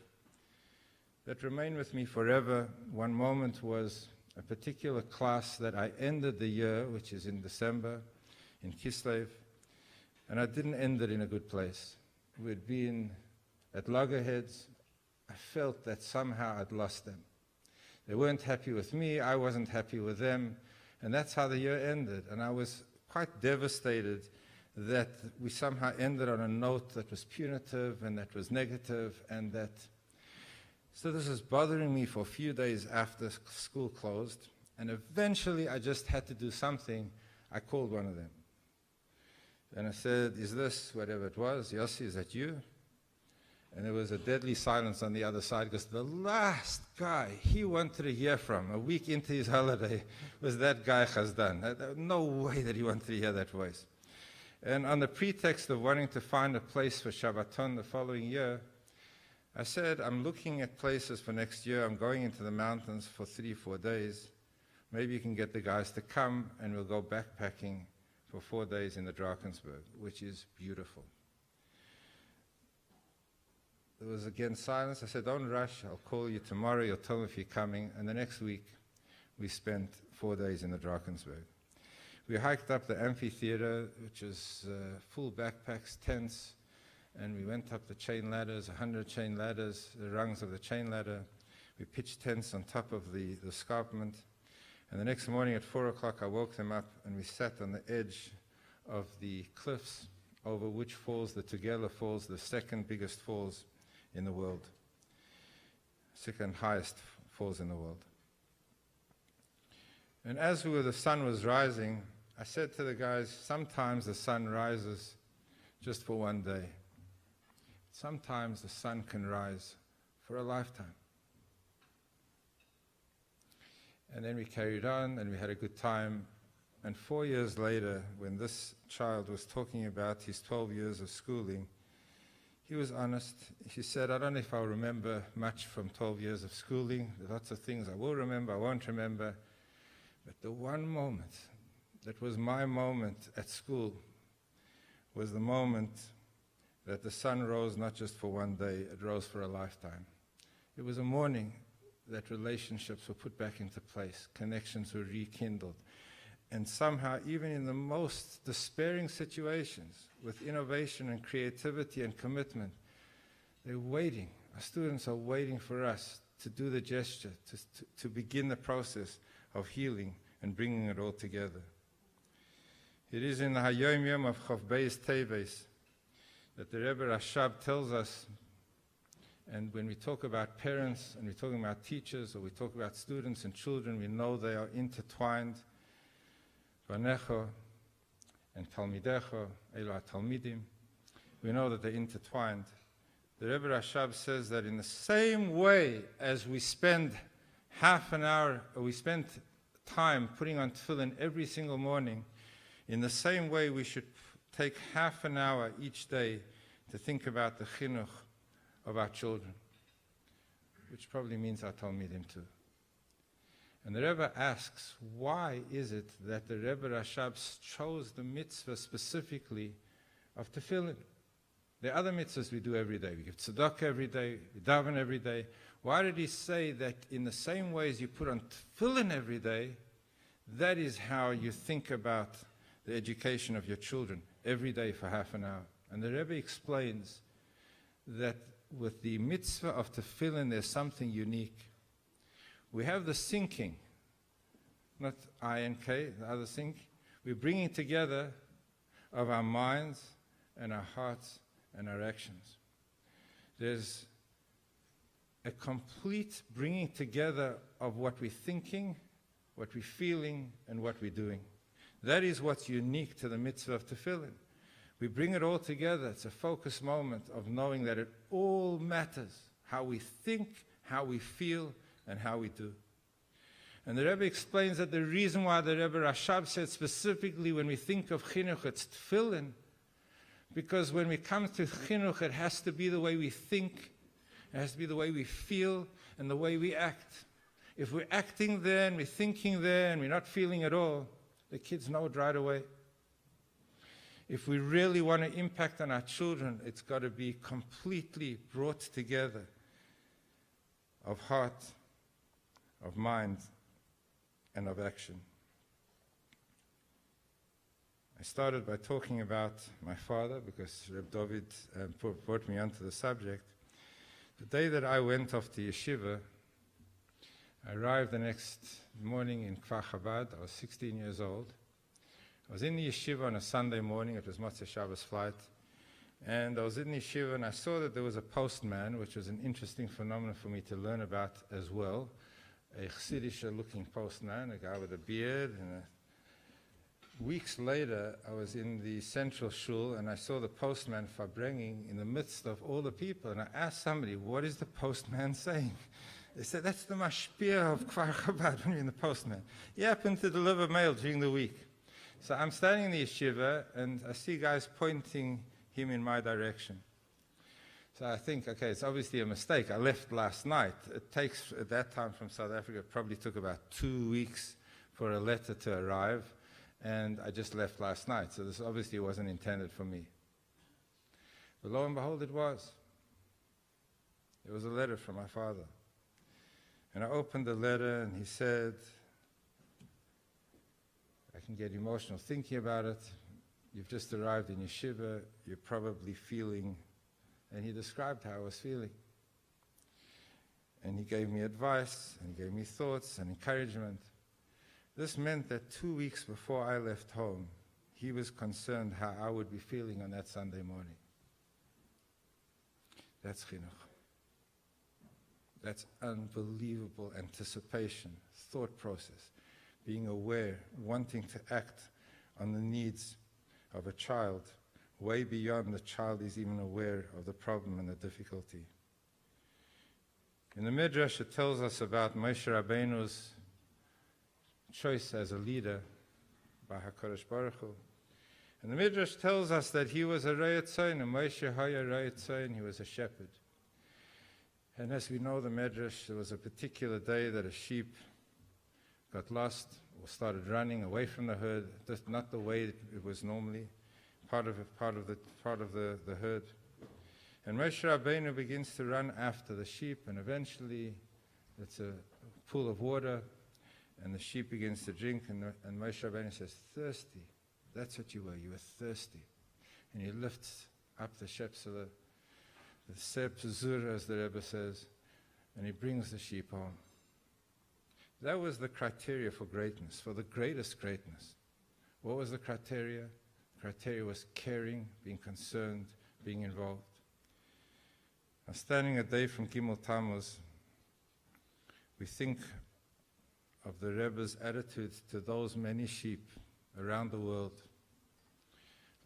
that remain with me forever. One moment was a particular class that I ended the year, which is in December, in Kislev, and I didn't end it in a good place. We'd been at loggerheads. I felt that somehow I'd lost them. They weren't happy with me, I wasn't happy with them, and that's how the year ended. And I was quite devastated that we somehow ended on a note that was punitive and that was negative, and that... So this was bothering me for a few days after school closed, and eventually I just had to do something. I called one of them. And I said, is this whatever it was? Yossi, is that you? And there was a deadly silence on the other side, because the last guy he wanted to hear from a week into his holiday was that guy Chazdan. There was no way that he wanted to hear that voice. And on the pretext of wanting to find a place for Shabbaton the following year, I said, I'm looking at places for next year. I'm going into the mountains for 3-4 days. Maybe you can get the guys to come and we'll go backpacking for 4 days in the Drakensberg, which is beautiful. There was again silence. I said, don't rush. I'll call you tomorrow. You'll tell me if you're coming. And the next week, we spent 4 days in the Drakensberg. We hiked up the amphitheater, which is full backpacks, tents, and we went up the chain ladders, 100 chain ladders, the rungs of the chain ladder. We pitched tents on top of the escarpment. And the next morning at 4 o'clock, I woke them up, and we sat on the edge of the cliffs over which falls the Tugela Falls, the second biggest falls in the world, second highest falls in the world. And as the sun was rising, I said to the guys, sometimes the sun rises just for one day. Sometimes the sun can rise for a lifetime. And then we carried on, and we had a good time. And 4 years later, when this child was talking about his 12 years of schooling, he was honest. He said, I don't know if I'll remember much from 12 years of schooling. There's lots of things I will remember, I won't remember. But the one moment that was my moment at school was the moment that the sun rose not just for one day, it rose for a lifetime. It was a morning that relationships were put back into place, connections were rekindled. And somehow, even in the most despairing situations, with innovation and creativity and commitment, they're waiting. Our students are waiting for us to do the gesture, to begin the process of healing and bringing it all together. It is in the Hayom Yom of Chav Beis Teves that the Rebbe Rashab tells us, and when we talk about parents and we're talking about teachers or we talk about students and children, we know they are intertwined. Vanecho and Talmidecho, Elo Talmidim, we know that they're intertwined. The Rebbe Rashab says that in the same way as we spend half an hour, or we spend time putting on tefillin every single morning, in the same way we should take half an hour each day to to think about the chinuch of our children, which probably means our Talmidim too. And the Rebbe asks, why is it that the Rebbe Rashab chose the mitzvah specifically of tefillin? There are other mitzvahs we do every day. We give tzedakah every day, we daven every day. Why did he say that in the same way as you put on tefillin every day, that is how you think about the education of your children every day for half an hour? And the Rebbe explains that with the mitzvah of tefillin, there's something unique. We have the syncing, not I-N-K, the other sync. We're bringing together of our minds and our hearts and our actions. There's a complete bringing together of what we're thinking, what we're feeling, and what we're doing. That is what's unique to the mitzvah of tefillin. We bring it all together. It's a focus moment of knowing that it all matters. How we think, how we feel, and how we do. And the Rebbe explains that the reason why the Rebbe Rashab said specifically when we think of chinuch, it's tefillin, because when we come to chinuch, it has to be the way we think, it has to be the way we feel, and the way we act. If we're acting there, and we're thinking there, and we're not feeling at all, the kids know it right away. If we really want to impact on our children, it's got to be completely brought together of heart, of mind, and of action. I started by talking about my father because Reb David brought me onto the subject. The day that I went off to yeshiva, I arrived the next morning in Kfar Chabad. I was 16 years old. I was in the yeshiva on a Sunday morning. It was Motzei Shabbos flight. And I was in the yeshiva and I saw that there was a postman, which was an interesting phenomenon for me to learn about as well. A Chassidish-looking postman, a guy with a beard. And weeks later, I was in the central shul and I saw the postman Farbrengen in the midst of all the people. And I asked somebody, what is the postman saying? They said, that's the mashpia of Kfar Chabad when you're in the postman. He happened to deliver mail during the week. So I'm standing in the yeshiva and I see guys pointing him in my direction. So I think, okay, it's obviously a mistake. I left last night. It takes, at that time from South Africa, it probably took about 2 weeks for a letter to arrive. And I just left last night. So this obviously wasn't intended for me. But lo and behold, it was. It was a letter from my father. And I opened the letter and he said, I can get emotional thinking about it. You've just arrived in yeshiva. You're probably feeling, and he described how I was feeling. And he gave me advice, and he gave me thoughts and encouragement. This meant that 2 weeks before I left home, he was concerned how I would be feeling on that Sunday morning. That's chinuch. That's unbelievable anticipation, thought process, being aware, wanting to act on the needs of a child, way beyond the child is even aware of the problem and the difficulty. In the Midrash, it tells us about Moshe Rabbeinu's choice as a leader by HaKadosh Baruch Hu. And the Midrash tells us that he was a Rayat Tzayin, and Moshe Haya Rayat Tzayin, he was a shepherd. And as we know the Midrash, there was a particular day that a sheep got lost or started running away from the herd, just not the way it was normally, part of the herd. And Moshe Rabbeinu begins to run after the sheep, and eventually it's a pool of water, and the sheep begins to drink, and Moshe Rabbeinu says, thirsty. That's what you were thirsty. And he lifts up the shepsela, the sep zur, as the Rebbe says, and he brings the sheep home. That was the criteria for greatness, for the greatest greatness. What was the criteria? The criteria was caring, being concerned, being involved. Now, standing a day from Gimel Tammuz, we think of the Rebbe's attitude to those many sheep around the world,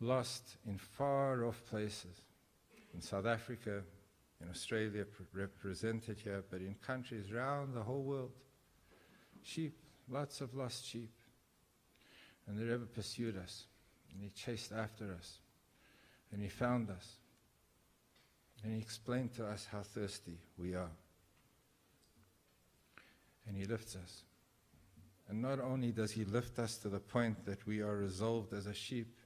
lost in far-off places, in South Africa, in Australia, represented here, but in countries around the whole world. Sheep, lots of lost sheep. And the Rebbe pursued us, and he chased after us, and he found us. And he explained to us how thirsty we are. And he lifts us. And not only does he lift us to the point that we are resolved as a sheep,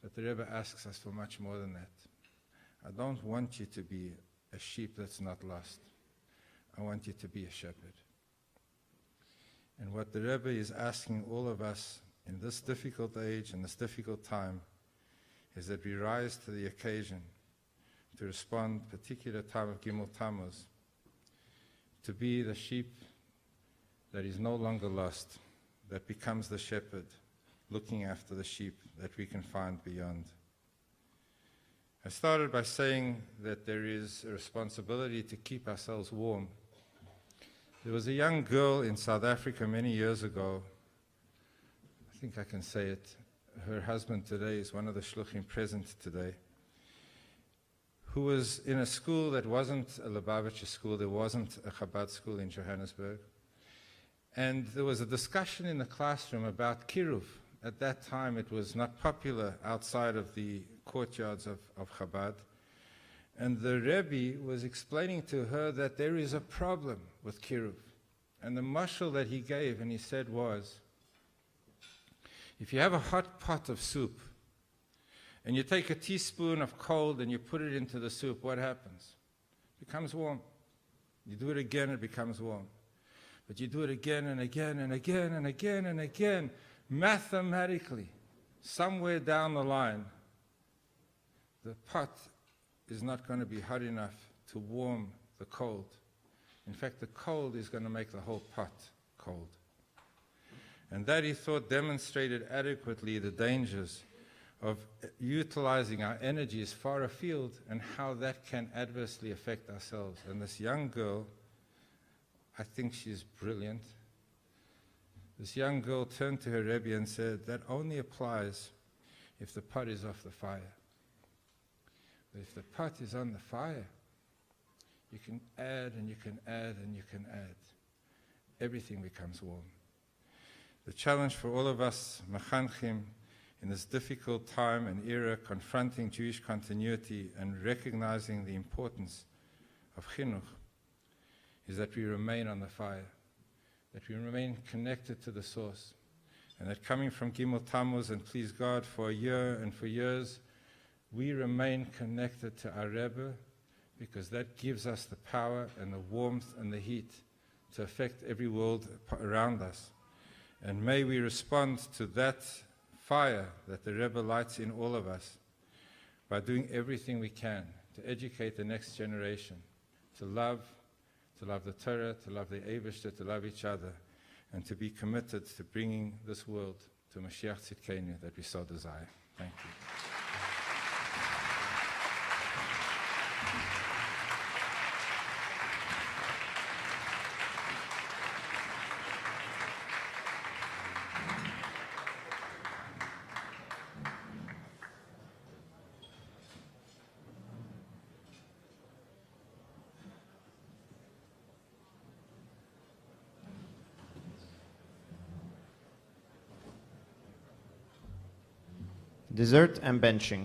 but the Rebbe asks us for much more than that. I don't want you to be a sheep that's not lost. I want you to be a shepherd. And what the Rebbe is asking all of us in this difficult age, in this difficult time, is that we rise to the occasion to respond, particular time of Gimel Tammuz, to be the sheep that is no longer lost, that becomes the shepherd, looking after the sheep that we can find beyond. I started by saying that there is a responsibility to keep ourselves warm. There was a young girl in South Africa many years ago. I think I can say it. Her husband today is one of the shluchim present today, who was in a school that wasn't a Lubavitcher school. There wasn't a Chabad school in Johannesburg. And there was a discussion in the classroom about kiruv. At that time, it was not popular outside of the courtyards of Chabad. And the Rebbe was explaining to her that there is a problem with kiruv. And the mashal that he gave, and he said was, if you have a hot pot of soup, and you take a teaspoon of cold and you put it into the soup, what happens? It becomes warm. You do it again, it becomes warm. But you do it again and again and again and again and again, mathematically, somewhere down the line, the pot is not going to be hot enough to warm the cold. In fact, the cold is going to make the whole pot cold. And that, he thought, demonstrated adequately the dangers of utilizing our energies far afield and how that can adversely affect ourselves. And this young girl, I think she's brilliant. This young girl turned to her Rebbe and said, that only applies if the pot is off the fire. But if the pot is on the fire, you can add and you can add and you can add. Everything becomes warm. The challenge for all of us, Mechanchim, in this difficult time and era, confronting Jewish continuity and recognizing the importance of Chinuch, is that we remain on the fire, that we remain connected to the source, and that coming from Gimel Tammuz, and please God, for a year and for years, we remain connected to our Rebbe, because that gives us the power and the warmth and the heat to affect every world around us. And may we respond to that fire that the Rebbe lights in all of us by doing everything we can to educate the next generation, to love the Torah, to love the Eibishter, to love each other, and to be committed to bringing this world to Mashiach Tzidkenu that we so desire. Thank you.
Dessert and benching.